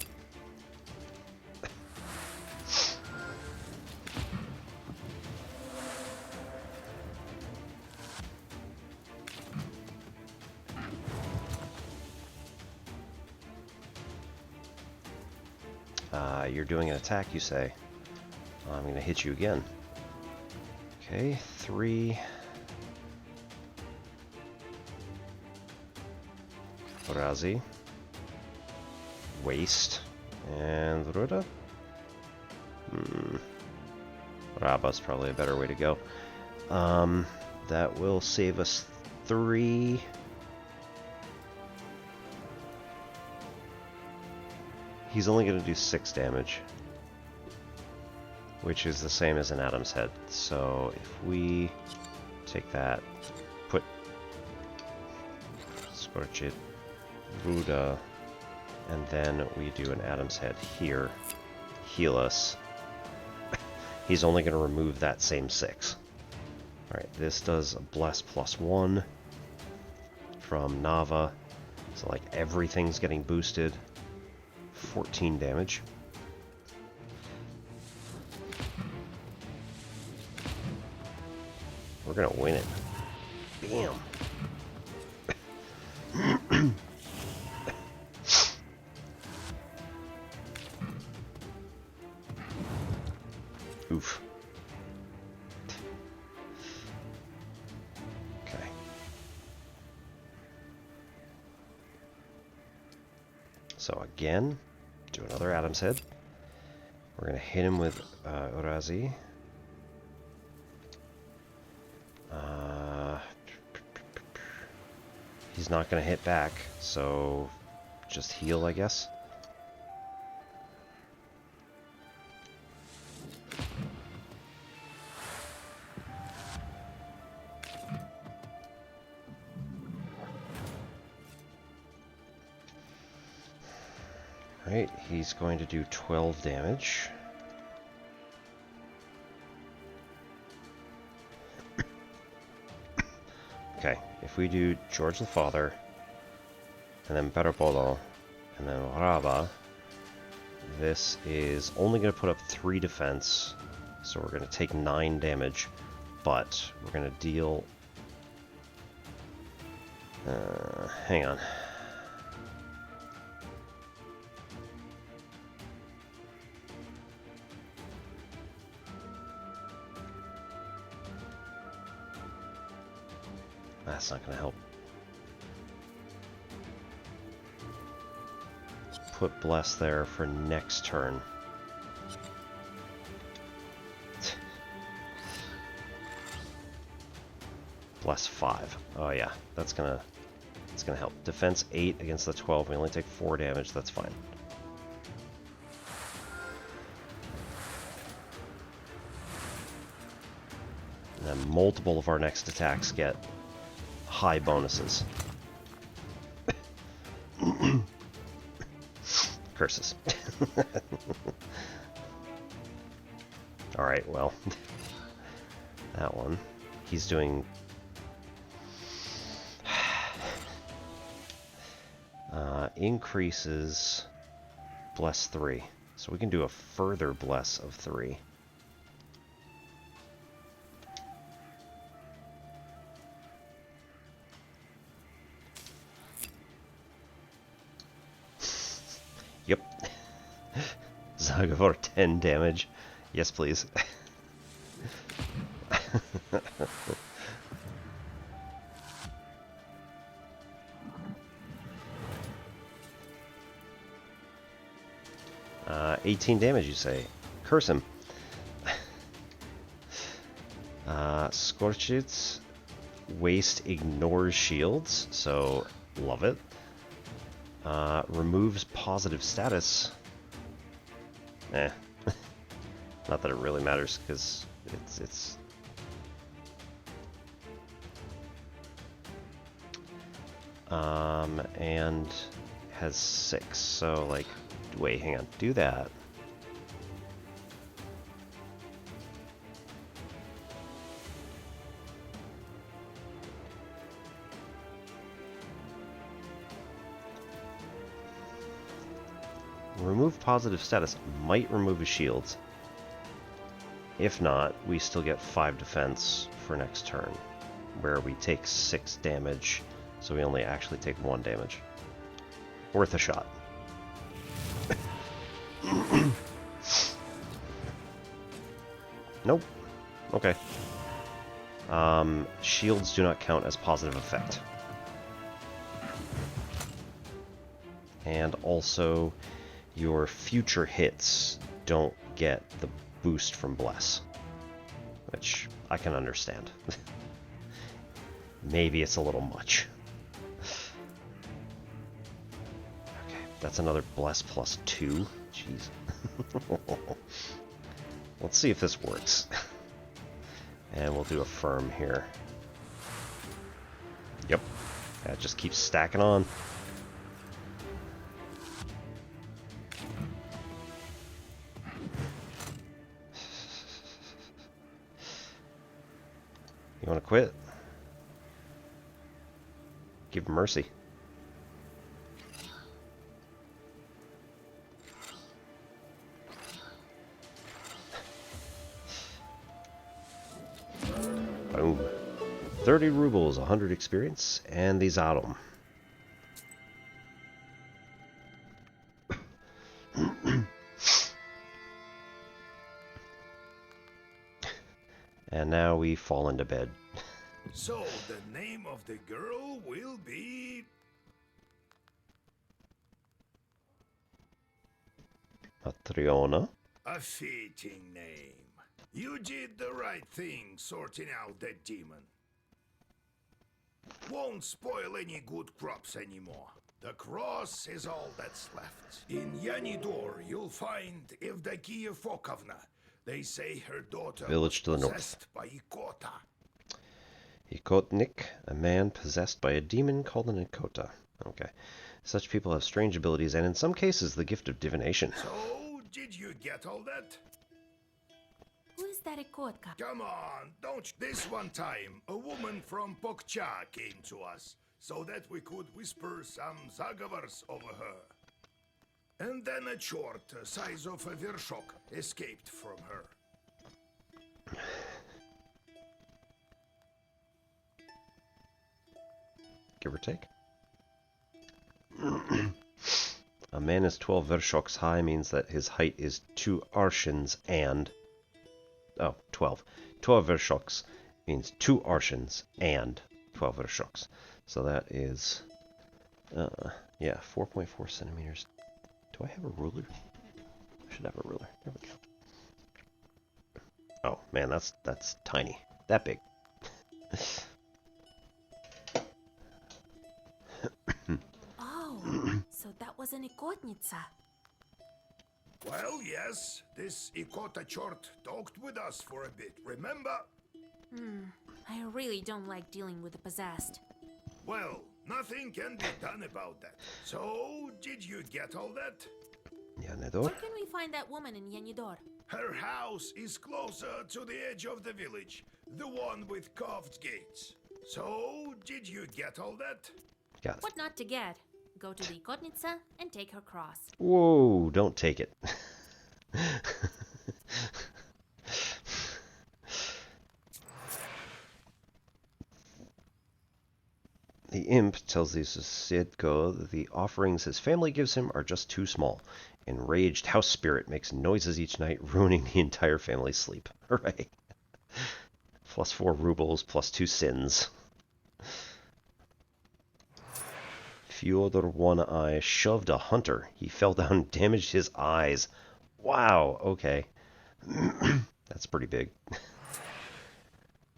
You're doing an attack, you say. I'm going to hit you again. Okay, 3. Razi. Waste. And Ruda? Raba's probably a better way to go. That will save us 3. He's only going to do 6 damage, which is the same as an Adam's Head. So if we take that, put Scorch it, Buddha, and then we do an Adam's Head here, heal us, he's only going to remove that same 6. Alright, this does a Bless +1 from Nava, so like everything's getting boosted. 14 damage. We're gonna win it. Bam! Oof. Okay. So again, do another Adam's Head. We're going to hit him with Urazi. He's not going to hit back, so just heal, I guess. Right, he's going to do 12 damage. Okay, if we do George the Father, and then Perapolo, and then Raba, this is only going to put up 3 defense, so we're going to take 9 damage, but we're going to deal... hang on. That's not going to help. Put Bless there for next turn. Bless 5. Oh yeah, that's gonna help. Defense 8 against the 12. We only take 4 damage. That's fine. And multiple of our next attacks get high bonuses. Curses. Alright, well. That one. He's doing... increases bless 3. So we can do a further bless of 3. Yep. Zaga for 10 damage. Yes, please. 18 damage, you say? Curse him. Scorchits. Waste ignores shields, so love it. Removes positive status. Not that it really matters, because it's... and has 6, so like... Wait, hang on. Do that. Remove positive status might remove his shields. If not, we still get 5 defense for next turn, where we take 6 damage, so we only actually take 1 damage. Worth a shot. Nope. Okay. Shields do not count as positive effect. And also, your future hits don't get the boost from Bless. Which I can understand. Maybe it's a little much. Okay, that's another Bless plus 2. Jeez. Let's see if this works. And we'll do a firm here. Yep. That just keeps stacking on. You want to quit? Give mercy. Boom. 30 rubles, 100 experience, and the Zadom. And now we fall into bed. So, the name of the girl will be... Matriona. A fitting name. You did the right thing sorting out that demon. Won't spoil any good crops anymore. The cross is all that's left. In Yanidor, you'll find Evdokia Fokovna. They say her daughter Village to the north. possessed by Ikota. Ikotnik, a man possessed by a demon called an Ikota. Okay. Such people have strange abilities and in some cases the gift of divination. So, did you get all that? Who is that Ikotka? Come on, don't. This one time, a woman from Pokcha came to us, so that we could whisper some zagavars over her. And then a chort, size of a vershok, escaped from her. Give or take. A man is 12 vershoks high means that his height is 2 arshins and... Oh, 12. 12 vershoks means 2 arshins and 12 vershoks. So that is... yeah, 4.4 centimeters. Do I have a ruler? I should have a ruler. There we go. Oh, man, that's tiny. That big. Oh, so that was an Ikotnitsa. Well, yes, this Ikota chort talked with us for a bit, remember? I really don't like dealing with the possessed. Well, nothing can be done about that. So, did you get all that? Yanedor? Where can we find that woman in Yenidor? Her house is closer to the edge of the village, the one with carved gates. So, did you get all that? Got it. What not to get? Go to the Kotnitsa and take her cross. Whoa, don't take it. The imp tells the Sidko that the offerings his family gives him are just too small. Enraged house spirit makes noises each night, ruining the entire family's sleep. Hooray. Plus 4 rubles, plus 2 sins. Fyodor One Eye shoved a hunter. He fell down and damaged his eyes. Wow, okay. That's pretty big.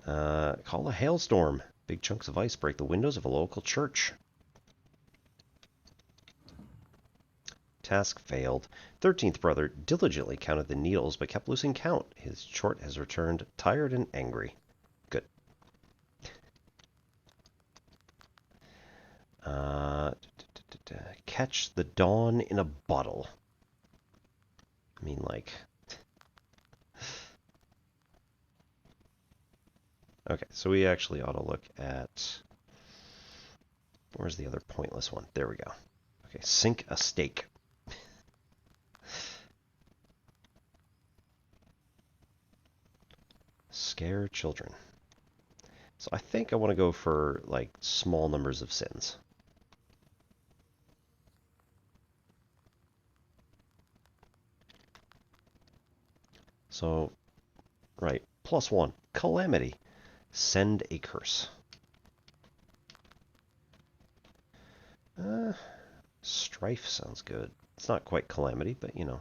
Call a hailstorm. Big chunks of ice break the windows of a local church. Task failed. 13th brother diligently counted the needles but kept losing count. His short has returned, tired and angry. Good. Catch the dawn in a bottle. I mean, like... Okay, so we actually ought to look at... Where's the other pointless one? There we go. Okay, sink a stake. Scare children. So I think I want to go for, like, small numbers of sins. So, right, +1, calamity. Send a curse. Strife sounds good. It's not quite calamity, but you know.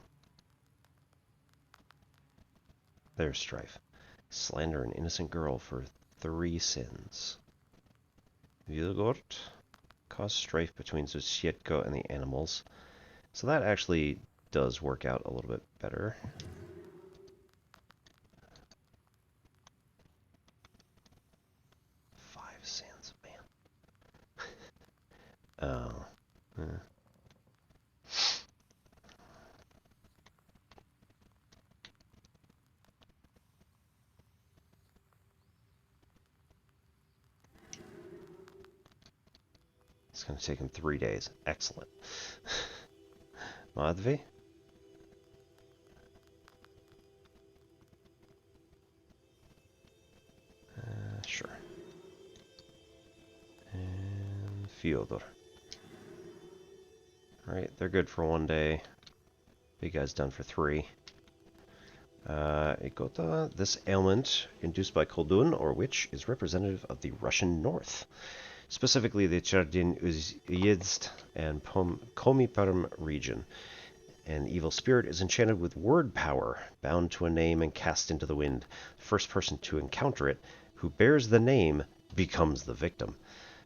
There's strife. Slander an innocent girl for 3 sins. Vilgort. Cause strife between Zusietko and the animals. So that actually does work out a little bit better. Sins, man. Oh. It's going to take him 3 days. Excellent. Madhvi? Sure. And Fyodor. Alright, they're good for 1 day. Big guy's done for 3. Ikota, this ailment, induced by Koldun or witch, is representative of the Russian North. Specifically the Cherdyn Uzyezd and Komiperm region. An evil spirit is enchanted with word power, bound to a name and cast into the wind. The first person to encounter it, who bears the name, becomes the victim.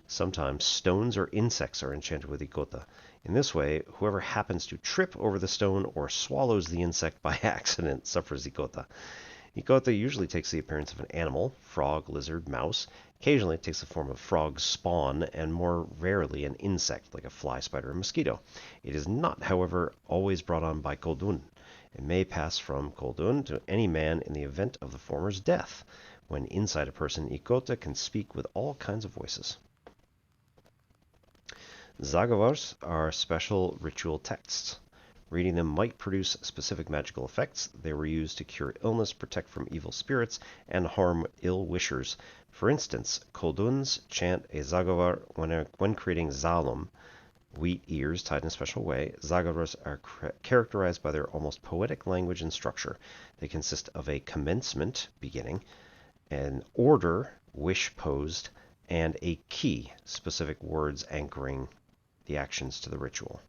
Sometimes stones or insects are enchanted with Ikota. In this way, whoever happens to trip over the stone or swallows the insect by accident suffers Ikota. Ikota usually takes the appearance of an animal, frog, lizard, mouse. Occasionally it takes the form of frog spawn, and more rarely an insect, like a fly, spider, or mosquito. It is not, however, always brought on by Koldun. It may pass from Koldun to any man in the event of the former's death. When inside a person, Ikota can speak with all kinds of voices. Zagovars are special ritual texts. Reading them might produce specific magical effects. They were used to cure illness, protect from evil spirits, and harm ill-wishers. For instance, Kolduns chant a Zagovar when creating zalum, wheat ears tied in a special way. Zagovars are characterized by their almost poetic language and structure. They consist of a commencement, beginning, an order, wish posed, and a key, specific words anchoring the actions to the ritual.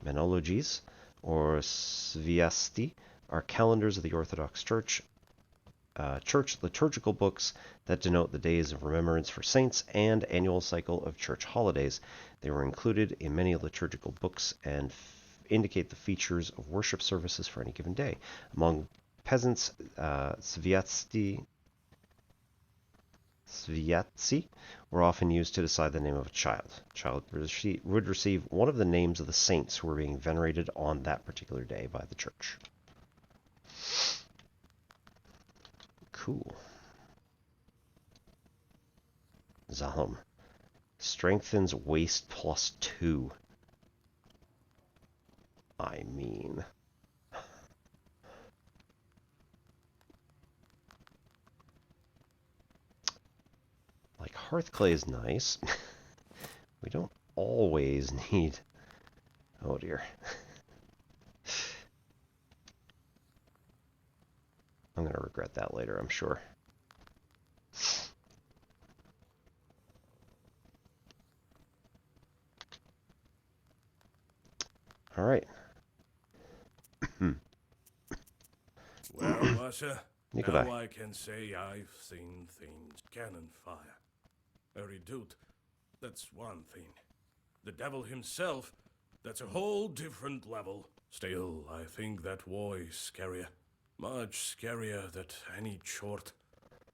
Menologies, or sviasti, are calendars of the Orthodox Church, church liturgical books that denote the days of remembrance for saints and annual cycle of church holidays. They were included in many liturgical books and indicate the features of worship services for any given day. Among peasants, sviasti Sviatsi were often used to decide the name of a child. A child would receive one of the names of the saints who were being venerated on that particular day by the church. Cool. Zalom. Strengthens waist +2. I mean... Like, Hearthclay is nice. We don't always need... Oh dear. I'm going to regret that later, I'm sure. Alright. Well, Masha, Nikolai. now I can say I've seen things. Cannon fire. A redoute, that's one thing. The devil himself, that's a whole different level. Still, I think that war is scarier. Much scarier than any chort.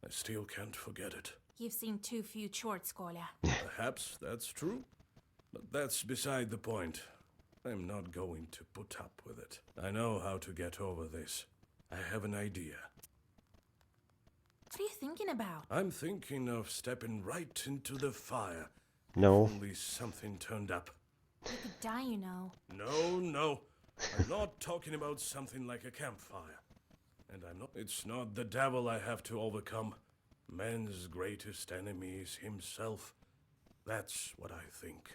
I still can't forget it. You've seen too few chorts, Kolya. Perhaps that's true, but that's beside the point. I'm not going to put up with it. I know how to get over this. I have an idea. What are you thinking about? I'm thinking of stepping right into the fire. No. If only something turned up. You could die, you know. No. I'm not talking about something like a campfire. And it's not the devil I have to overcome. Man's greatest enemy is himself. That's what I think.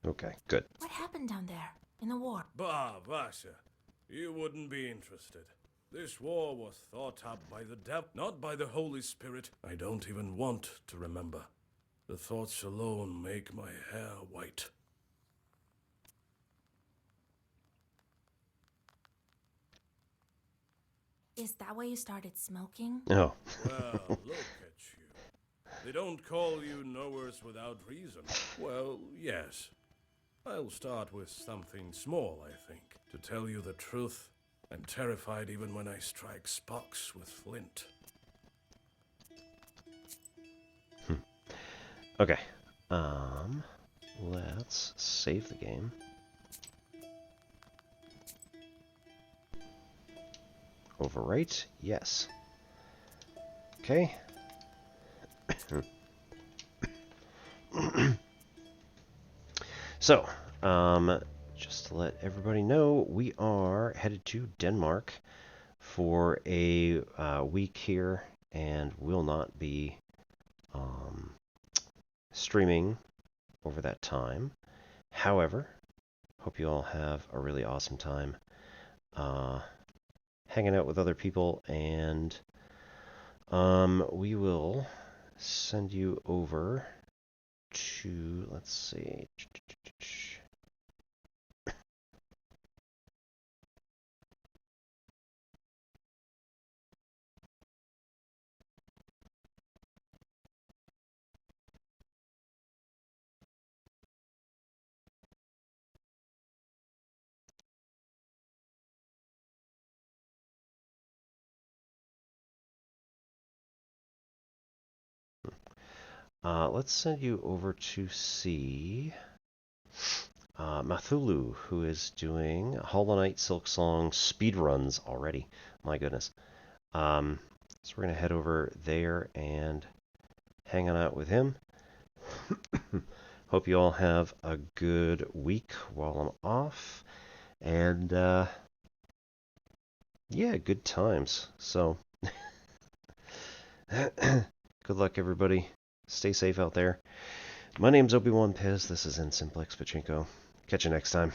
Okay, good. What happened down there, in the war? Bah, Vasya, you wouldn't be interested. This war was thought up by the devil, not by the Holy Spirit. I don't even want to remember. The thoughts alone make my hair white. Is that why you started smoking? Oh. Well, look at you. They don't call you knowers without reason. Well, yes. I'll start with something small, I think. To tell you the truth, I'm terrified even when I strike Spocks with flint. Okay. Let's save the game. Overwrite? Yes. Okay. So, just to let everybody know, we are headed to Denmark for a week here, and will not be streaming over that time. However, hope you all have a really awesome time hanging out with other people, and we will send you over to, let's see, let's send you over to see Mathulu, who is doing Hollow Knight Silksong speedruns already. My goodness. So we're going to head over there and hang out with him. Hope you all have a good week while I'm off. And, yeah, good times. So, good luck, everybody. Stay safe out there. My name's Obi-Wan Pez. This is N Simplex Pachinko. Catch you next time.